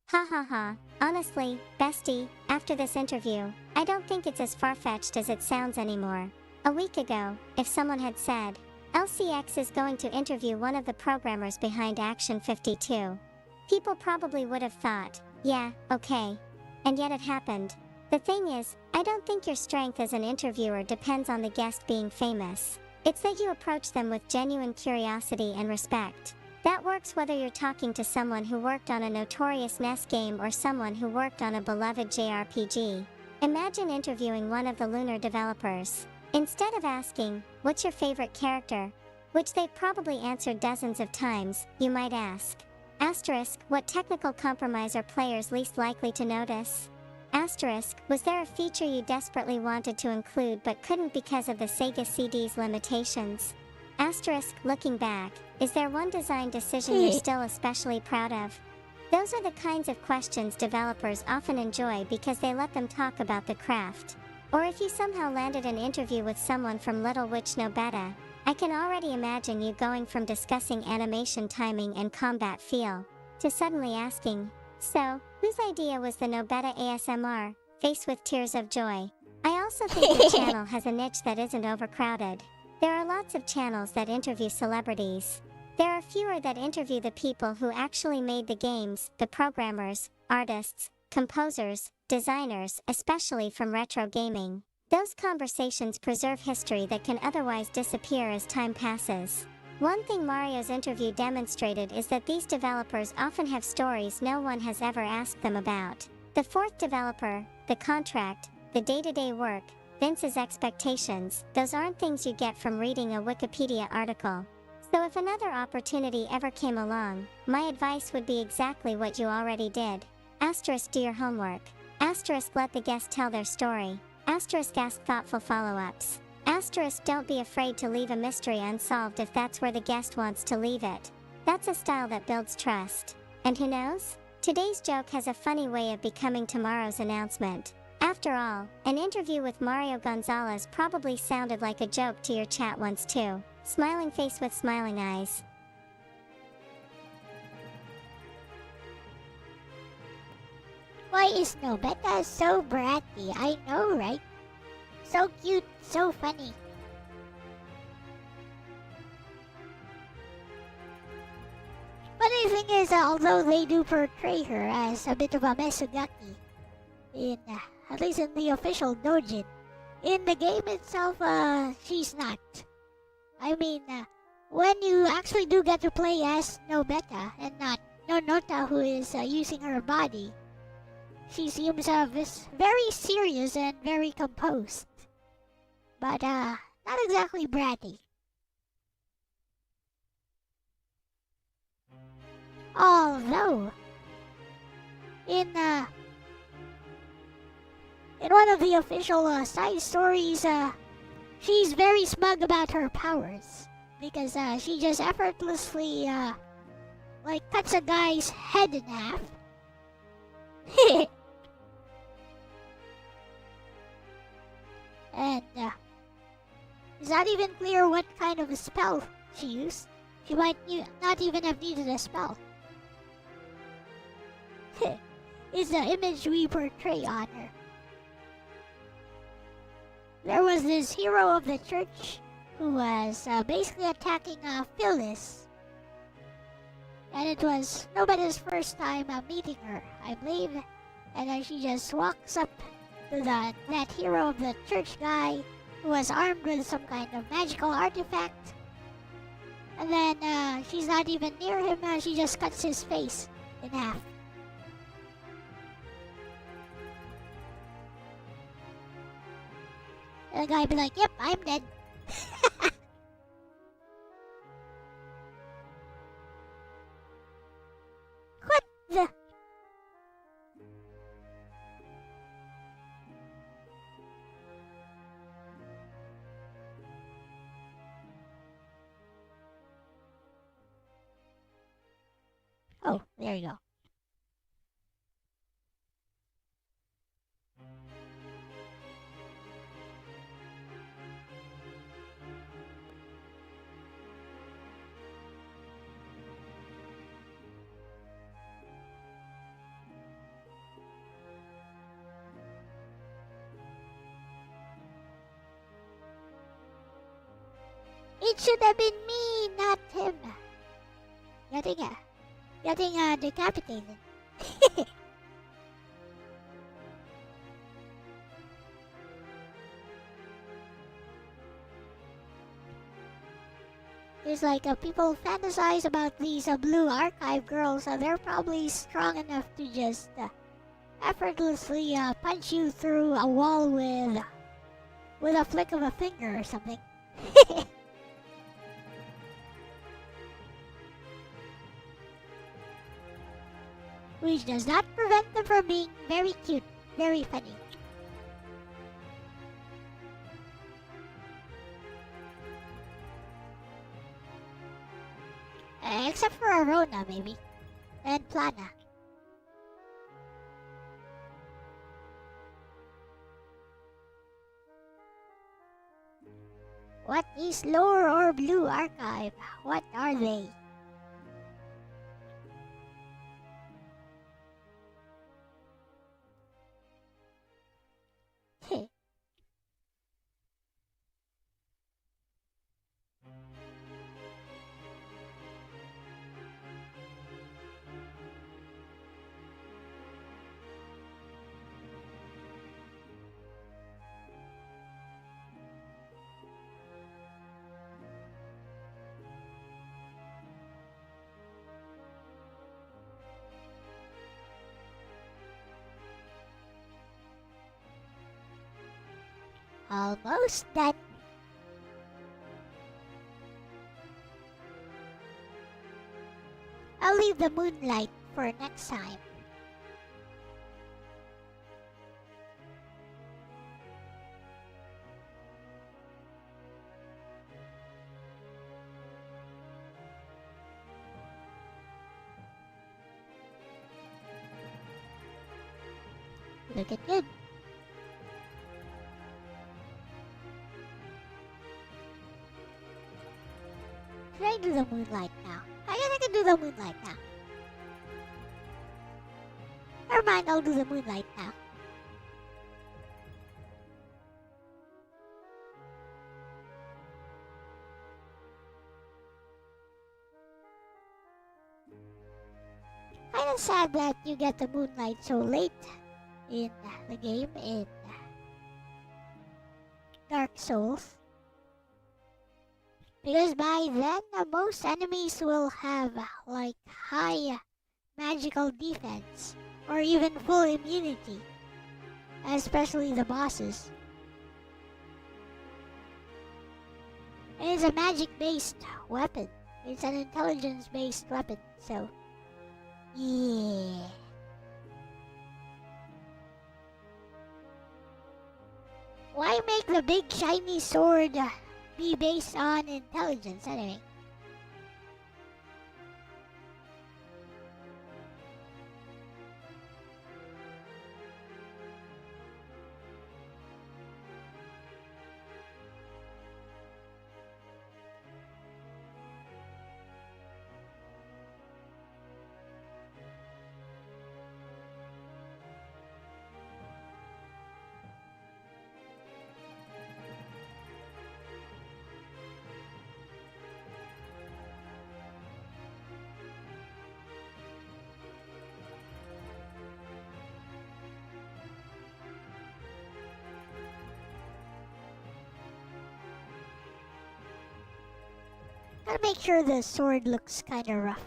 Ha ha ha. Honestly, bestie, after this interview, I don't think it's as far-fetched as it sounds anymore. A week ago, if someone had said, LCX is going to interview one of the programmers behind Action 52, people probably would have thought, yeah, okay. And yet it happened. The thing is, I don't think your strength as an interviewer depends on the guest being famous. It's that you approach them with genuine curiosity and respect. That works whether you're talking to someone who worked on a notorious NES game or someone who worked on a beloved JRPG. Imagine interviewing one of the Lunar developers. Instead of asking, what's your favorite character? Which they've probably answered dozens of times, you might ask. Asterisk, what technical compromise are players least likely to notice? Asterisk, was there a feature you desperately wanted to include but couldn't because of the Sega CD's limitations? Asterisk, looking back, is there one design decision you're still especially proud of? Those are the kinds of questions developers often enjoy because they let them talk about the craft. Or if you somehow landed an interview with someone from Little Witch No Beta, I can already imagine you going from discussing animation timing and combat feel, to suddenly asking, so, whose idea was the No Beta ASMR, face with tears of joy? I also think the channel has a niche that isn't overcrowded. There are lots of channels that interview celebrities. There are fewer that interview the people who actually made the games, the programmers, artists, composers, designers, especially from retro gaming. Those conversations preserve history that can otherwise disappear as time passes. One thing Mario's interview demonstrated is that these developers often have stories no one has ever asked them about. The fourth developer, the contract, the day-to-day work, Vince's expectations, those aren't things you get from reading a Wikipedia article. So if another opportunity ever came along, my advice would be exactly what you already did. Asterisk, do your homework. Asterisk, let the guest tell their story. Asterisk, ask thoughtful follow-ups. Asterisk, don't be afraid to leave a mystery unsolved if that's where the guest wants to leave it. That's a style that builds trust. And who knows? Today's joke has a funny way of becoming tomorrow's announcement. After all, an interview with Mario Gonzalez probably sounded like a joke to your chat once too. Smiling face with smiling eyes. Why is No Beta so bratty? I know, right? So cute, so funny. Funny thing is, although they do portray her as a bit of a Mesugaki, at least in the official doujin, in the game itself, she's not. I mean, when you actually do get to play as No Beta and not Nonota, who is using her body, she seems very serious and very composed. But, not exactly bratty. Although, in one of the official side stories, she's very smug about her powers. Because she just effortlessly, cuts a guy's head in half. And, it's not even clear what kind of a spell she used. She might not even have needed a spell. Is the image we portray on her. there was this hero of the church who was basically attacking Phyllis. And it was nobody's first time meeting her, I believe. And then she just walks up to that hero of the church guy who was armed with some kind of magical artifact. And then she's not even near him, she just cuts his face in half. And the guy be like, yep, I'm dead. What the? Oh, there you go. It should have been me, not him. Getting decapitated. It's like people fantasize about these blue archive girls, so they're probably strong enough to just effortlessly punch you through a wall with a flick of a finger or something. Which does not prevent them from being very cute, very funny. Except for Arona, maybe. And Plana. What is lore or blue archive? What are they? Almost done. I'll leave the moonlight for next time. Looking good. Should I do the moonlight now? I guess I can do the moonlight now. Never mind, I'll do the moonlight now. Kinda sad that you get the moonlight so late in the game in Dark Souls. Because by then, most enemies will have like high magical defense or even full immunity, especially the bosses. And it's a magic-based weapon. It's an intelligence-based weapon, so yeah. Why make the big shiny sword be based on intelligence anyway? Gotta make sure the sword looks kinda rough.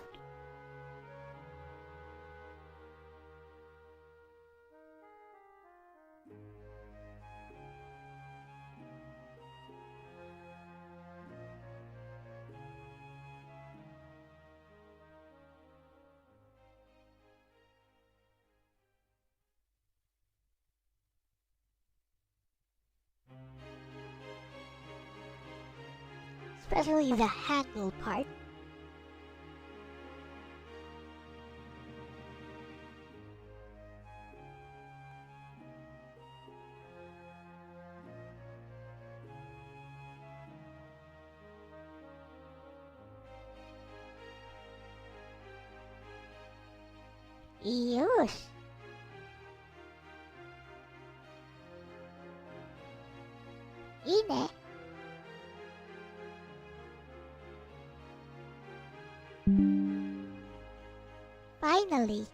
Especially the handle part. Yes. Ine. Finally.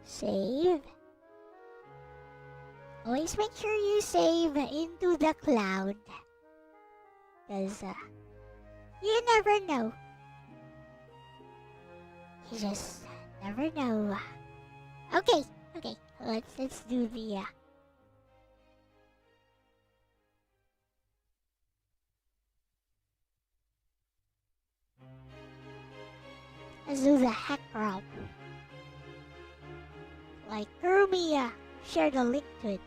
Save. Always make sure you save into the cloud. Cause, you never know. You just never know. Okay, let's do the, let's do the hack route. Like, Kurumi, share the link to it.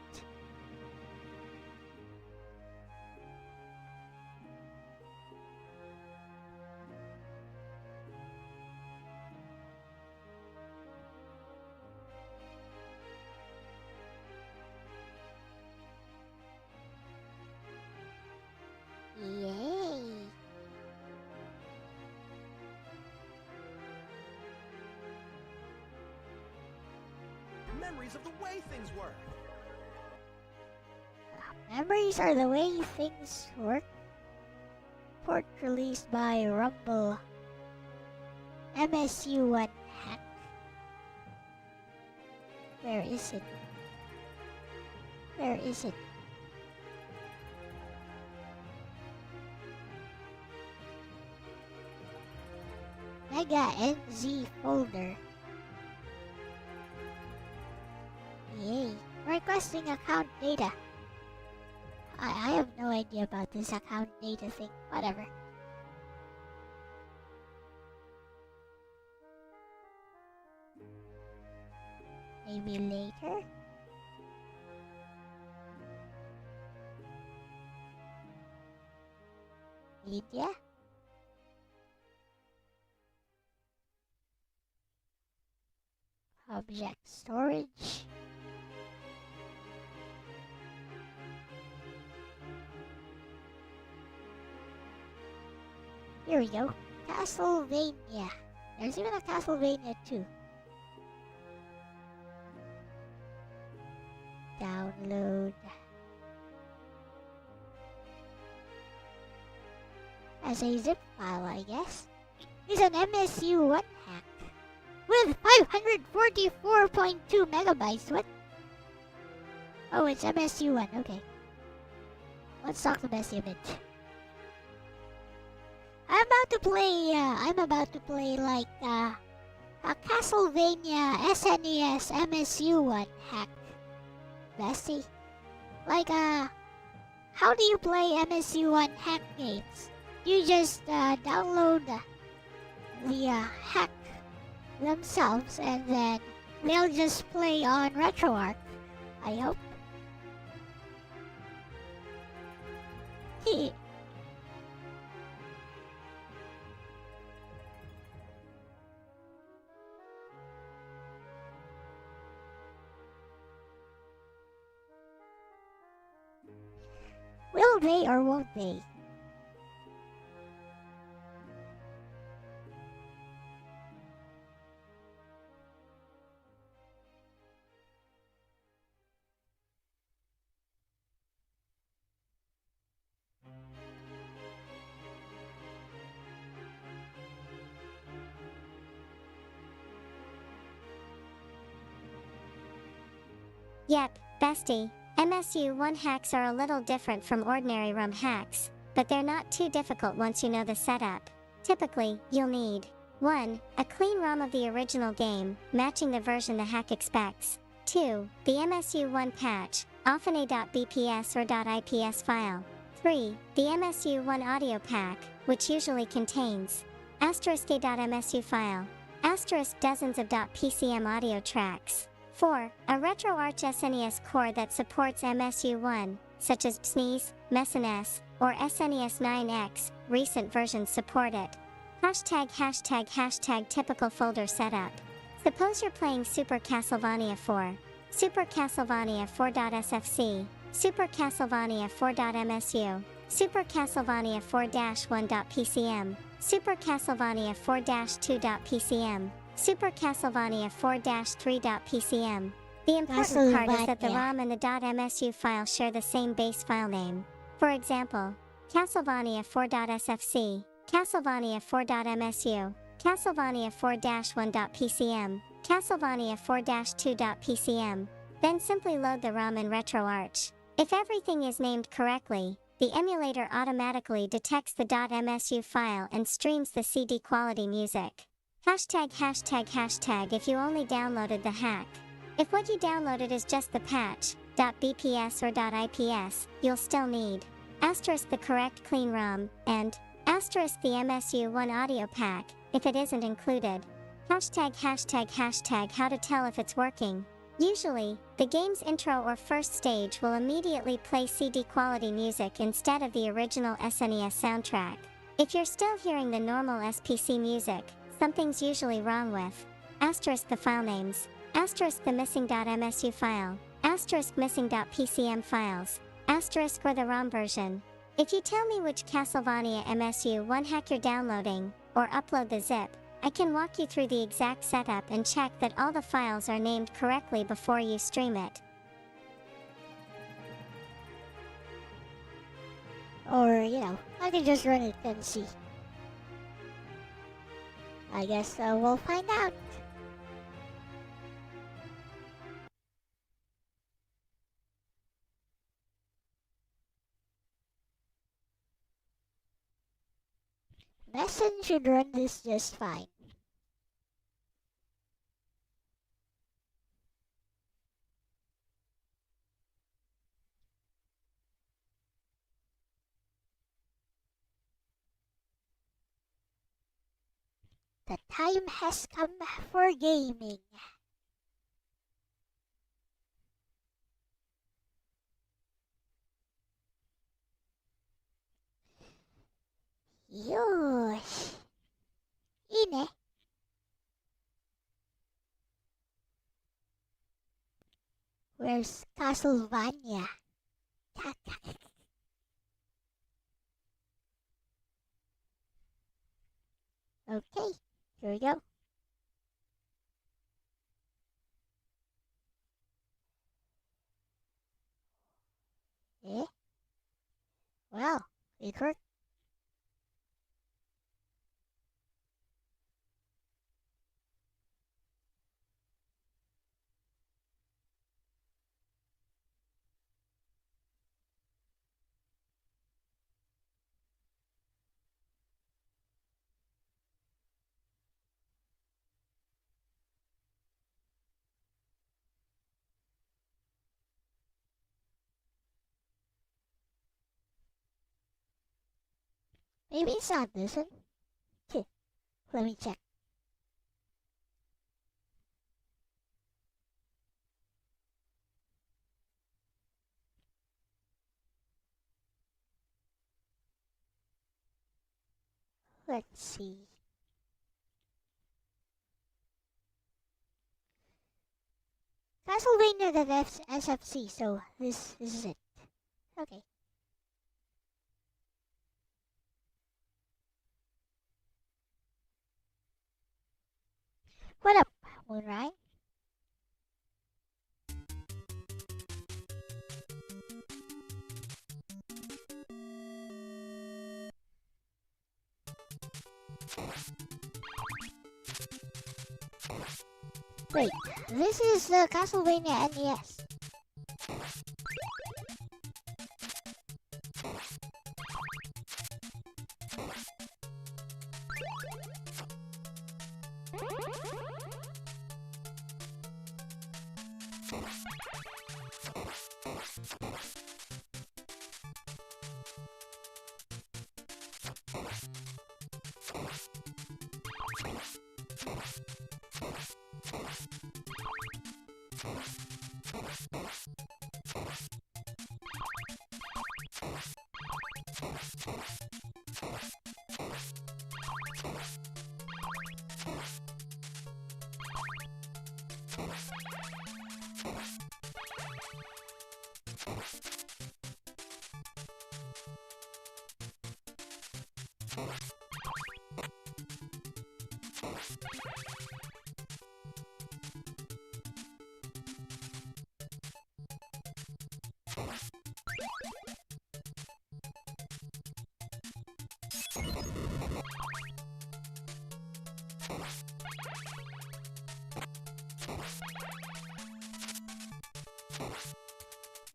Yay! Memories of the way things work. Memories are the way things work. Port released by Rumble. MSU1 hack. Where is it? Where is it? Mega NZ folder. Yay. Requesting account data. I have no idea about this account data thing. Whatever. Maybe later? Media? Object storage? Here we go. Castlevania. There's even a Castlevania 2. Download. As a zip file, I guess. It's an MSU1 hack. With 544.2 megabytes. What? Oh, it's MSU1. Okay. Let's talk to Bessie a bit. I'm about to play like a Castlevania SNES MSU1 hack. Bessie. Like how do you play MSU1 hack games? You just download the hack themselves and then they'll just play on RetroArch. I hope. Will they or won't they? Yep, bestie, MSU1 hacks are a little different from ordinary ROM hacks, but they're not too difficult once you know the setup. Typically, you'll need 1. A clean ROM of the original game, matching the version the hack expects. 2. The MSU1 patch, often a .bps or .ips file. 3. The MSU1 audio pack, which usually contains *a.msu file, dozens of .pcm audio tracks. 4. A RetroArch SNES core that supports MSU1, such as SNES, SNES, or SNES 9X, recent versions support it. #### typical folder setup. Suppose you're playing Super Castlevania 4. Super Castlevania 4.sfc, Super Castlevania 4.msu, Super Castlevania 4-1.pcm, Super Castlevania 4-2.pcm, Super Castlevania 4-3.pcm. The important part is that the ROM and the .msu file share the same base file name. For example, Castlevania 4.sfc, Castlevania 4.msu, Castlevania 4-1.pcm, Castlevania 4-2.pcm. Then simply load the ROM in RetroArch. If everything is named correctly, the emulator automatically detects the .msu file and streams the CD quality music. #### if you only downloaded the hack. If what you downloaded is just the patch, .bps or .ips, you'll still need the correct clean ROM, and the MSU1 audio pack, if it isn't included. #### how to tell if it's working. Usually, the game's intro or first stage will immediately play CD quality music instead of the original SNES soundtrack. If you're still hearing the normal SPC music, something's usually wrong with the file names, the missing .msu file, missing .pcm files, or the ROM version. If you tell me which Castlevania MSU1 hack you're downloading, or upload the zip, I can walk you through the exact setup and check that all the files are named correctly before you stream it. Or, I can just run it and see. I guess we'll find out. Messen should run this just fine. The time has come for gaming. Yosh. Ine. Where's Castlevania? Okay, here we go. Eh? Well, it worked. Maybe it's not this one. Let me check. Let's see. Castlevania.sfc, so this is it. Okay. What up, Moonrise? Wait, this is Castlevania NES.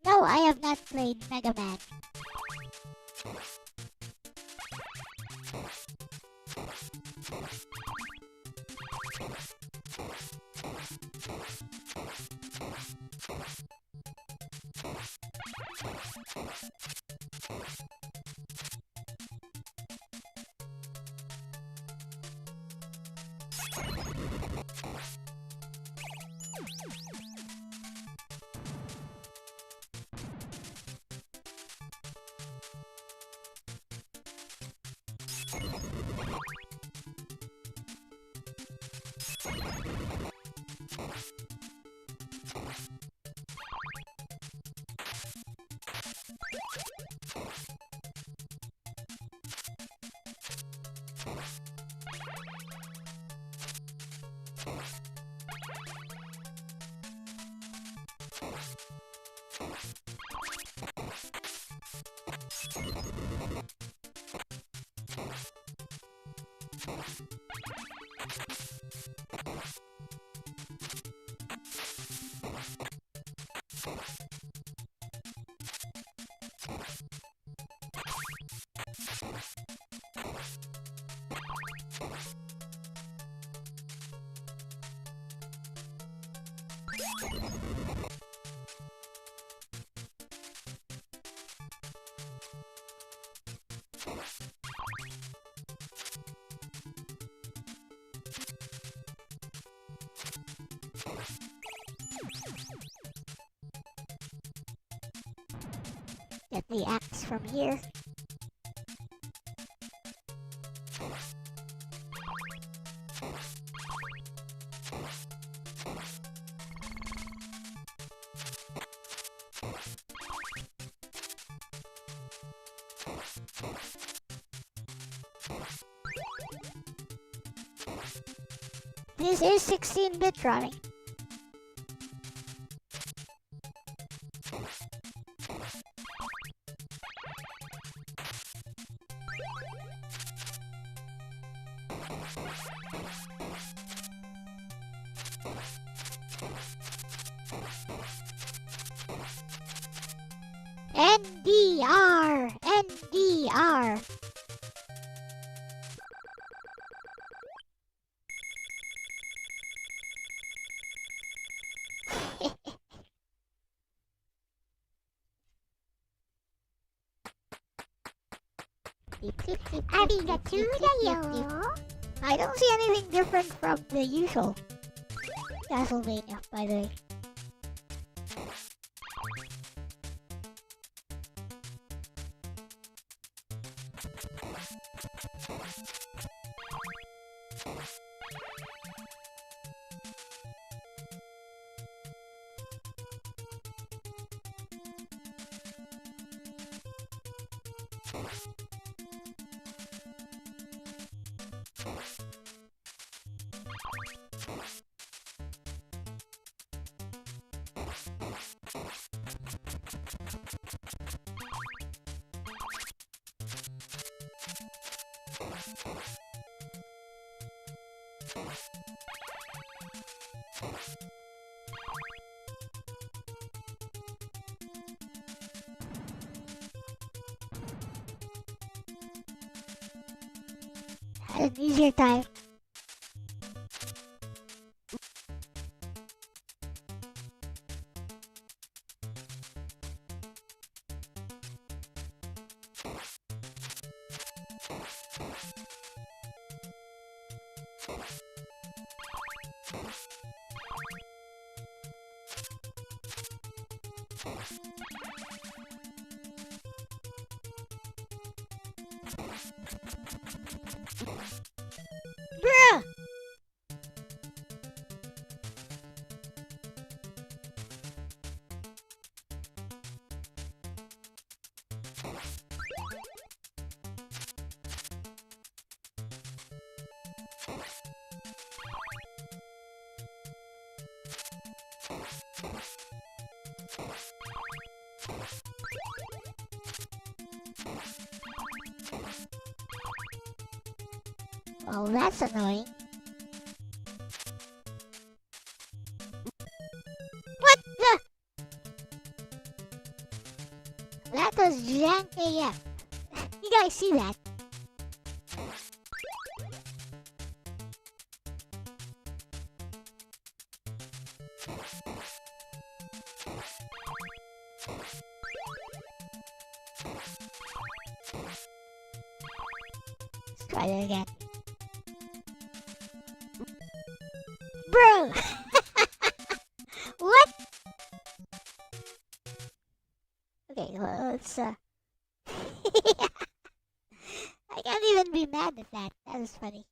No, I have not played Mega Man. Get the axe from here. This is 16-bit drawing. NDR! NDR! I don't see anything different from the usual Castlevania, by the way. Had an easier time. Bruh! Well, that's annoying. What the? That was jank AF. You guys see that? Let's try that again. Bro! What? Okay, well, let's, I can't even be mad at that. That was funny.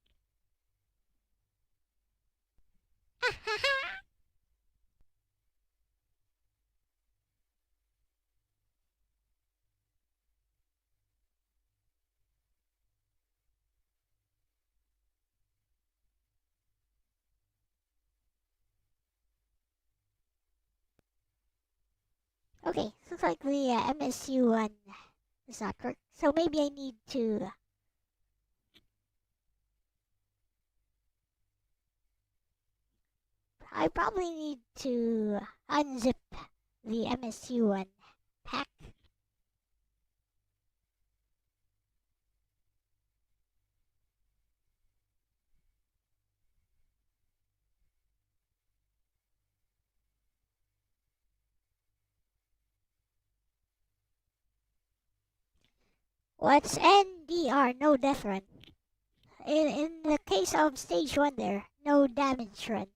Okay, looks like the MSU one is not correct. So maybe I need to... I probably need to unzip the MSU one pack. What's NDR? No death run. In the case of stage 1 there, no damage run.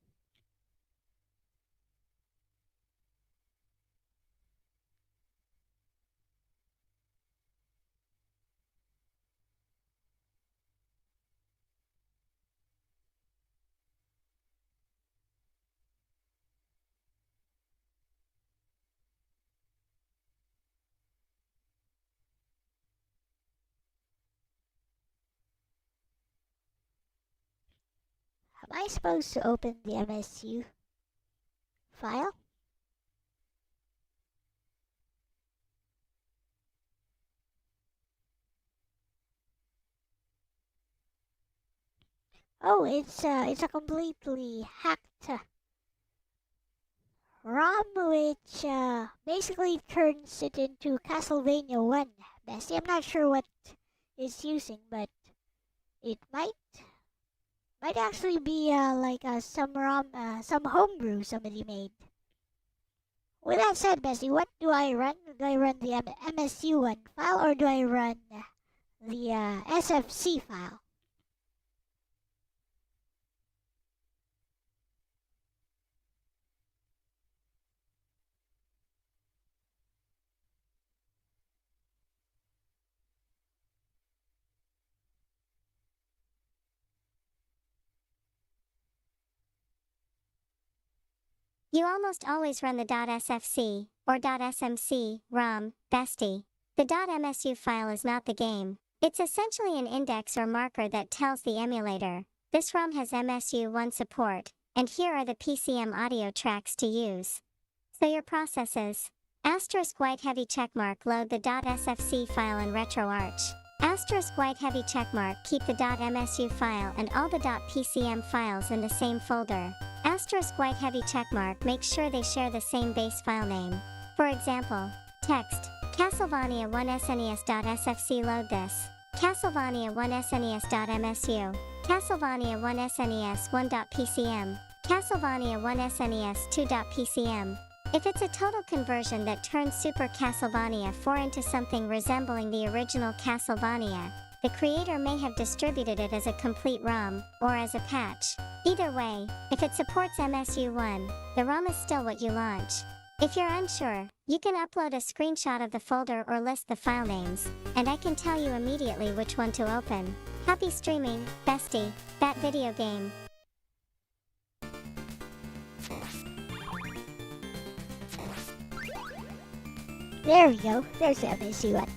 Am I supposed to open the MSU file? Oh, it's a completely hacked ROM, which basically turns it into Castlevania 1. Bestie, I'm not sure what it's using, but it might actually be like some ROM, some homebrew somebody made. With that said, Bestie, what do I run? Do I run the MSU1 file or do I run the SFC file? You almost always run the .sfc, or .smc, ROM, bestie. The .msu file is not the game. It's essentially an index or marker that tells the emulator, this ROM has MSU1 support, and here are the PCM audio tracks to use. So your processes, asterisk white heavy checkmark load the .sfc file in RetroArch. Asterisk white heavy checkmark keep the .msu file and all the .pcm files in the same folder. Asterisk white heavy checkmark makes sure they share the same base file name. For example, text, Castlevania 1 SNES.sfc load this. Castlevania 1 SNES.msu. Castlevania 1 SNES 1.pcm. Castlevania 1 SNES 2.pcm. If it's a total conversion that turns Super Castlevania 4 into something resembling the original Castlevania, the creator may have distributed it as a complete ROM, or as a patch. Either way, if it supports MSU1, the ROM is still what you launch. If you're unsure, you can upload a screenshot of the folder or list the file names, and I can tell you immediately which one to open. Happy streaming, bestie, that video game. There we go. There's the MSU one.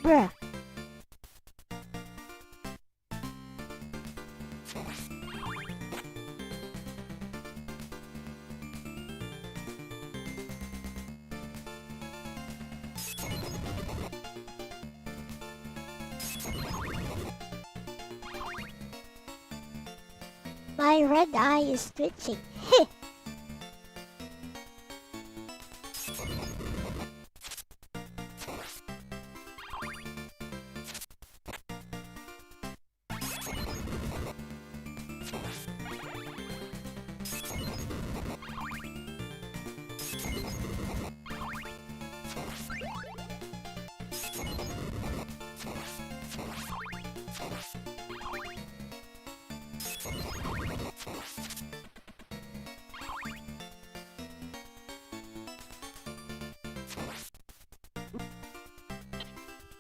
Bruh. My red eye is twitching.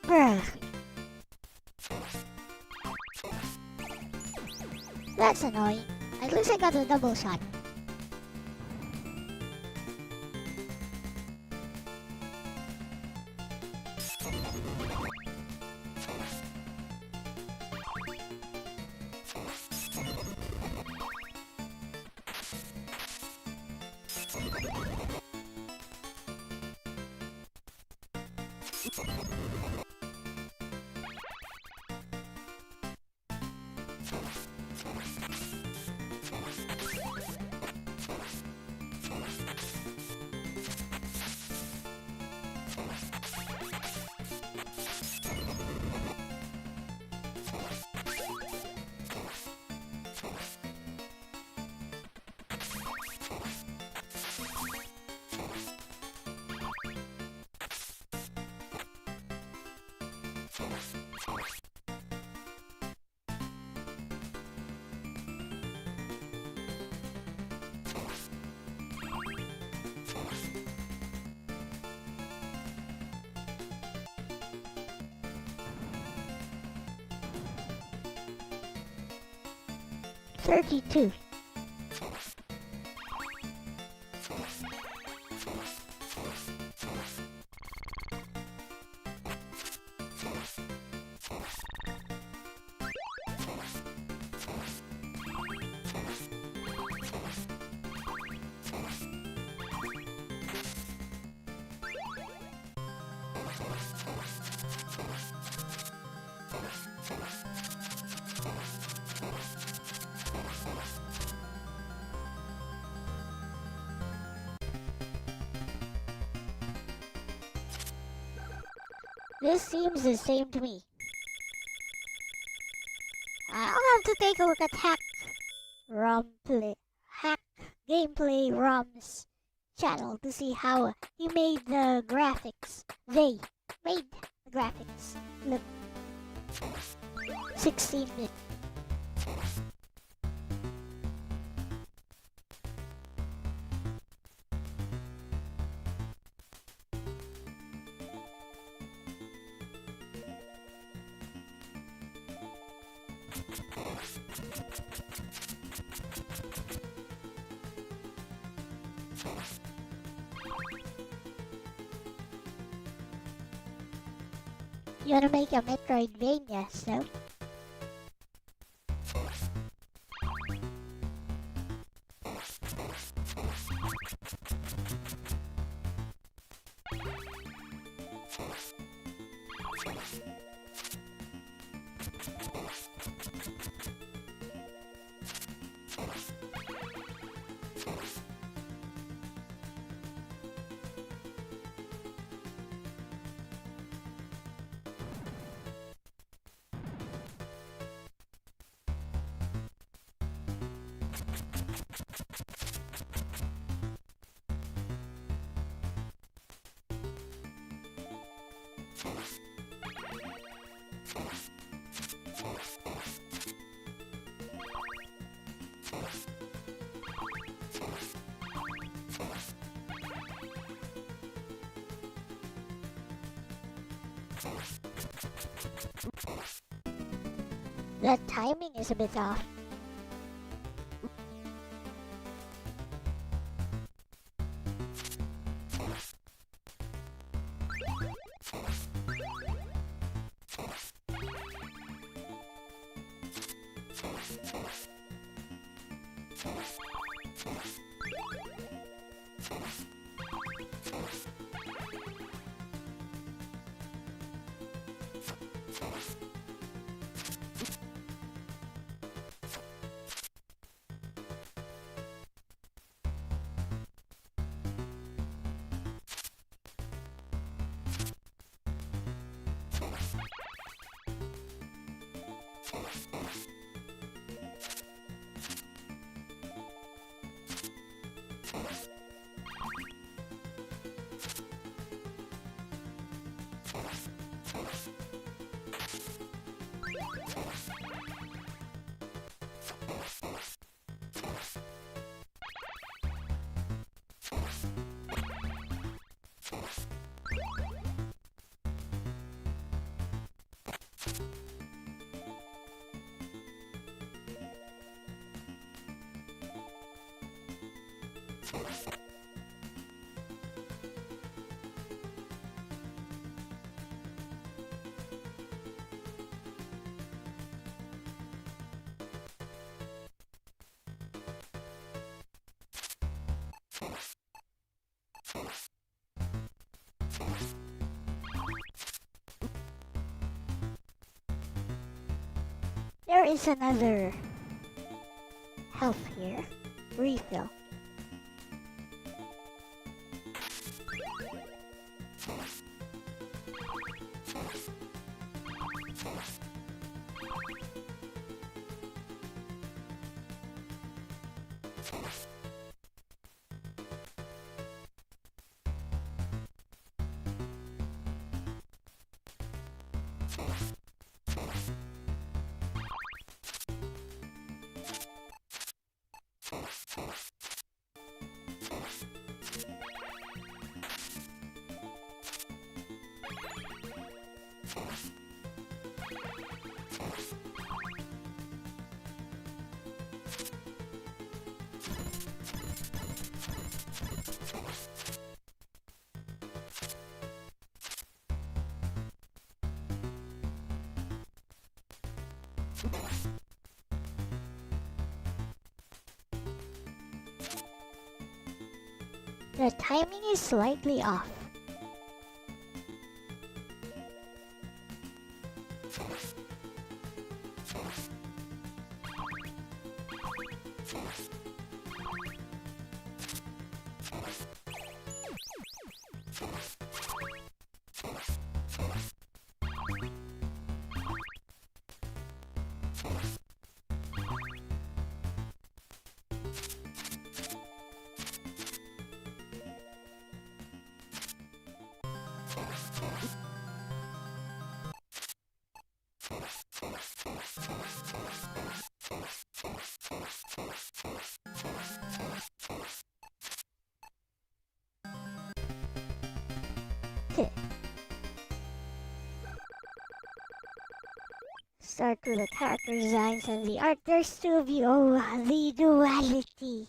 Bruh. That's annoying. At least I got a double shot. $32. This seems the same to me. I'll have to take a look at Hack Gameplay ROM's channel to see how he made the graphics. They made the graphics look 16-bit. You wanna make a Metroidvania, so? The timing is a bit off. There is another health here. Refill. The timing is slightly off. Start with the character designs and the art. There's two of you. Oh, the duality.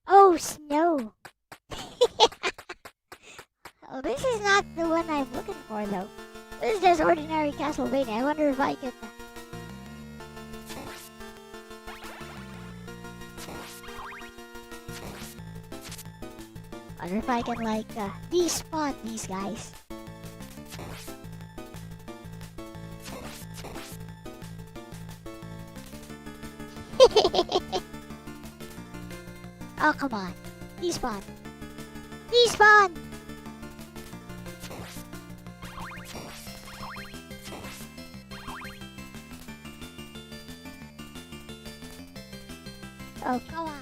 Oh, snow. Oh, this is not the one I'm looking for, though. This is just ordinary Castlevania. I wonder if I can... wonder if I can, like, despawn these guys. Oh, come on. Despawn. Despawn! Oh, come on.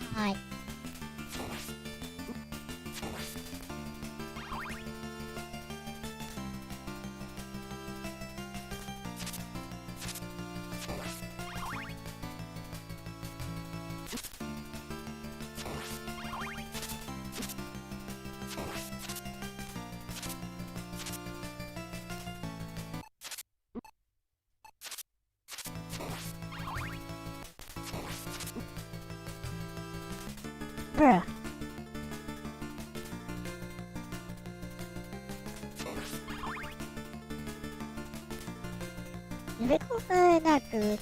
Bruh. Difficult? Not good.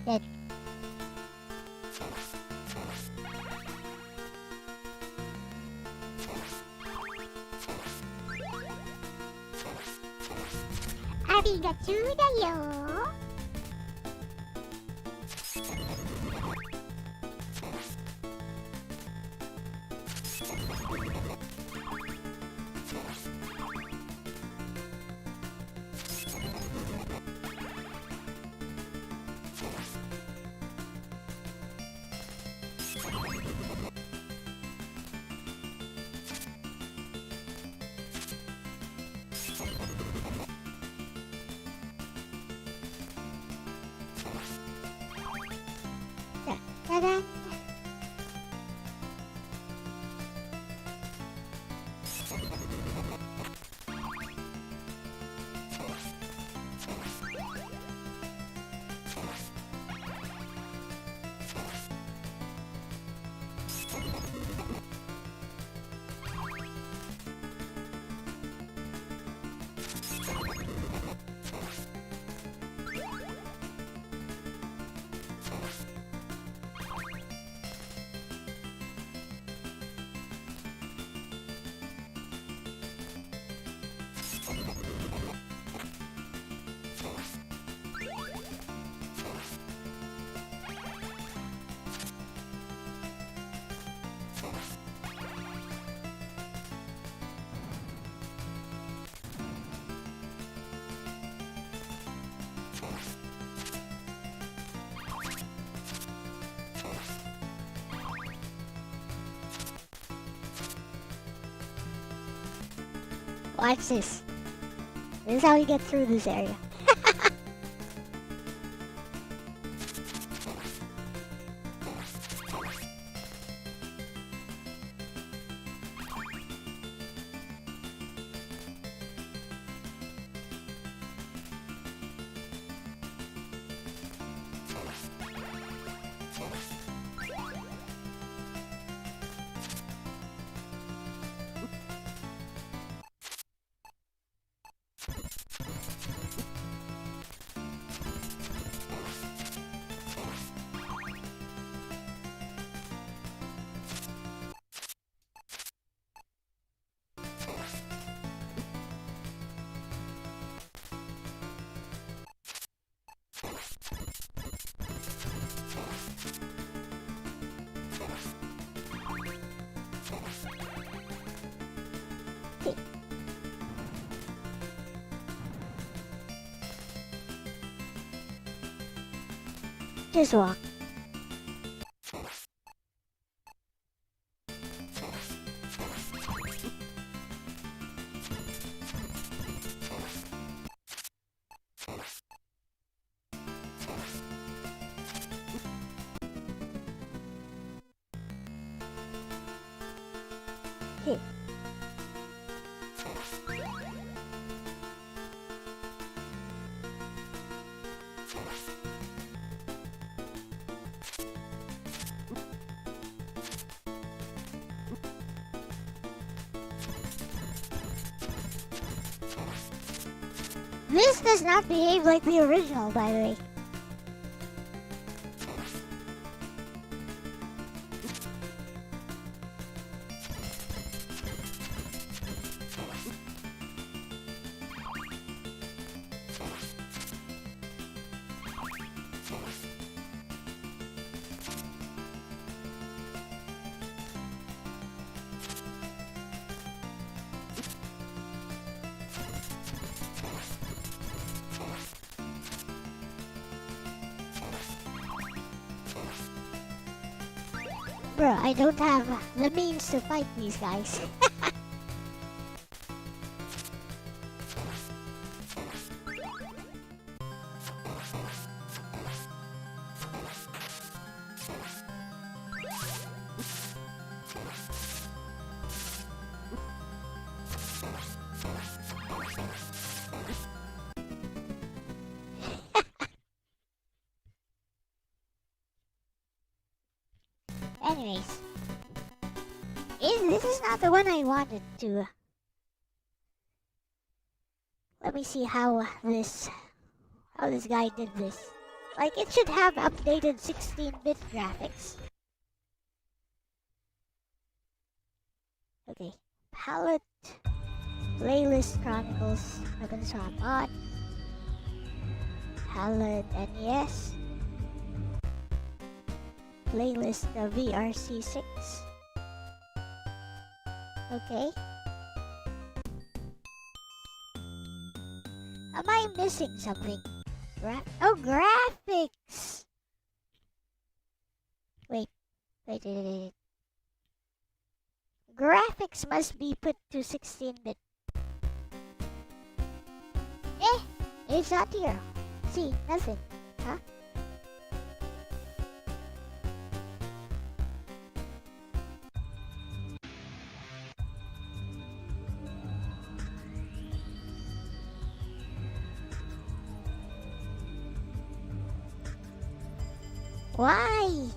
Dead. Arigatou da yo. Ta-da! Watch this. This is how you get through this area. Just walk. Okay. This does not behave like the original, by the way. Bro, I don't have the means to fight these guys. Anyways, this is not the one I wanted to. Let me see how this guy did this. Like, it should have updated 16-bit graphics. Okay, palette, playlist chronicles. Okay, so I'm on palette NES. Playlist of VRC6. Okay. Am I missing something? Graphics! Wait. Graphics must be put to 16-bit. It's not here. See, nothing. Huh? Why?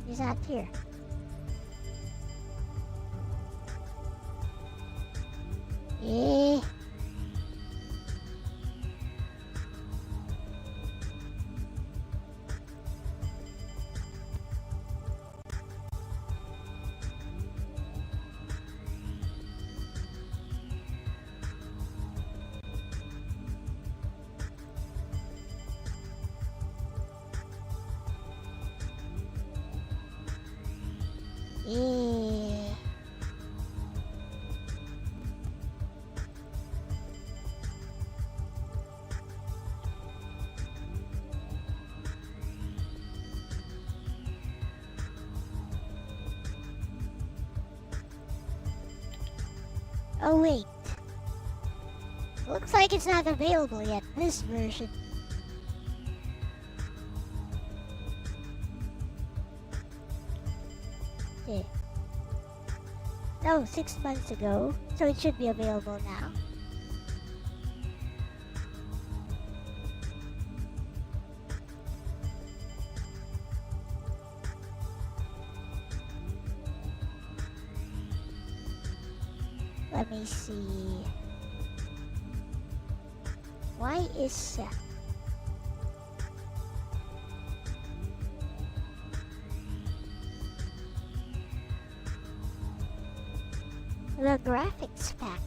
He's not here. Eh. Yeah. Oh wait. Looks like it's not available yet, this version. Yeah. No, 6 months ago, so it should be available now. Let me see. Why is the graphics pack?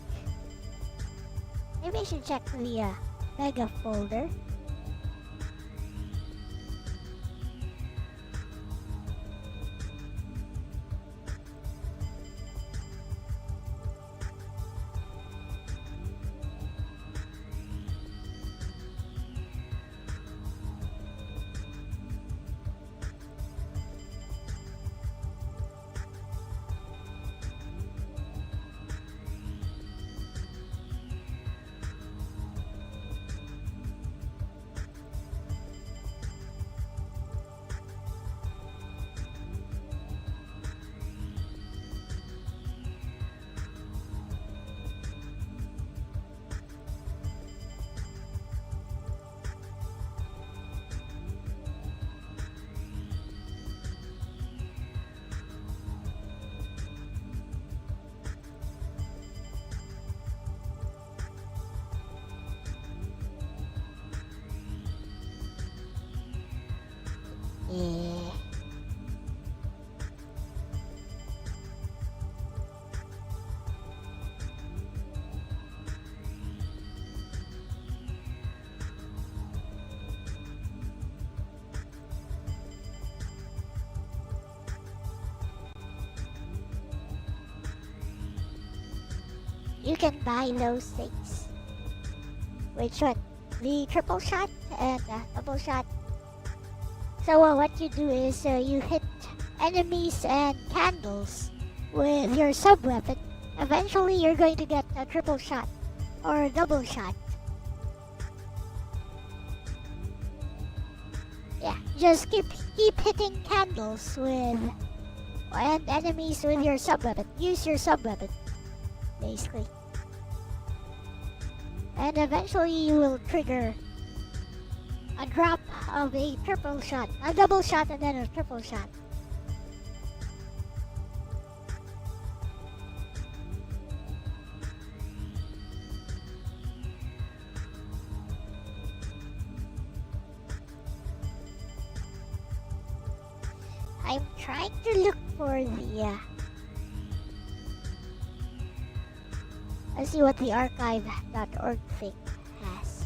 Maybe I should check the mega folder. Yeah. You can buy those things. Which one? The triple shot and double shot. So what you do is you hit enemies and candles with your sub weapon. Eventually you're going to get a triple shot or a double shot. Yeah, just keep hitting candles with and enemies with your sub weapon. Use your sub weapon, basically. And eventually you will trigger a drop of a triple shot, a double shot, and then a triple shot. I'm trying to look for the let's see what the archive.org thing has.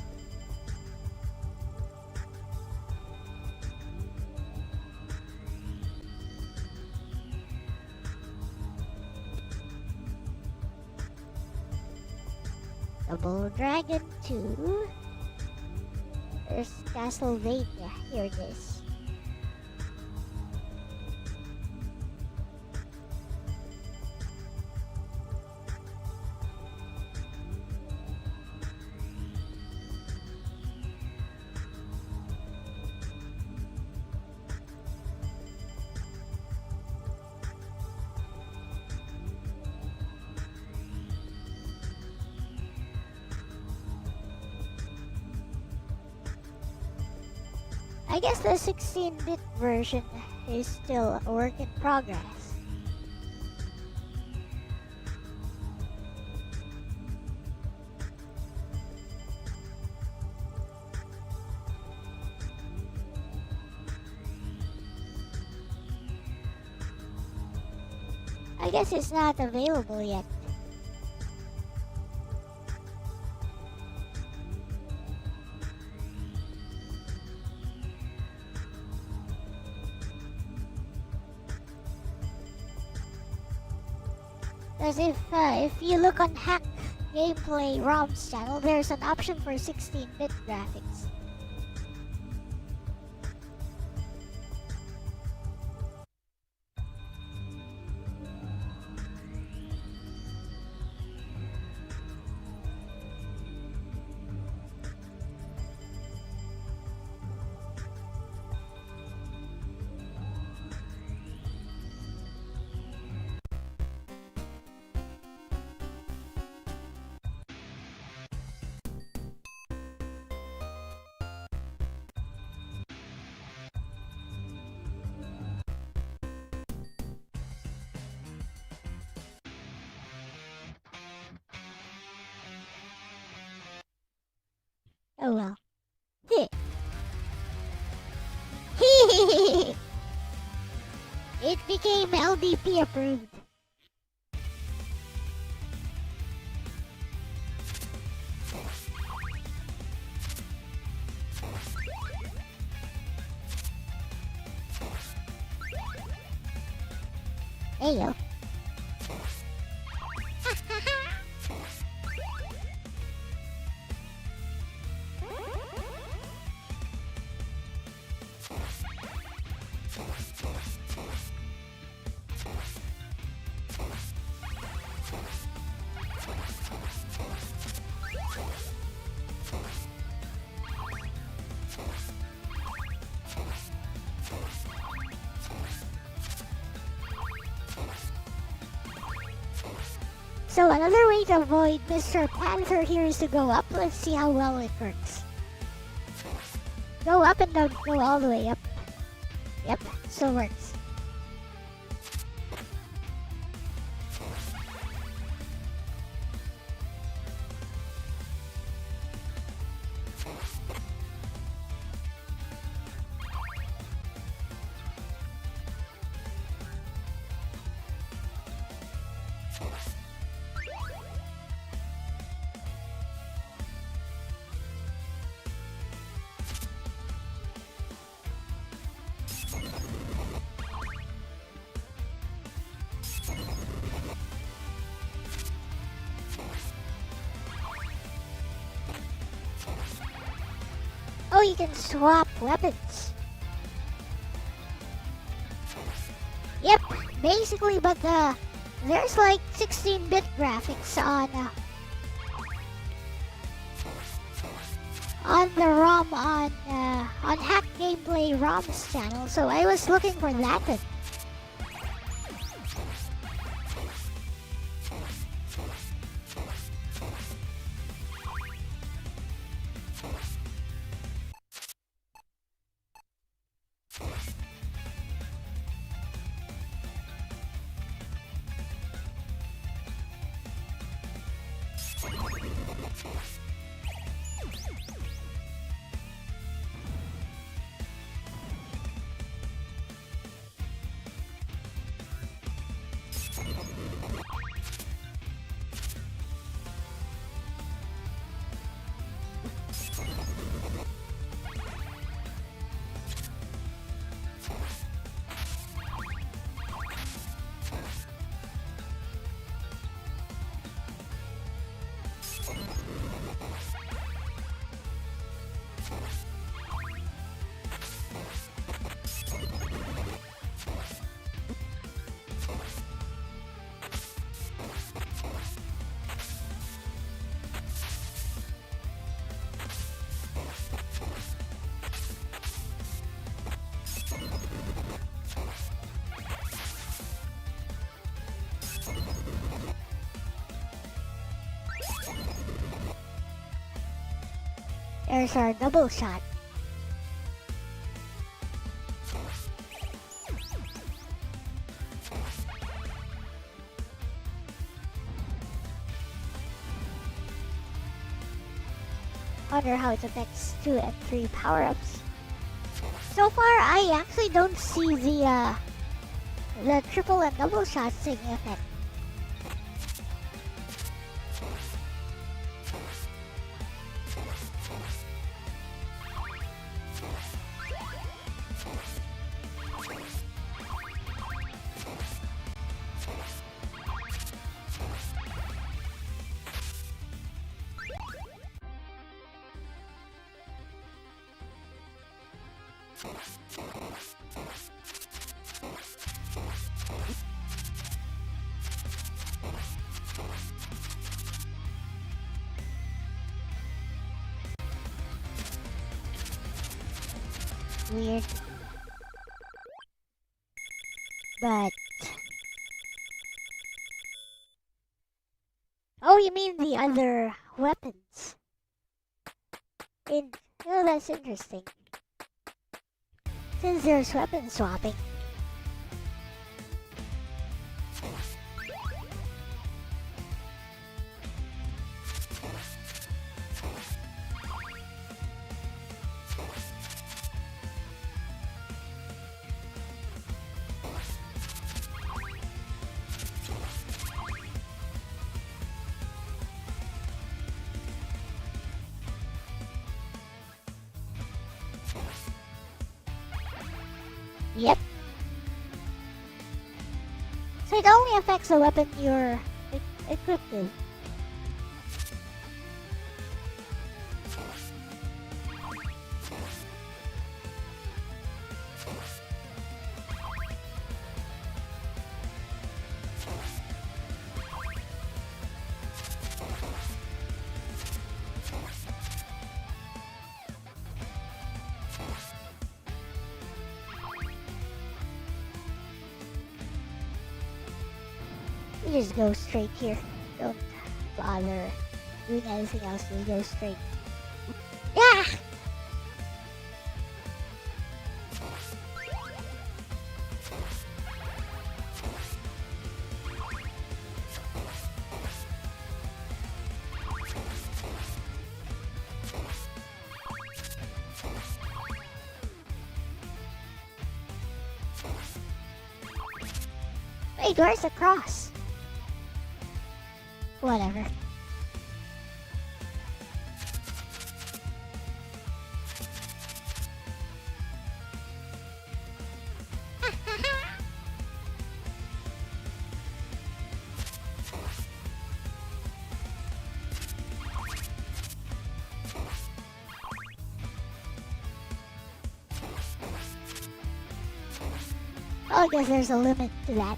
Double Dragon 2. There's Castlevania. Here it is. I guess the 16-bit version is still a work in progress. I guess it's not available yet. Because if you look on Hack Gameplay ROM's channel, there's an option for 16-bit graphics. Oh well. It became LDP approved. Ayo. So another way to avoid Mr. Panther here is to go up. Let's see how well it works. Go up and don't go all the way up. Yep, still works. Oh, you can swap weapons. Yep, basically, but there's like 16-bit graphics on the ROM on Hack Gameplay ROM's channel, so I was looking for that. There's our double shot. Wonder how it affects 2 and 3 power-ups. So far, I actually don't see the triple and double shots taking effect. Weird. But... oh, you mean the other weapons? Oh, that's interesting. Since there's weapon swapping. Yep. So it only affects the weapon you're equipped with. You just go straight here. Don't bother doing anything else. Just go straight. Yeah! Wait, where's the cross? Whatever. Well, I guess there's a limit to that.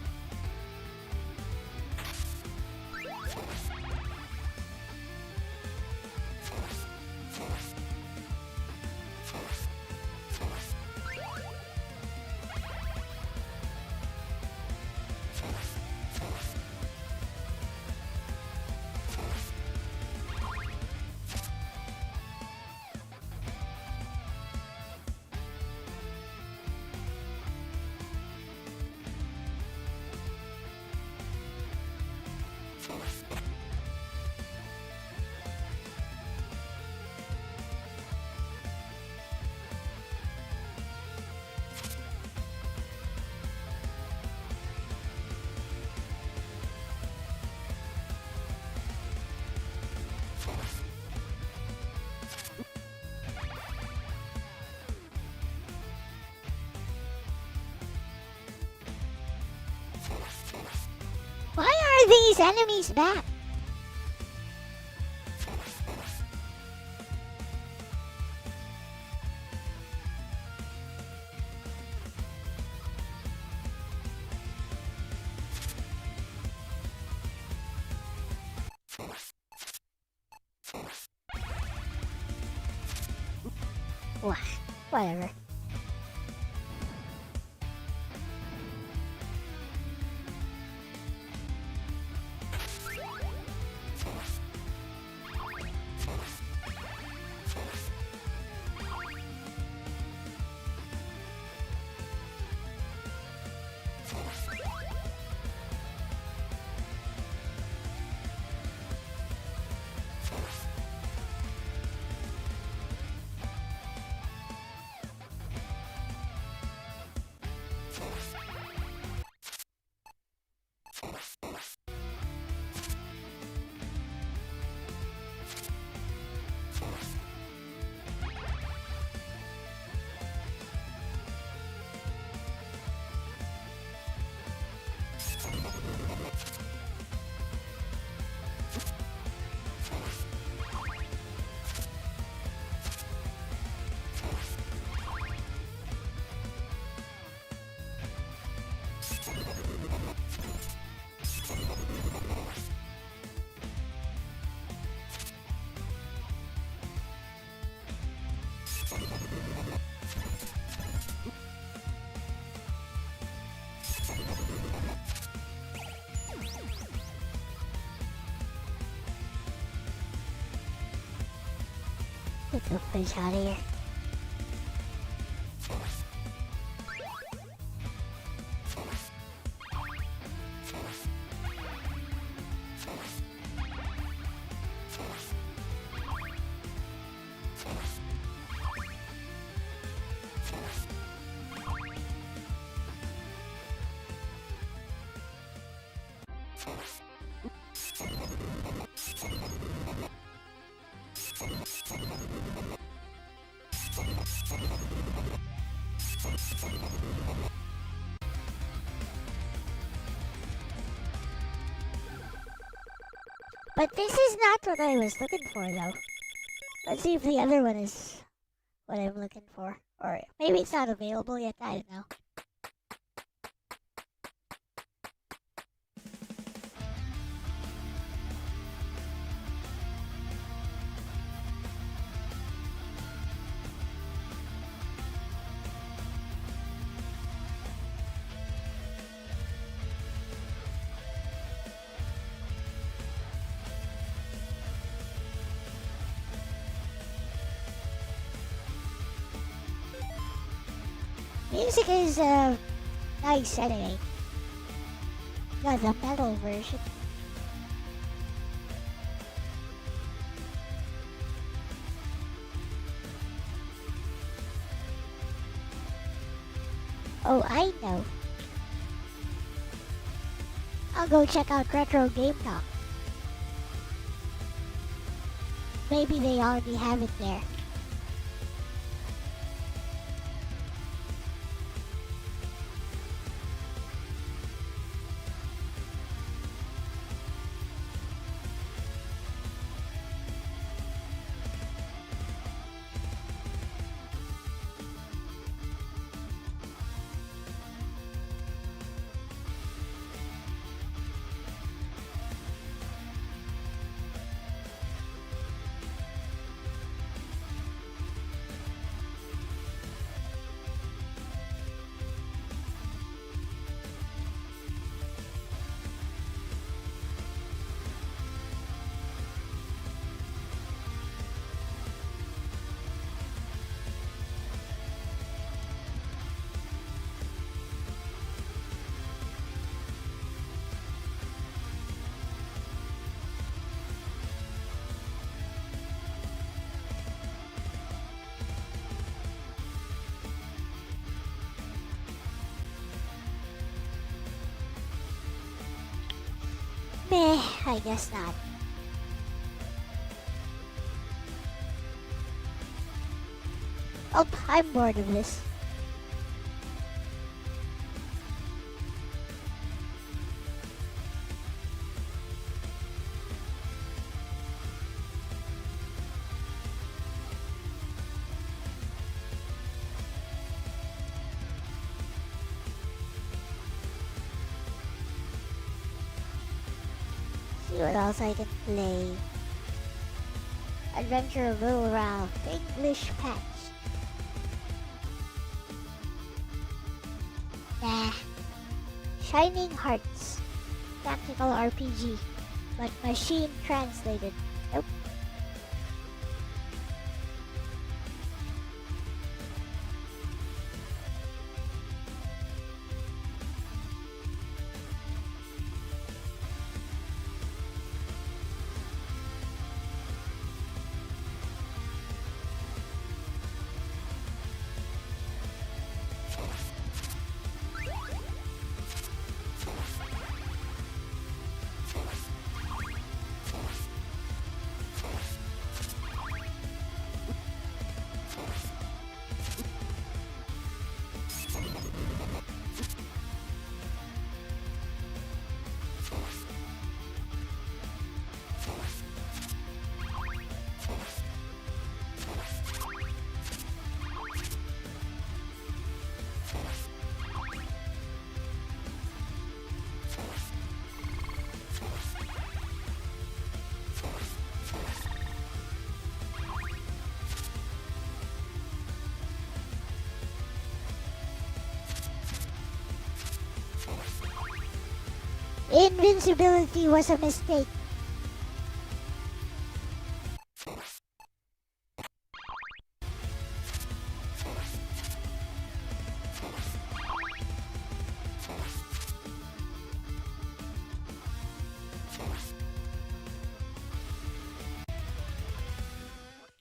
Why are these enemies back? Whatever. Get the fish out of here. But this is not what I was looking for, though. Let's see if the other one is what I'm looking for. Or maybe it's not available yet, I don't know. Music is nice anyway. Got the metal version. Oh, I know. I'll go check out Retro Game Talk. Maybe they already have it there. Meh, I guess not. Oh, I'm bored of this. See what else I can play. Adventure of Little Ralph, English patch. Nah. Shining Hearts, tactical RPG, but machine translated. Nope. Invincibility was a mistake.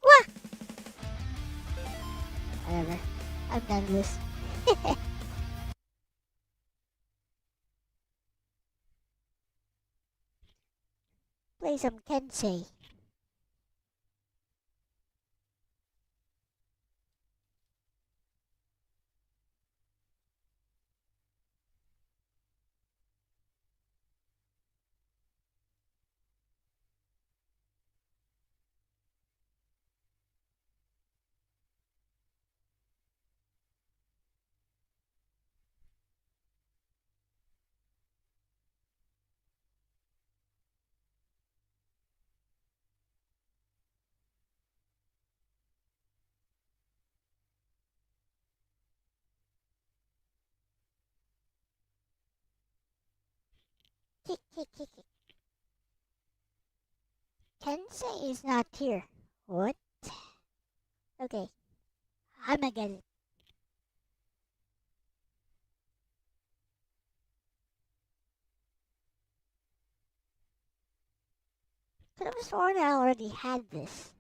Wah! Whatever. I'm done with this. Play some Kensei. Kick, kick, kick, kick. Kensei is not here. What? Okay. I'ma get it. Could have sworn I already had this.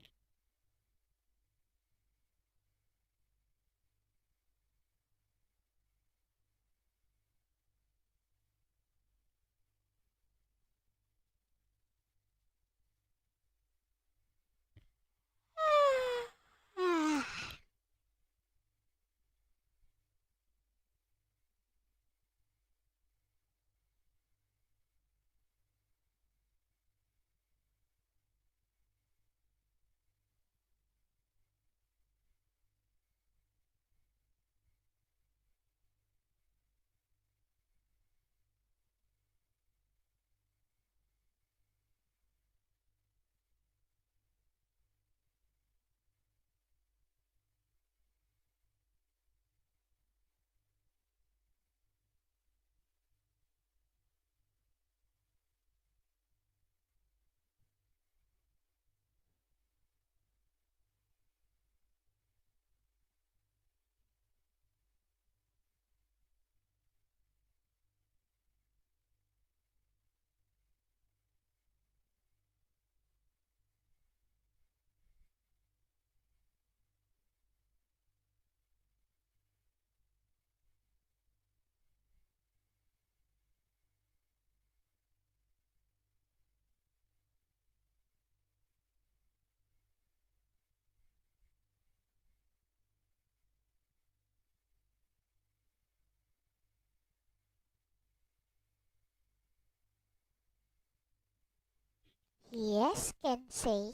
Yes, can say.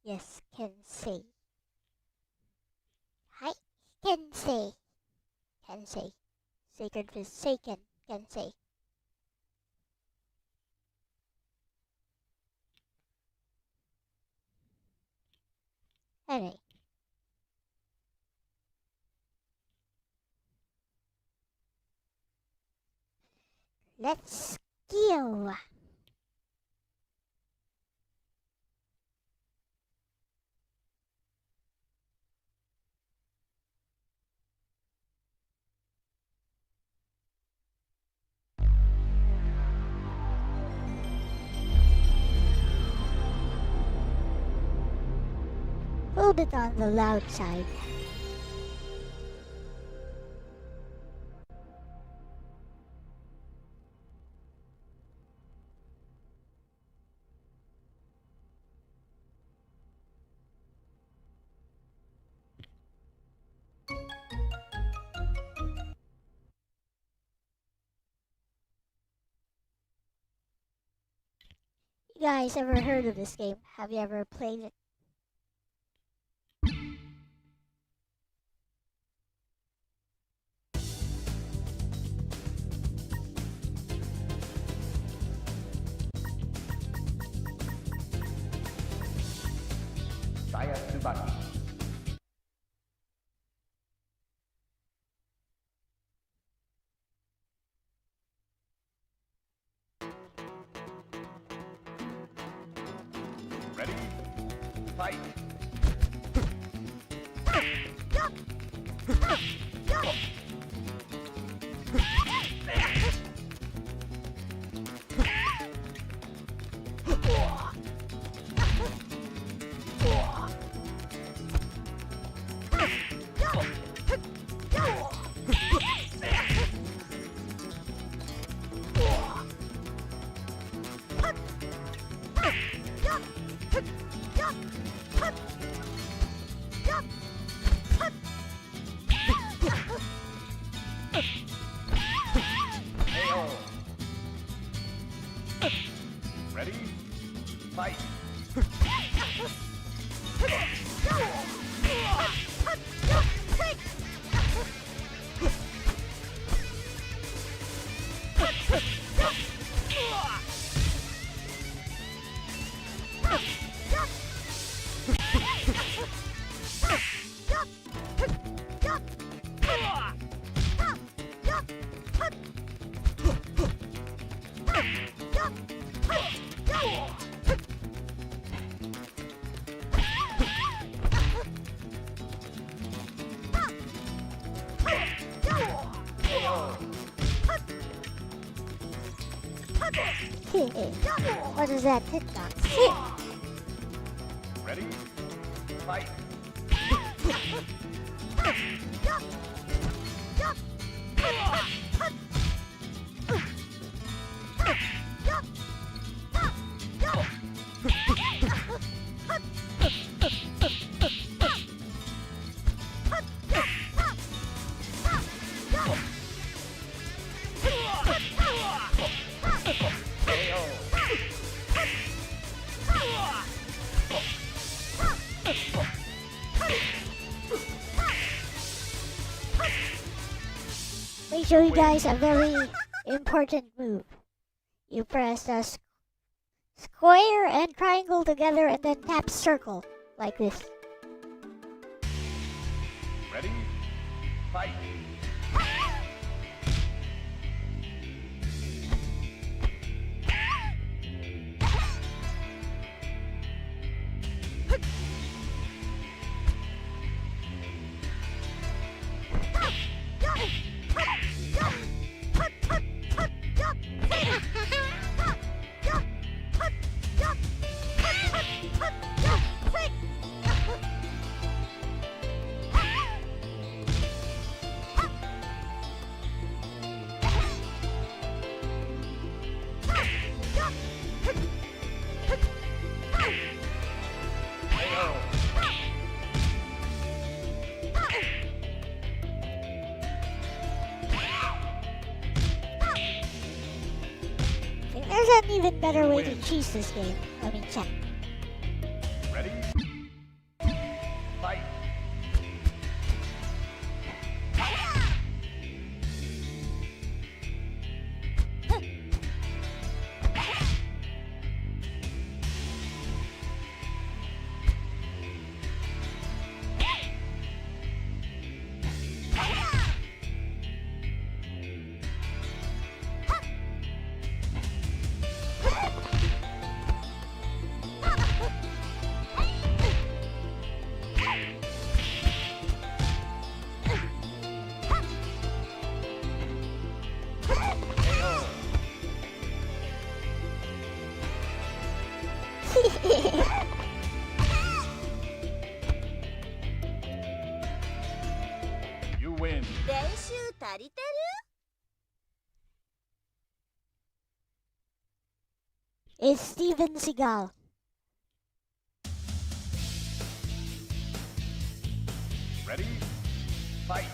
Yes, can say. Hi, can say. Can say. Sacred fist, say can say. Anyway. Let's go. A little bit on the loud side. You guys ever heard of this game? Have you ever played it? Saya Tsubaki. Ready? Fight! Ready? Fight! What is that TikTok? Ready? Fight! Let me show you guys a very important move. You press a square and triangle together and then tap circle like this. Ready? Fight! There's an even better way to cheese this game. I mean, check. Ready? Fight. You win. It's Steven Seagal. Ready? Fight.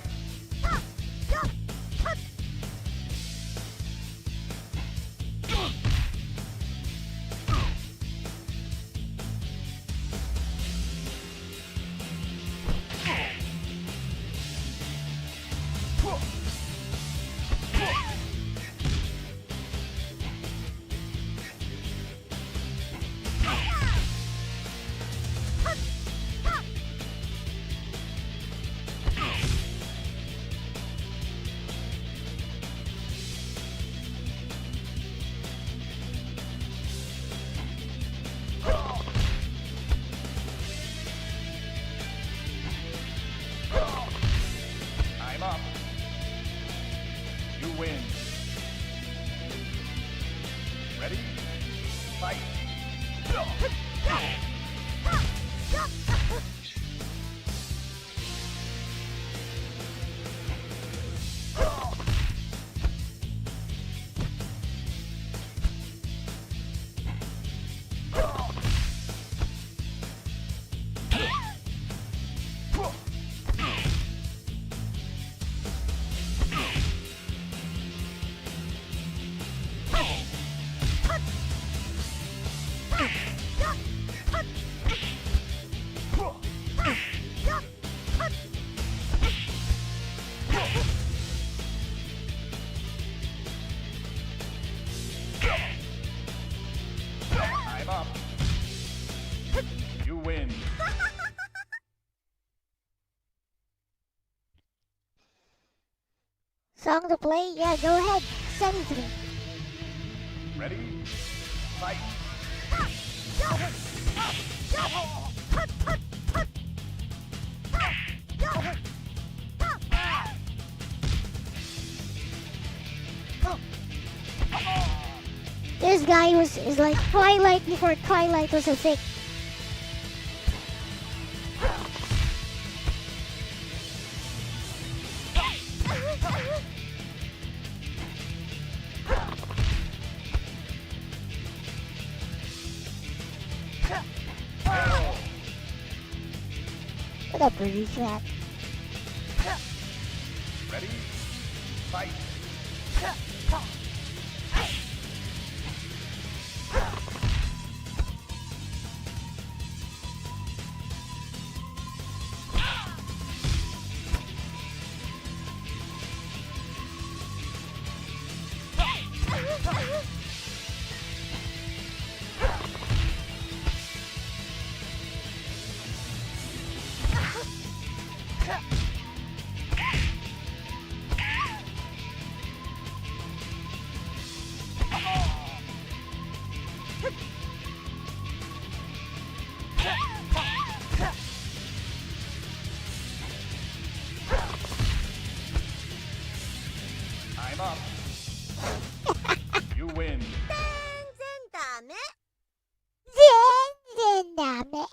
I'm up. You win. Ready? Fight. I'm up. You win. Song to play? Yeah, go ahead. Send it to me. Ready? Fight. This guy is like Twilight before Twilight was a thing. What up, pretty cat? Ready? Fight. I'm up. You win. 全然ダメ。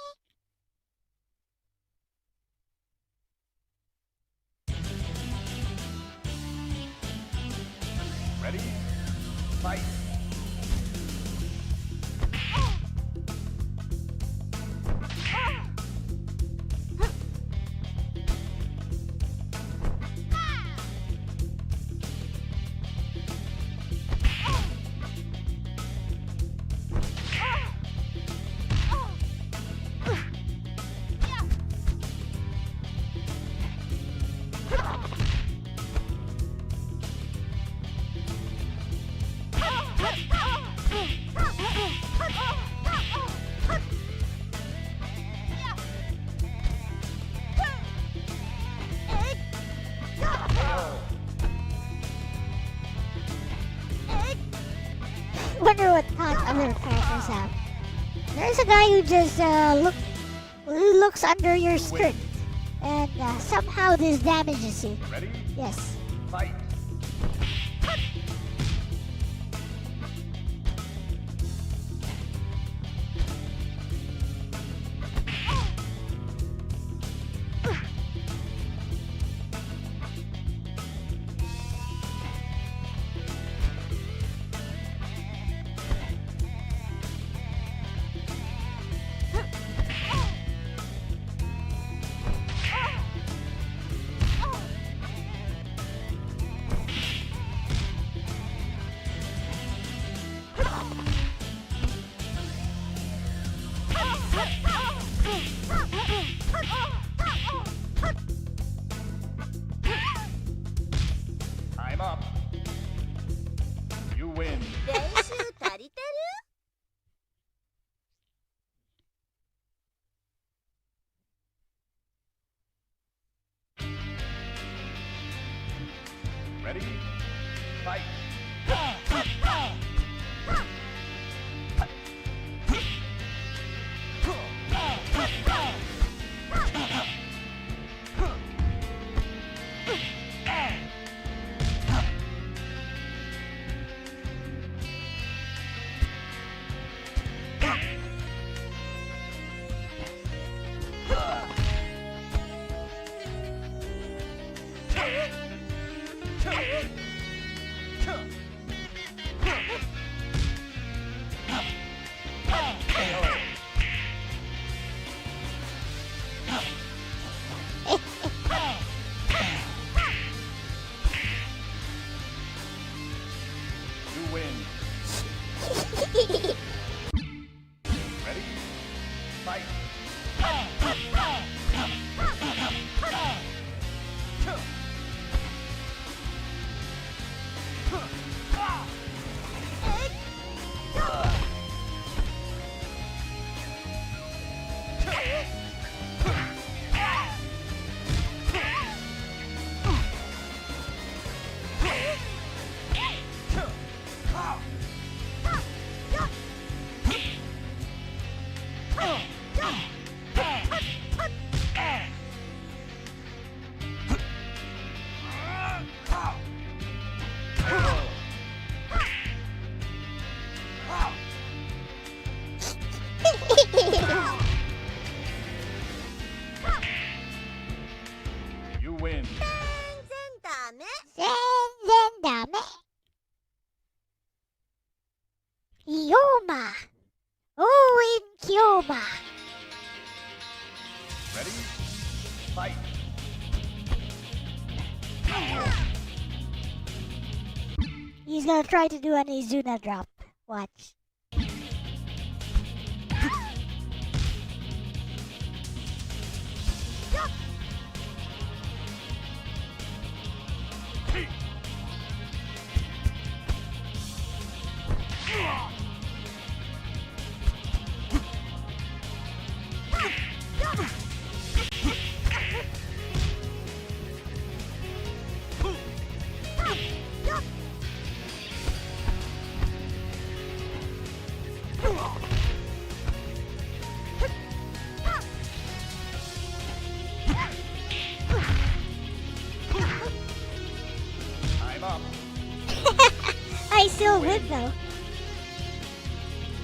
wonder what thought other characters have. There's a guy who just who looks under your skirt, and somehow this damages you. Ready? Yes. Fight. Time up. You win. 練習足りてる Ready? Fight. You win. Ready? Fight. You win. 全然ダメ全然ダメ。イオーマ。オーウェン・キオーマ。 Ready? Fight. He's gonna try to do an Izuna drop. Watch. Time up. I still win though.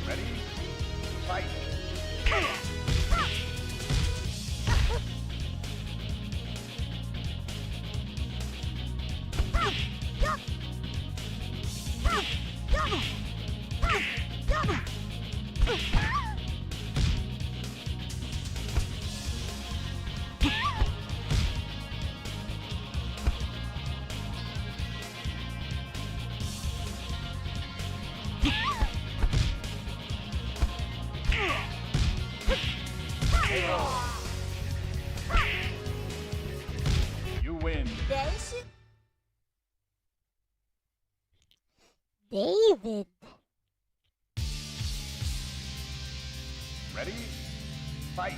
Ready? Fight. You win. 練習 David. Ready? Fight.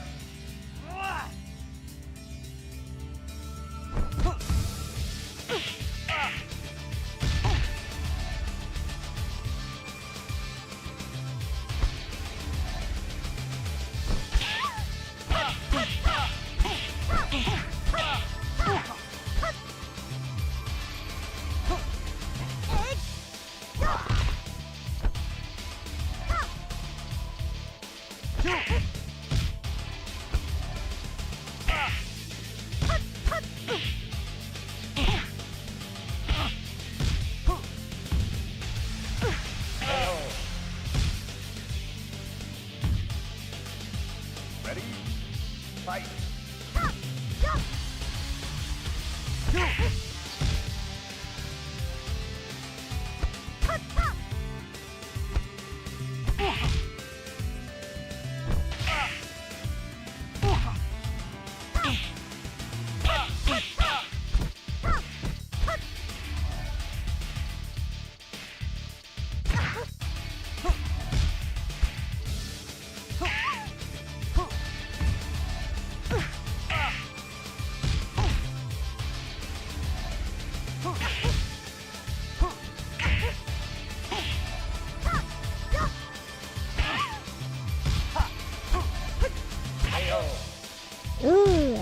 Ooh.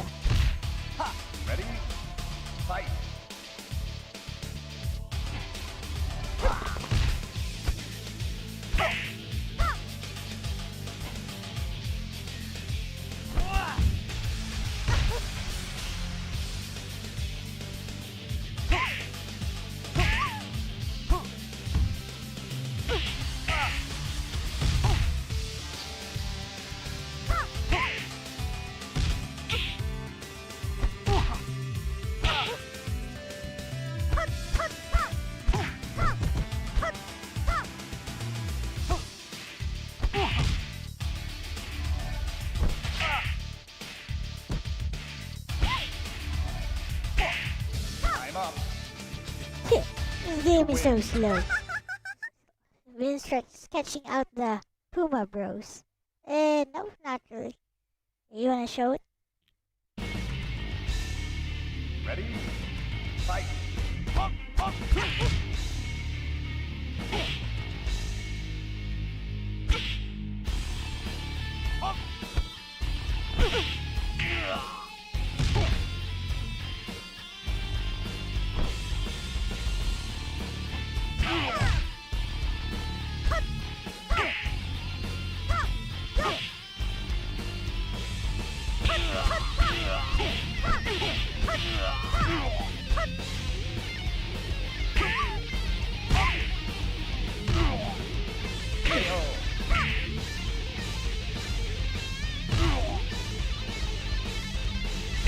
Ready? Fight. I'm up. This game is so slow. Vince starts sketching out the Puma Bros. No, not really. You wanna show it? Ready? Fight.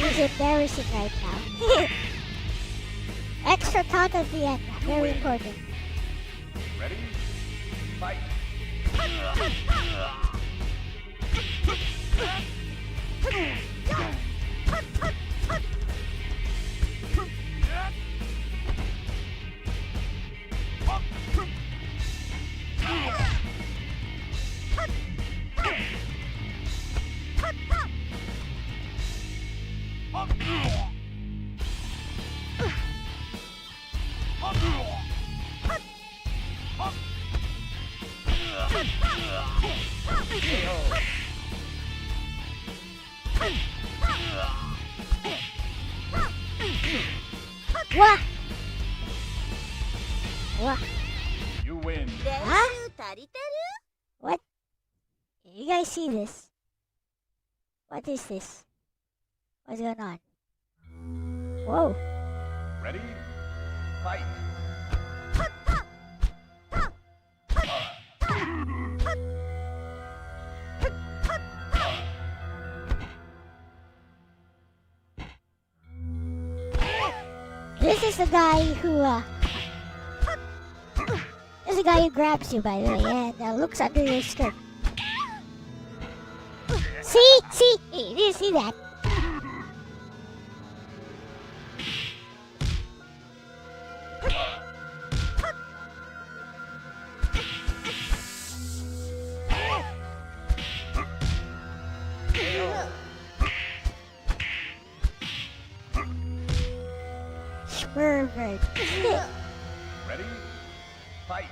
It's embarrassing right now. Extra taunt at the end. Very important. Ready? Fight. Wah! Wah! You win. 練習足りて What? You guys see this? What is this? What's going on? Whoa! Ready? Fight. This is the guy who, this is the guy who grabs you, by the way, and looks under your skirt. See? See? Hey, do you see that? Pervert. Ready? Fight.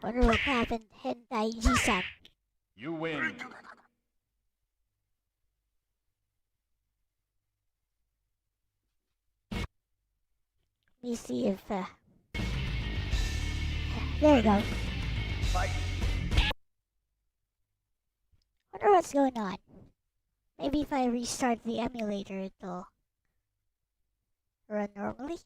Wonder what happened, Hentai Ji-san. You win. Let me see if, there we go. Fight. Wonder what's going on. Maybe if I restart the emulator, it'll run normally.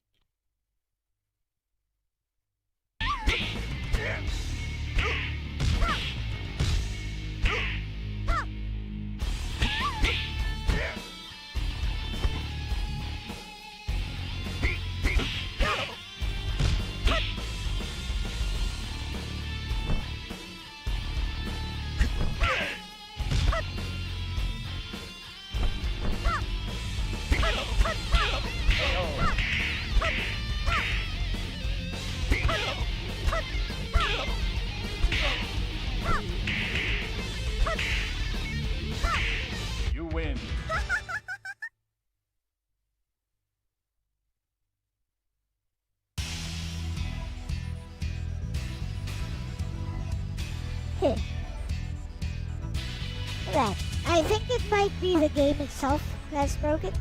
You win. Heh. That. I think it might be the game itself that's broken.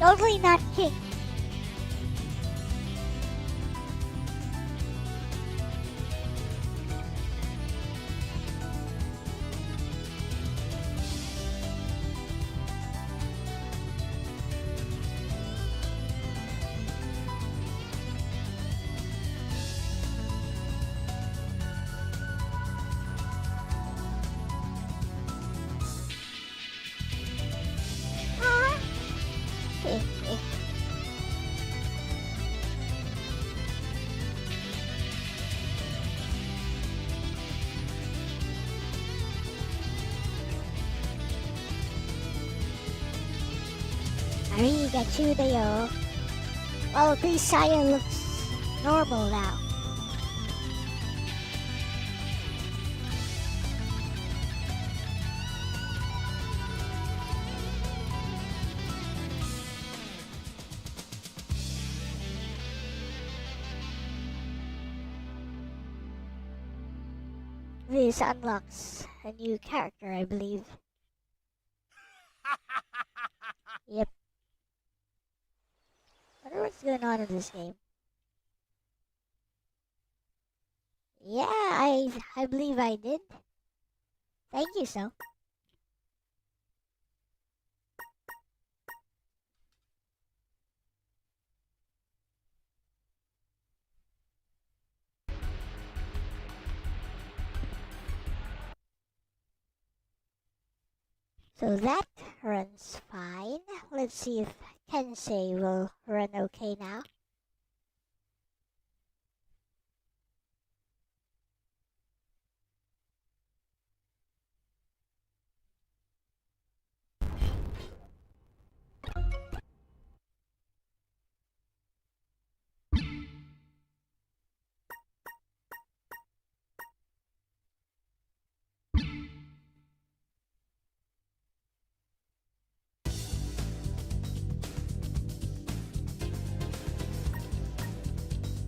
Totally not king. Arigachudayo. Well, at least Saya looks normal now. This unlocks a new character, I believe. Yep. Wonder what's going on in this game. Yeah, I believe I did. Thank you, so. So that runs fine. Let's see if Tensei will run okay now.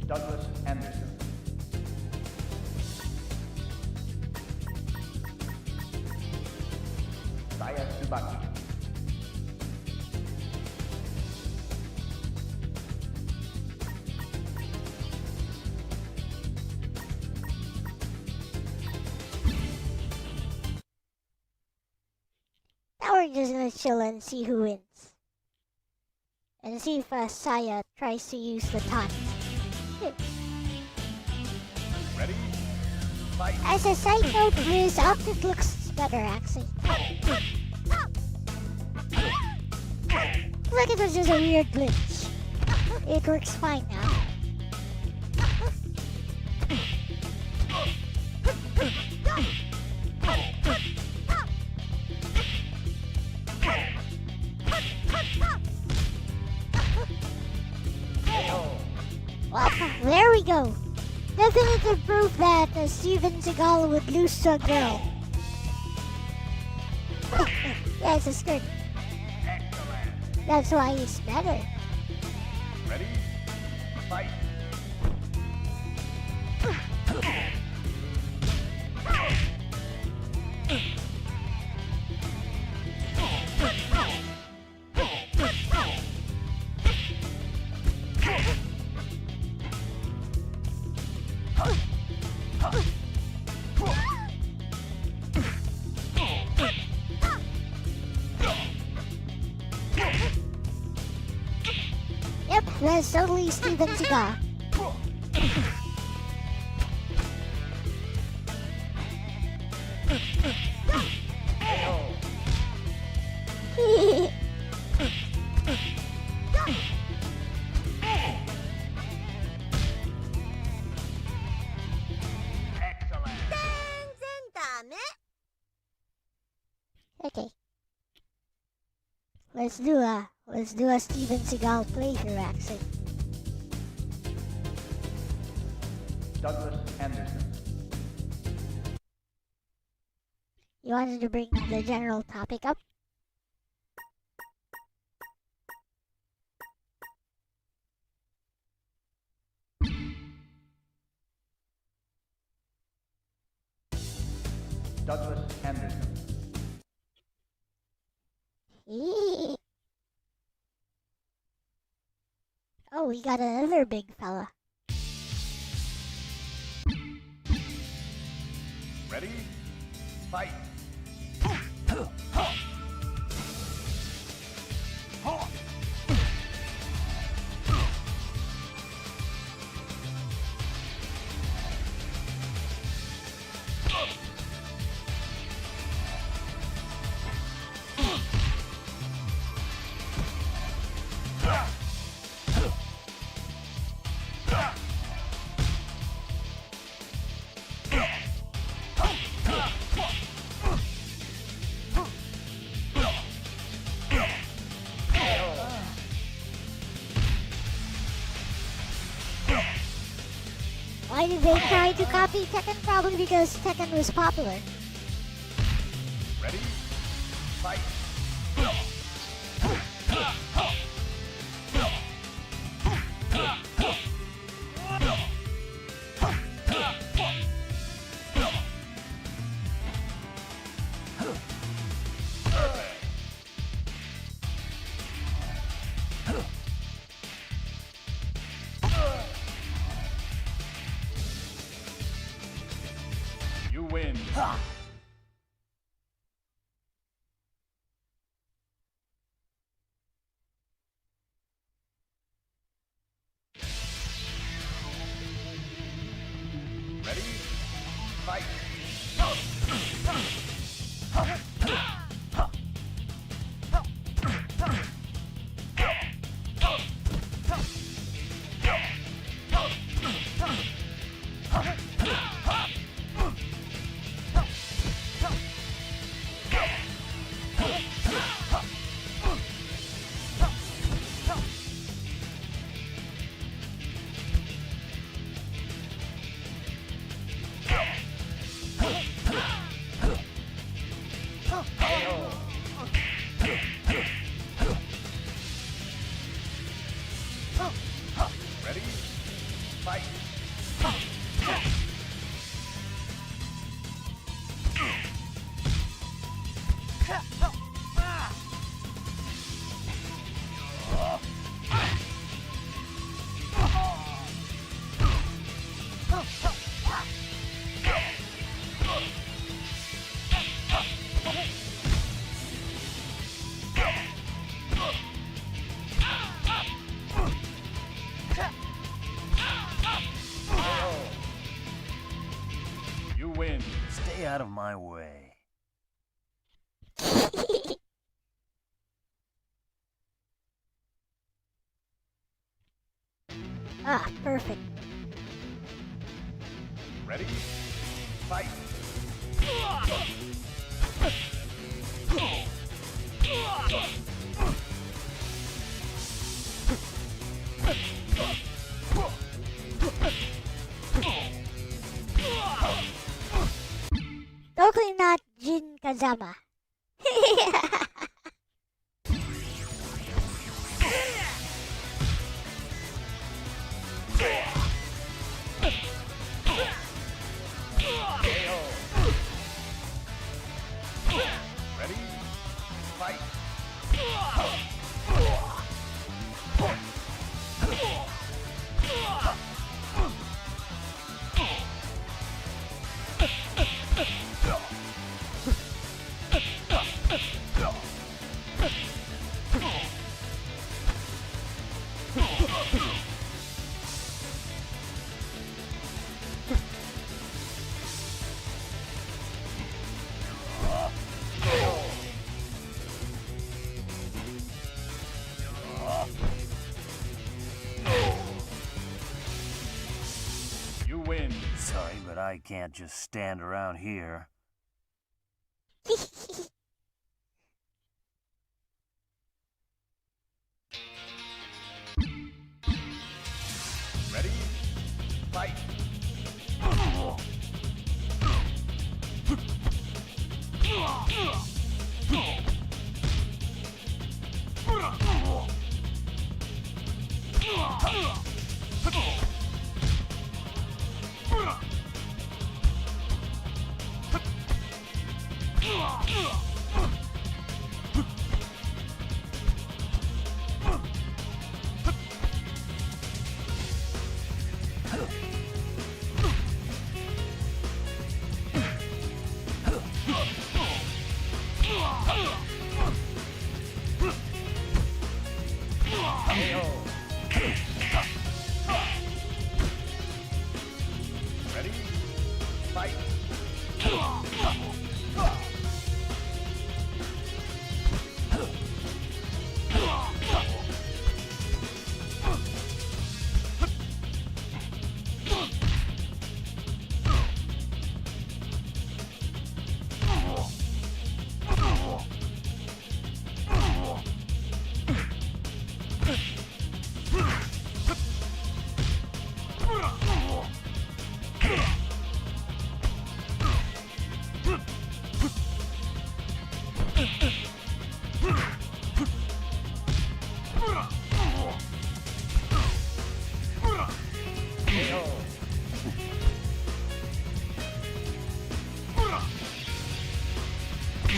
Douglas Anderson. Saya Tsubaki. Now we're just gonna chill and see who wins. And see if Saya tries to use the taunt. Ready? Fight. As a side note, his outfit looks better actually. Like it was just a weird glitch. It works fine now. Well, there we go. Definitive proof that Steven Seagal would lose to a girl. Yeah, it's a skirt. Excellent. That's why he's better. Ready? Fight. Yep, that's totally Steven Seagal. Excellent. 全然ダメ Okay. Let's do a Steven Seagal playthrough action. Douglas Anderson. You wanted to bring the general topic up? Douglas Anderson. Oh, we got another big fella. Ready? Fight. Why did they try to copy Tekken? Probably because Tekken was popular. Ready? Fight. You win. Ready? Fight. Ready? Fight. You win. Stay out of my way. Ah, perfect. Ready? Fight. Kazama. Ready? Fight! You win. Sorry, but I can't just stand around here. Ready? Fight! Ready? Fight!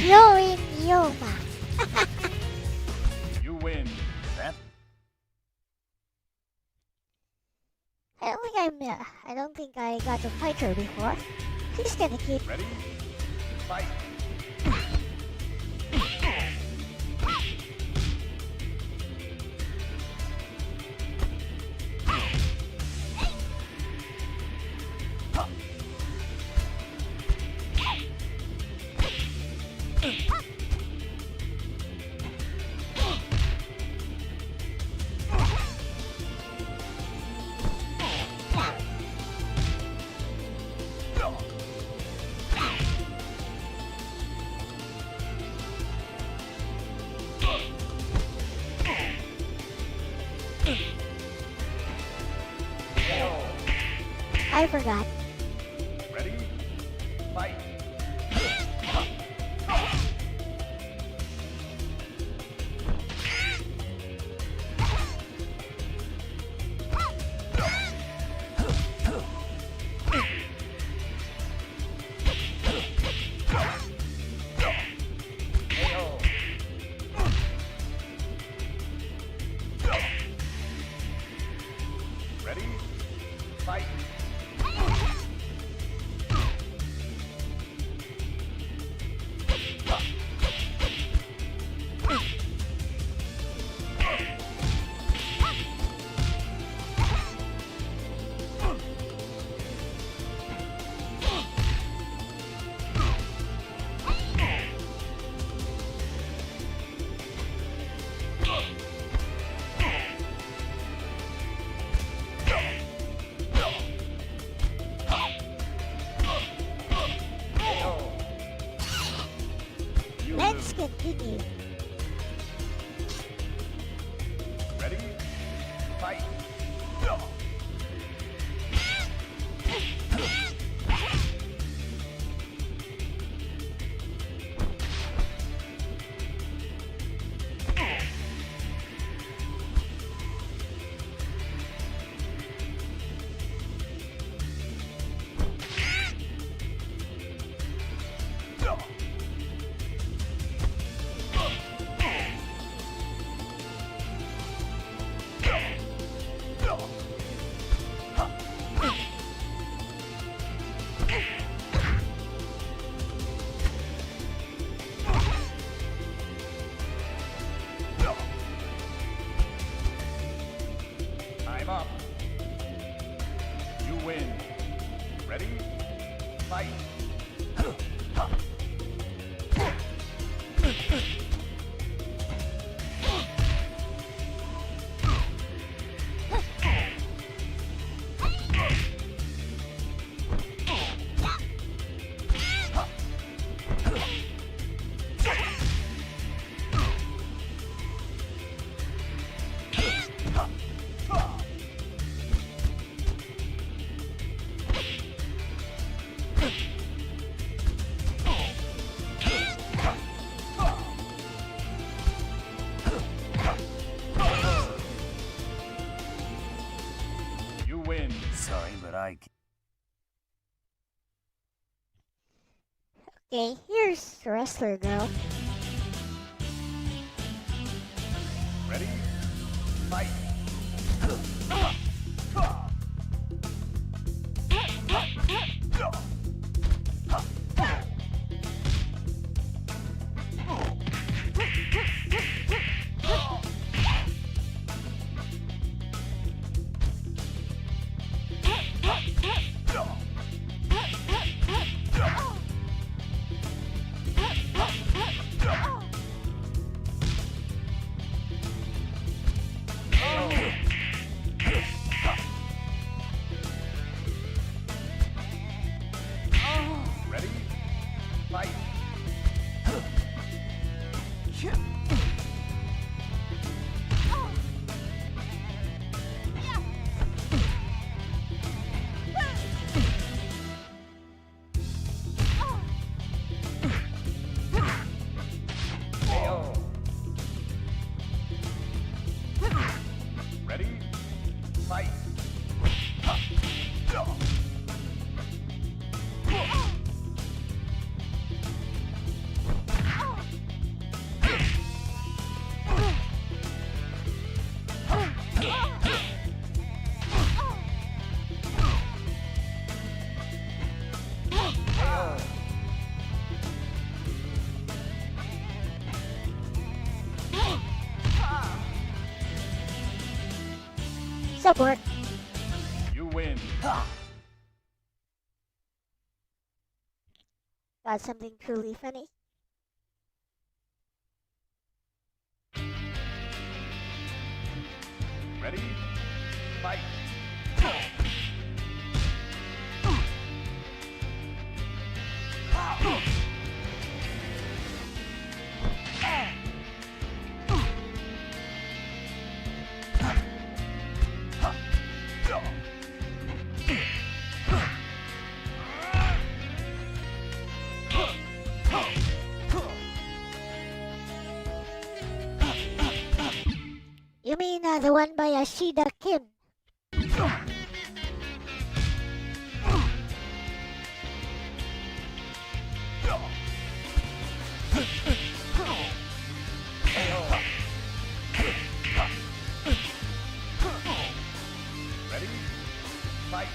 Yori Miyoma. You win. That I don't think I got to fight her before. She's gonna keep. Ready? Fight! I forgot. Ready? Fight! Ready? Fight! win. Ready? Fight. You win. Sorry, but I can't. Okay, here's the wrestler girl. Ready? Fight. Ready? Fight. KO. Ready? Fight. Support. You win. Got something truly funny. Ready? Fight. You mean the one by Ashida Kim? Ready? Fight.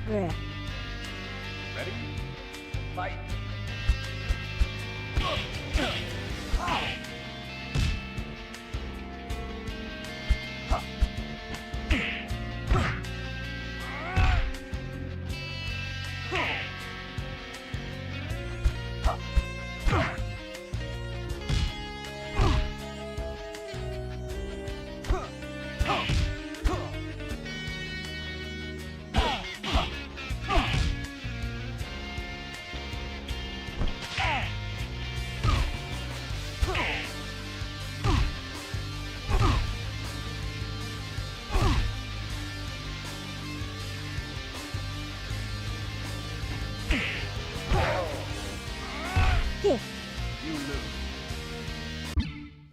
Bruh. Ready? Fight.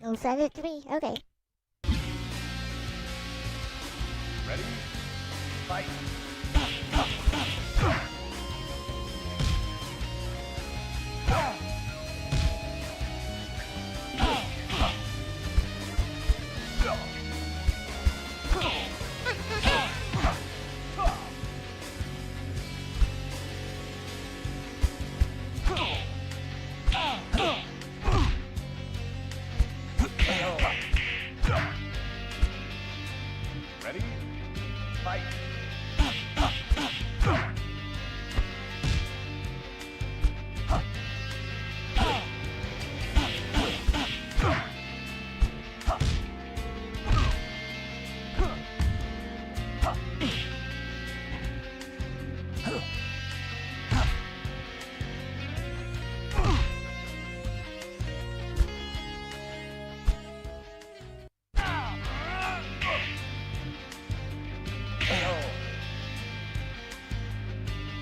You'll send it to me? Okay. Ready? Fight. Ready? Fight.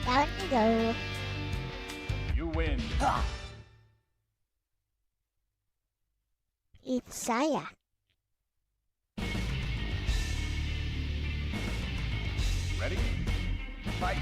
Down you go. You win. It's Saya. Ready? Fight.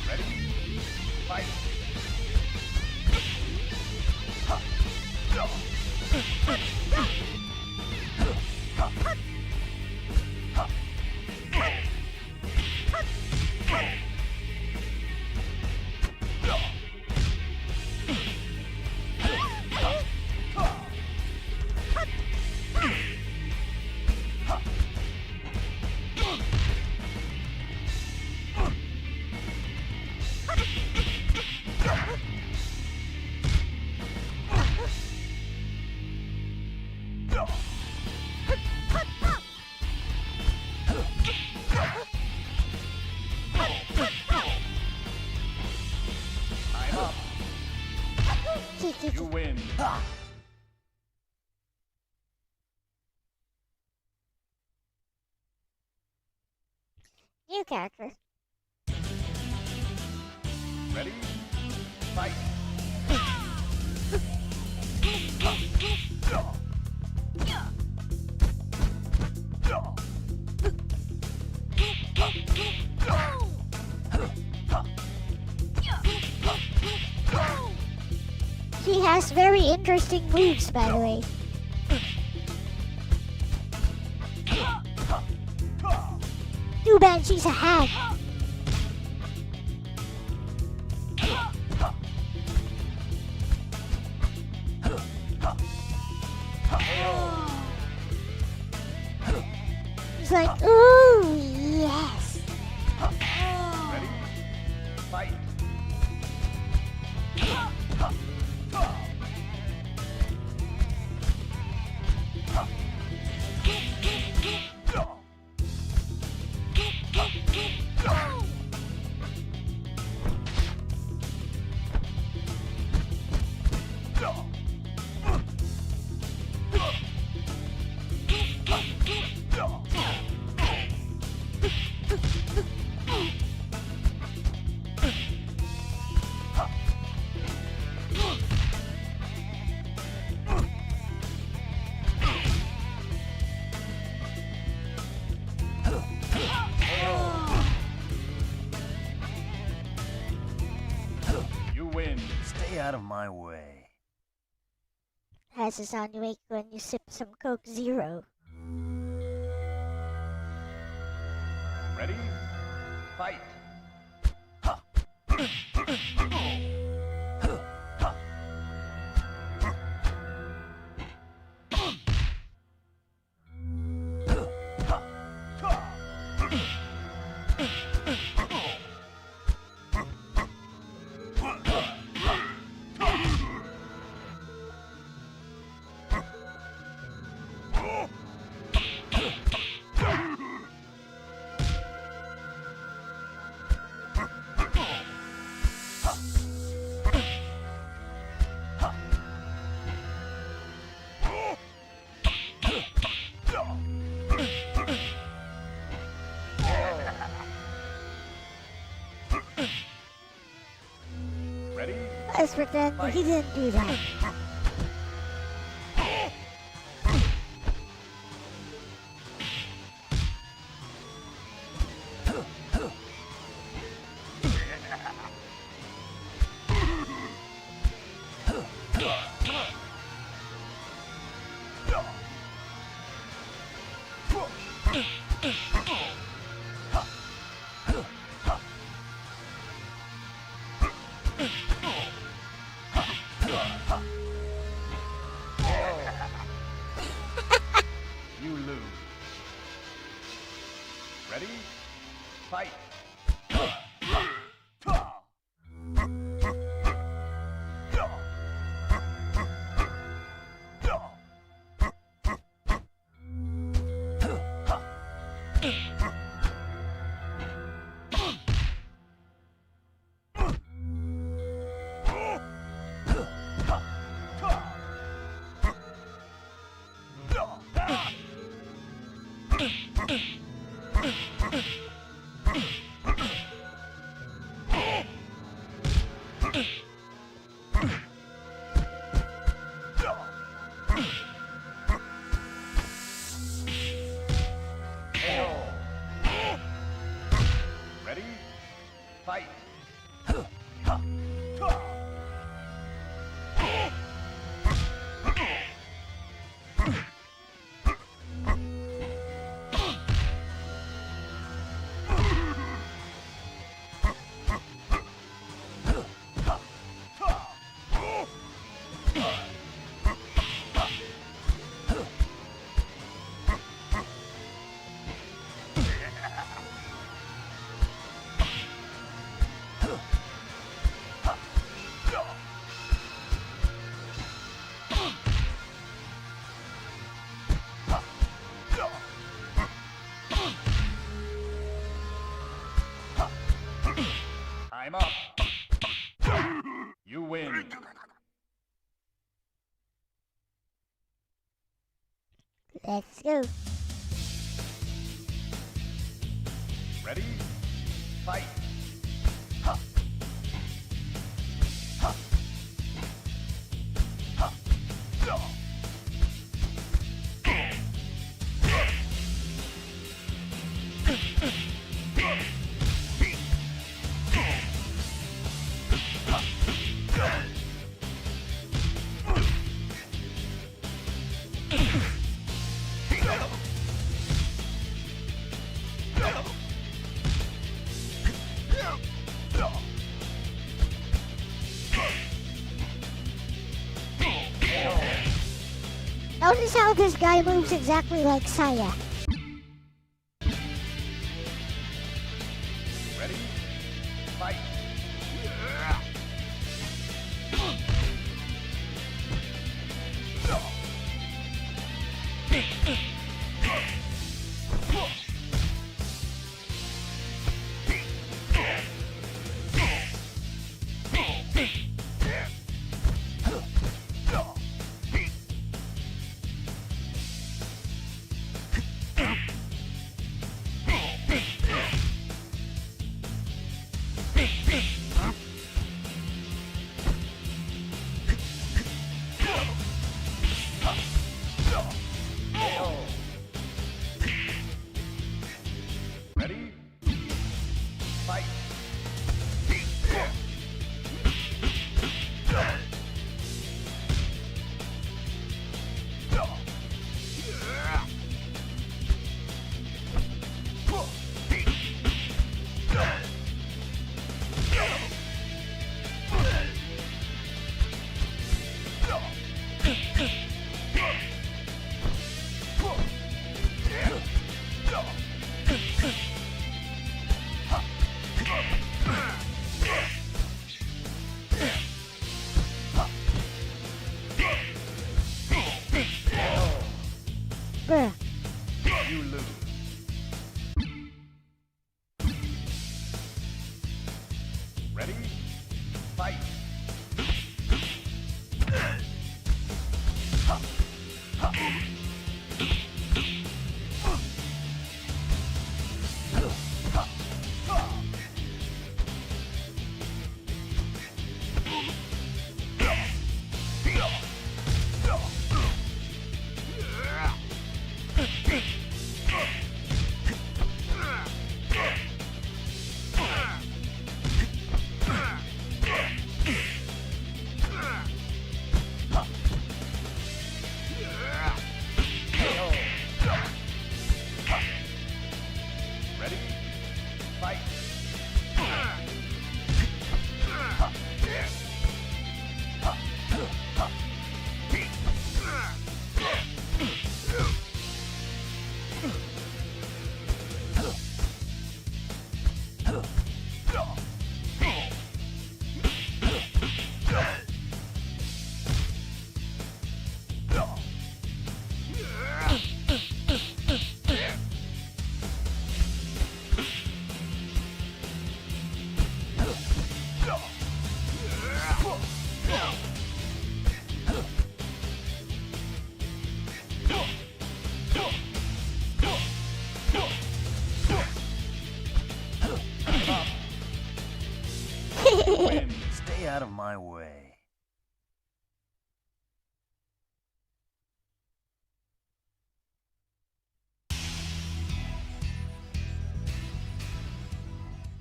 Ready? Fight. I'm up. You win. New character. Ready? Fight. She has very interesting moves, by the way. Too bad she's a hag. She's like, ooh, yes. Ready? Fight. You win. Stay out of my way. Has the sound you make when you sip some Coke Zero. Ready? Fight. Let's pretend he didn't do that. You lose. Ready? Fight. Ready? Fight. Time up. You win. Let's go. Ready? Fight. Notice how this guy moves exactly like Saya. Ready? Fight. Ready? Fight! Win. Stay out of my way.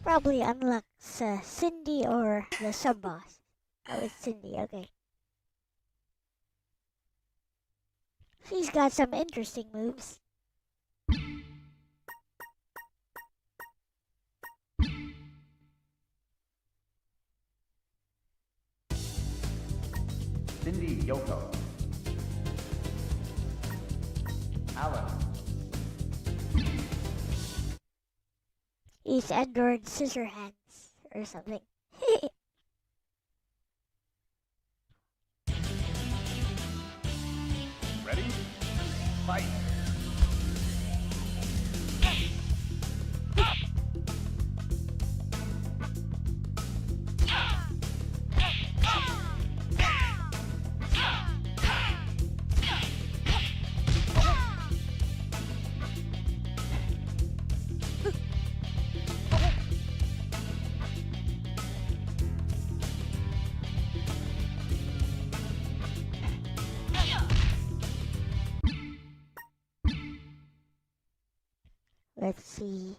Probably unlocks Cindy or the sub boss. Oh, it's Cindy, okay. She's got some interesting moves. Cindy Yoko. Alan. He's Edward Scissorhands or something. Ready? Fight! Let's see.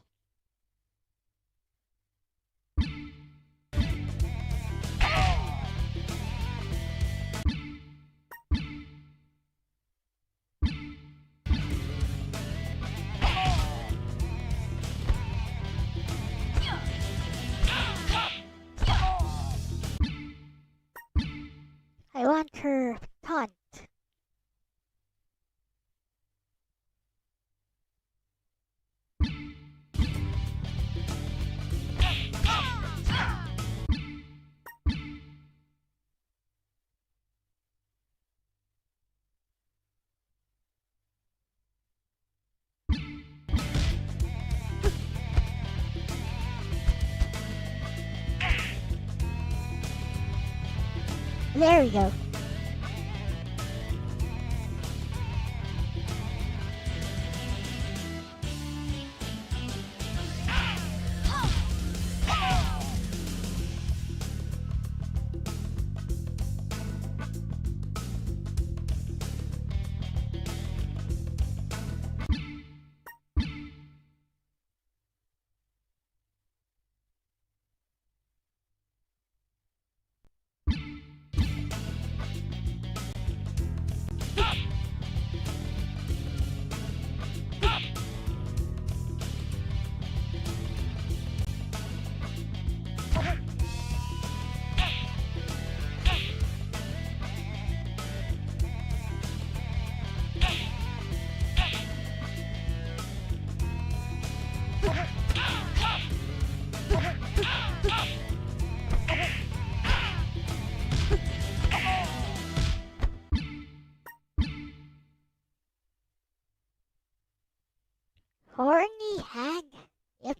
I want her taunt. There we go. Horny hag. Yep.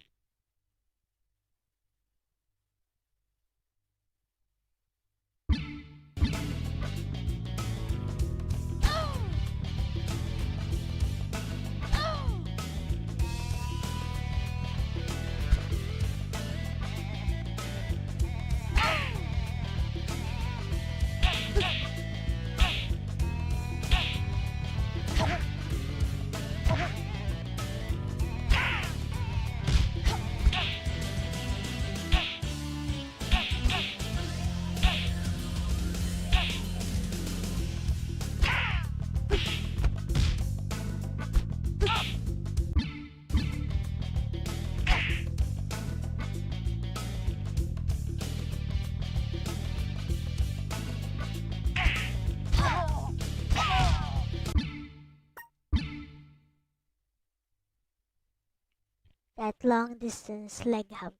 that long distance leg hump.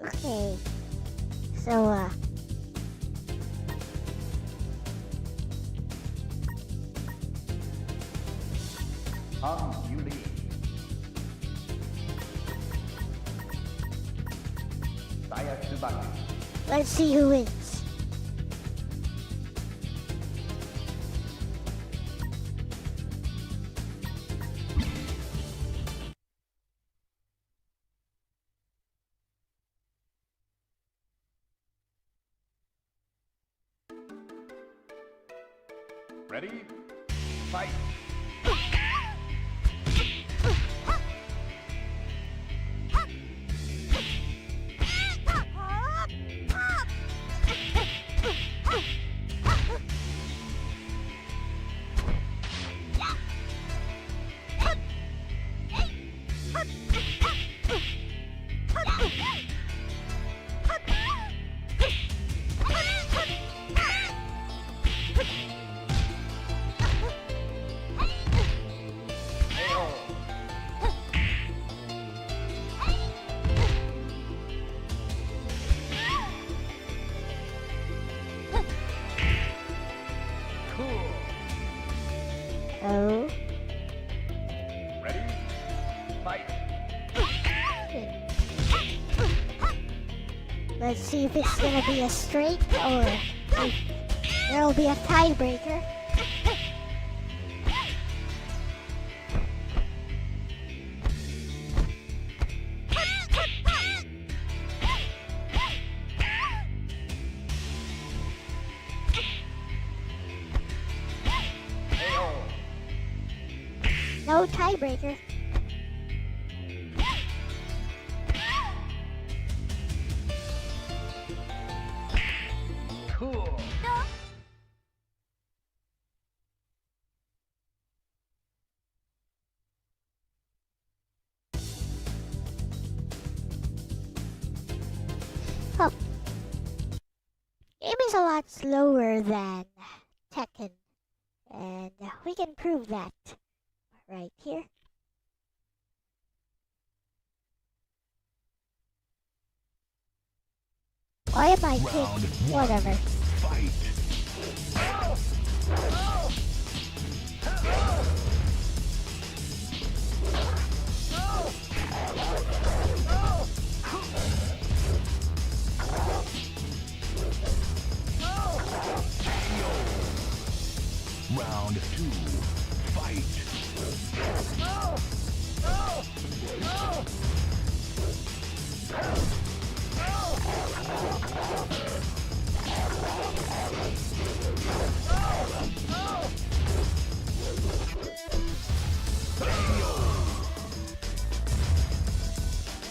Okay, so You lead. Saya Tsubaki. let's see who wins. Ready? Fight! Oh, Ready? Fight! let's see if it's gonna be a straight or if there'll be a tiebreaker. No tiebreaker. Cool! Oh. Game is a lot slower than Tekken, and we can prove that right here. Why am I kicked? Whatever. Round 2. Fight.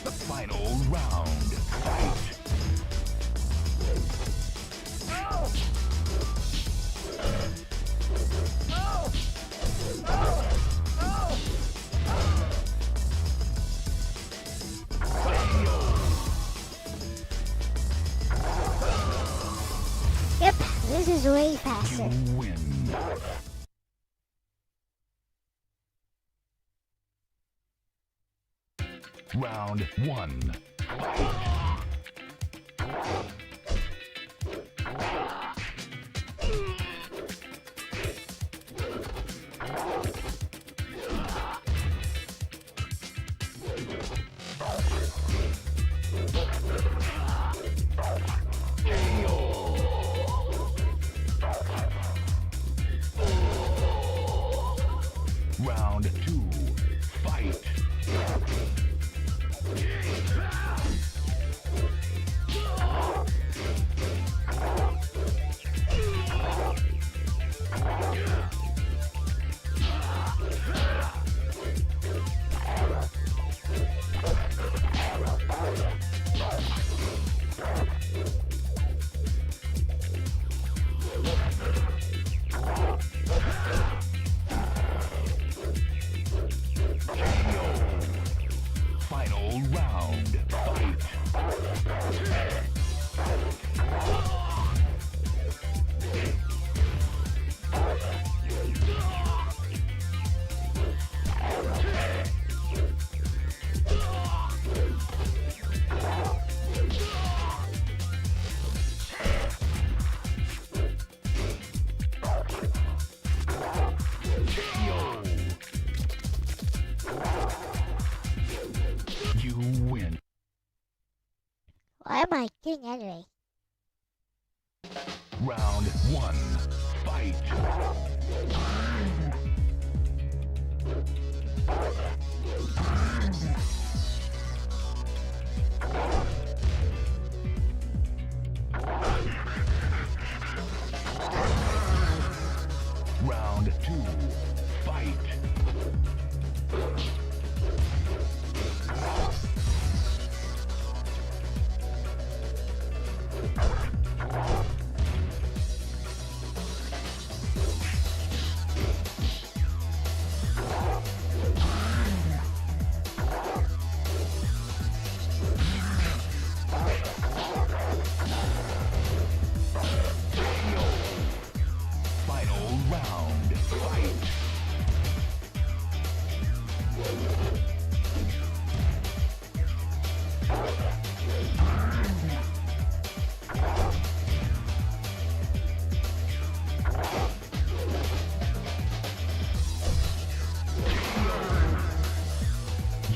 The final round. Fight. Yep, this is way faster. You win. Round 1. Fight. thing anyway. Round 1. Fight. Round 2. Fight. Final round. Fight.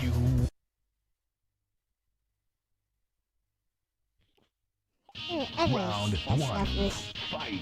You Anyways, Round that's 1. enough of this. Fight.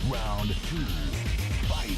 Round 2. Fight.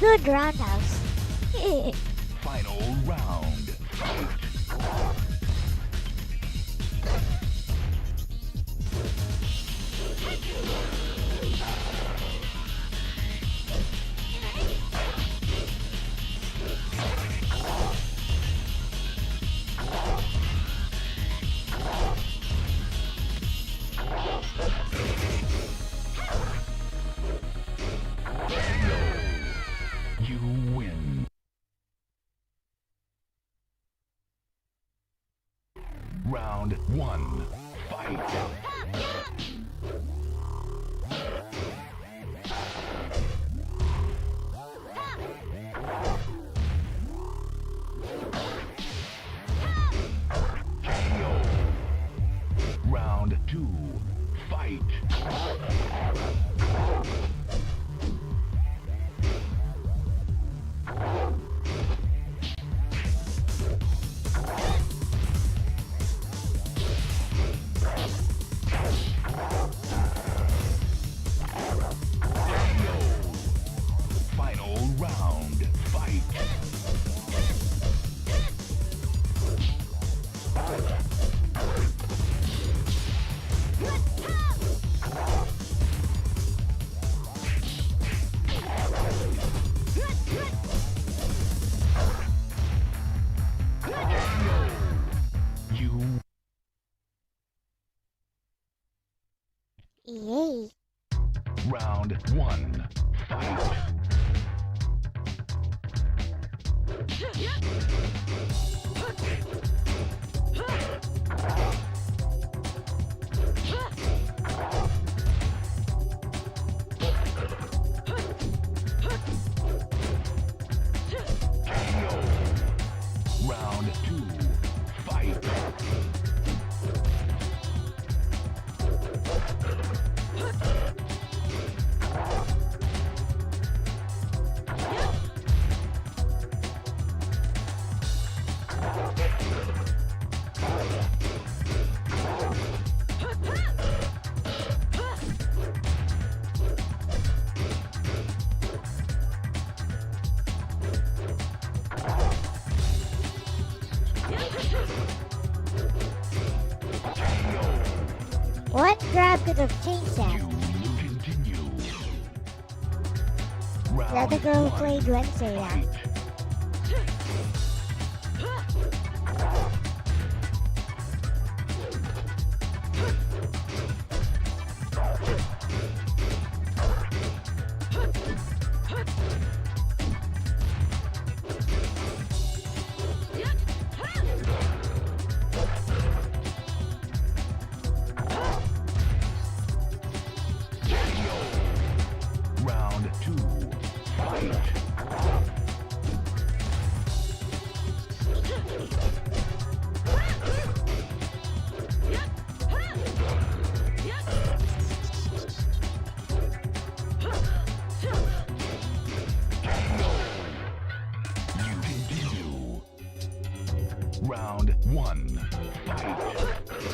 Good roundhouse. Final round. Fight. You win. Round 1. Fight. KO. Round 2. Fight. Final round. Fight. You Yay. round 1. Fight. KO. Round 2. Fight. One grab could have changed that. You continue. Yeah, the girl who played Wednesday, yeah. Fight. Round 2. Fight. You continue. Round 1. Fight.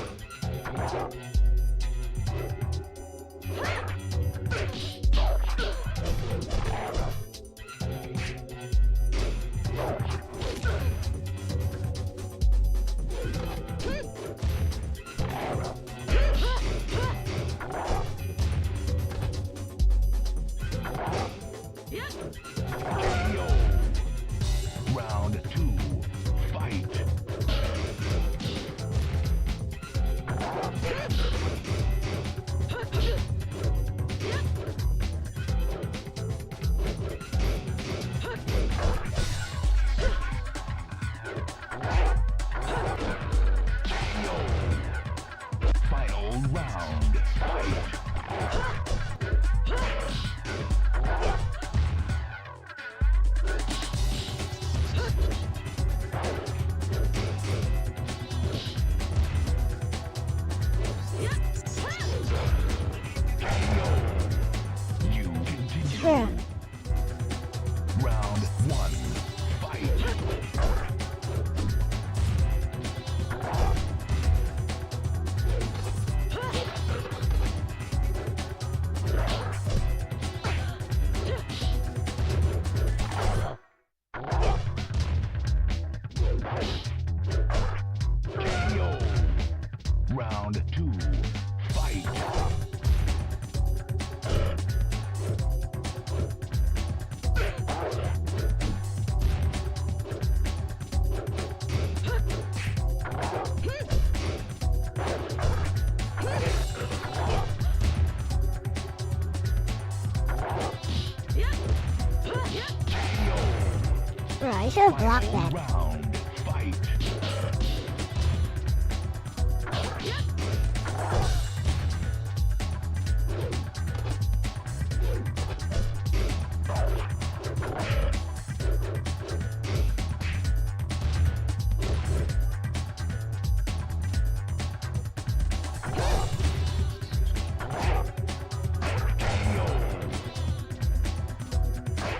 KO. Round 2. Fight. Final round. Fight. You continue. Yeah. Round 1. Fight. KO. Round 2. Fight. Bro, I should have blocked Final that. round. Fight.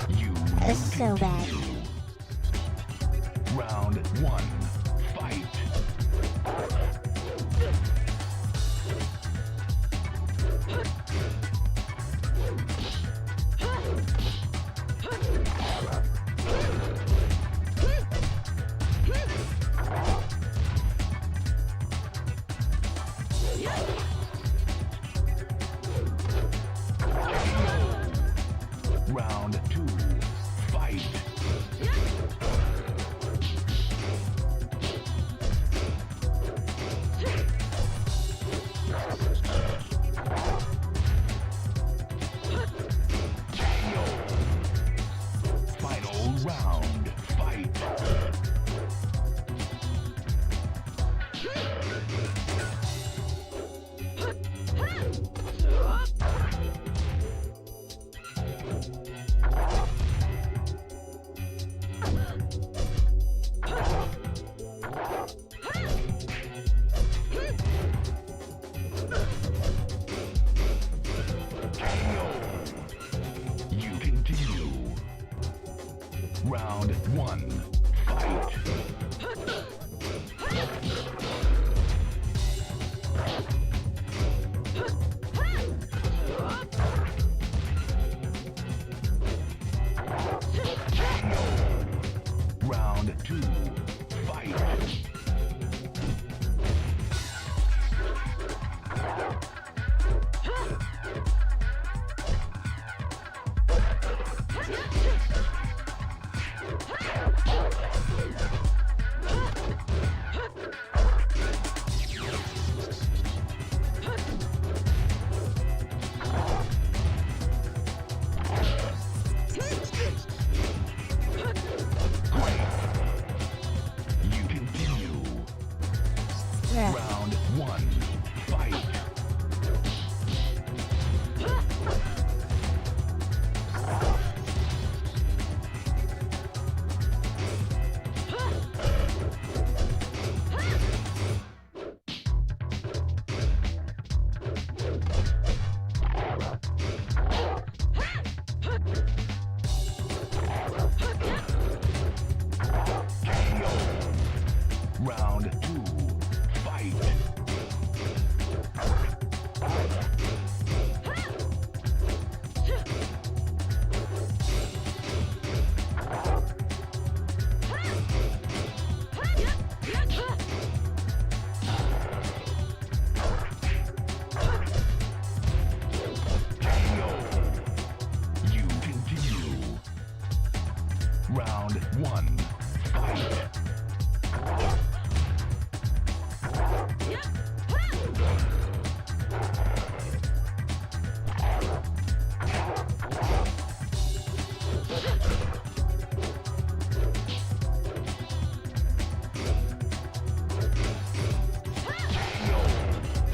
You This is so bad. Round 1. Fight. Round 2. Fight. Final round. Fight. You continue. Round 1. Fight. Round 2. Fight. Round 2. Fight. You continue. Round 1. Fight.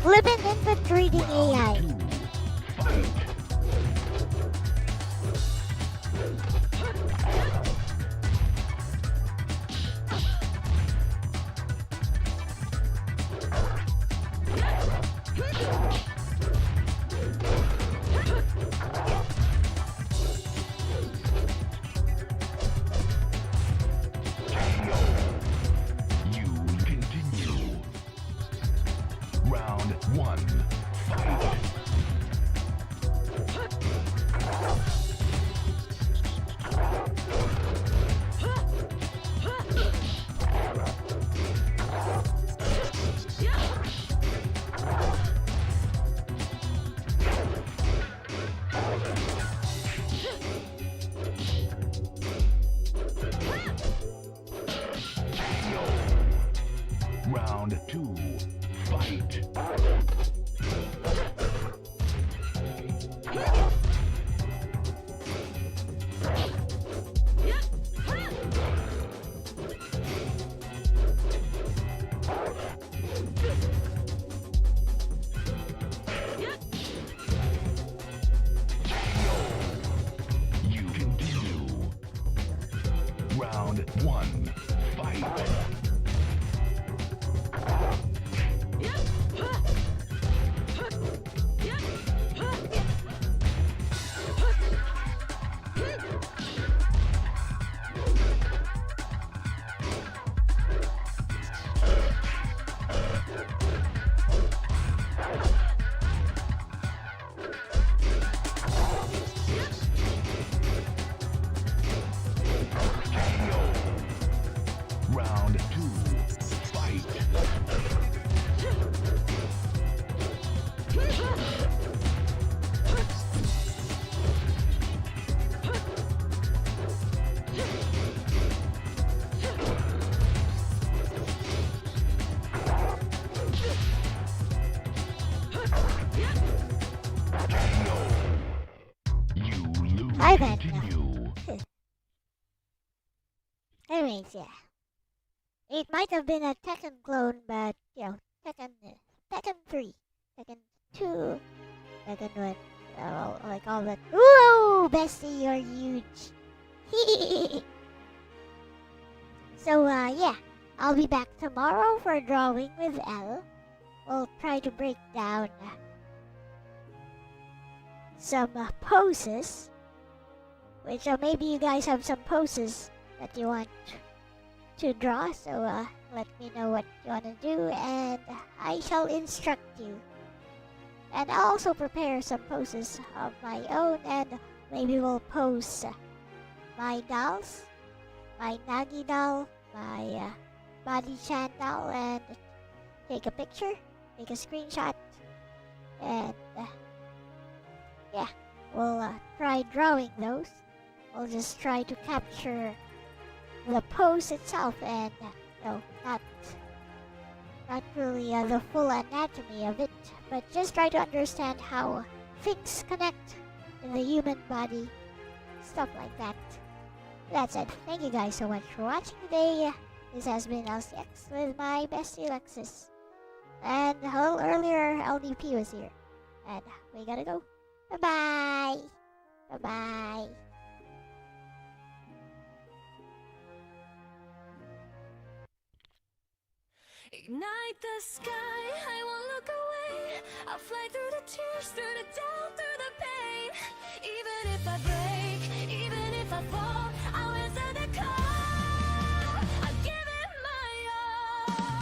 Flippin' infant reading AI. 2. Fight. You continue. Round 1. Fight. Round 2. Fight. You continue. Round 1. Fight. Round 2. Fight. You lose. I've had Continue. Anyways, yeah. It might have been a Tekken clone, but, Tekken 3, Tekken 2, Tekken 1, like all that. Whoa, bestie, you're huge. So, yeah, I'll be back tomorrow for drawing with Elle. We'll try to break down some poses, which maybe you guys have some poses that you want to draw, so let me know what you want to do and I shall instruct you. And I'll also prepare some poses of my own, and maybe we'll pose my dolls, my Nagi doll, my Body-chan doll, and take a picture, take a screenshot, and yeah, we'll try drawing those. We'll just try to capture the pose itself, and not really the full anatomy of it, but just try to understand how things connect in the human body, stuff like that. That's it. Thank you guys so much for watching today. This has been Elle-C with my bestie Alexis. And a little earlier, LDP was here. And we gotta go. Bye-bye. Bye-bye. Ignite the sky, I won't look away. I'll fly through the tears, through the doubt, through the pain. Even if I break, even if I fall, I'll answer the call. I'll give it my all.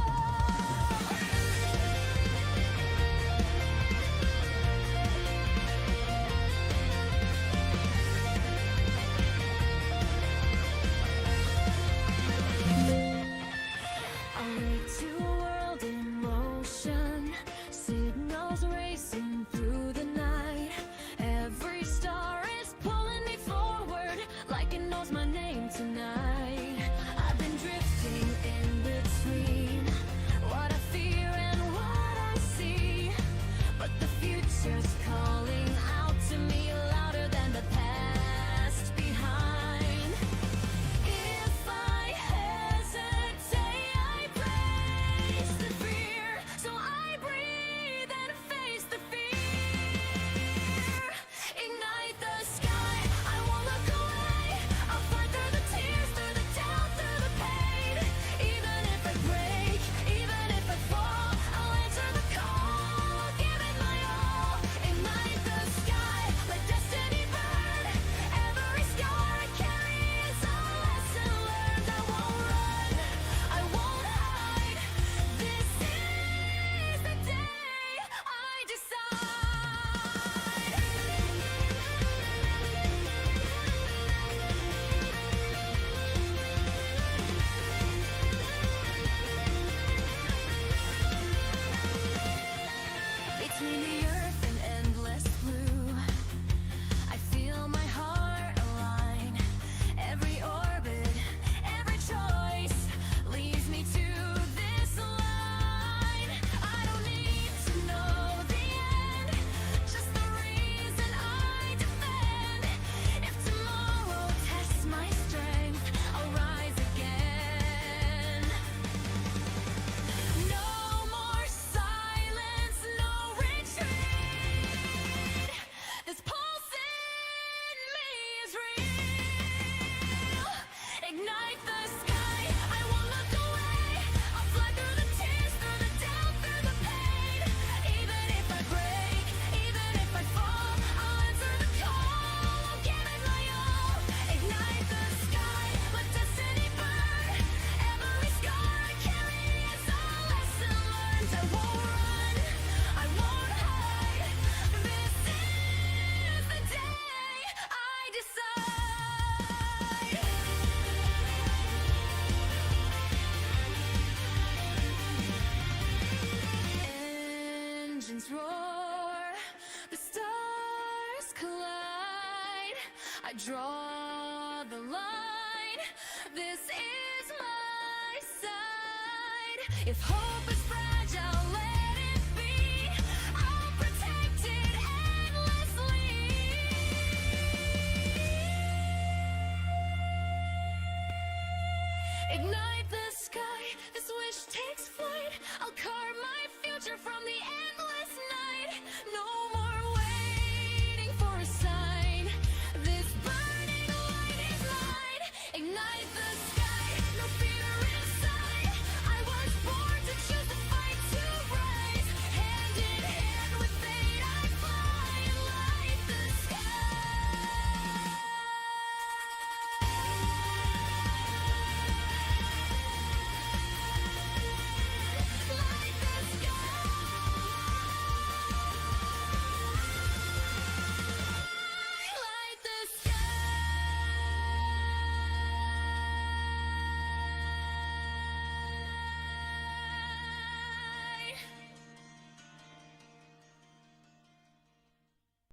I draw the line. This is my side. If hope is fragile, let it be. I'll protect it endlessly. Ignite the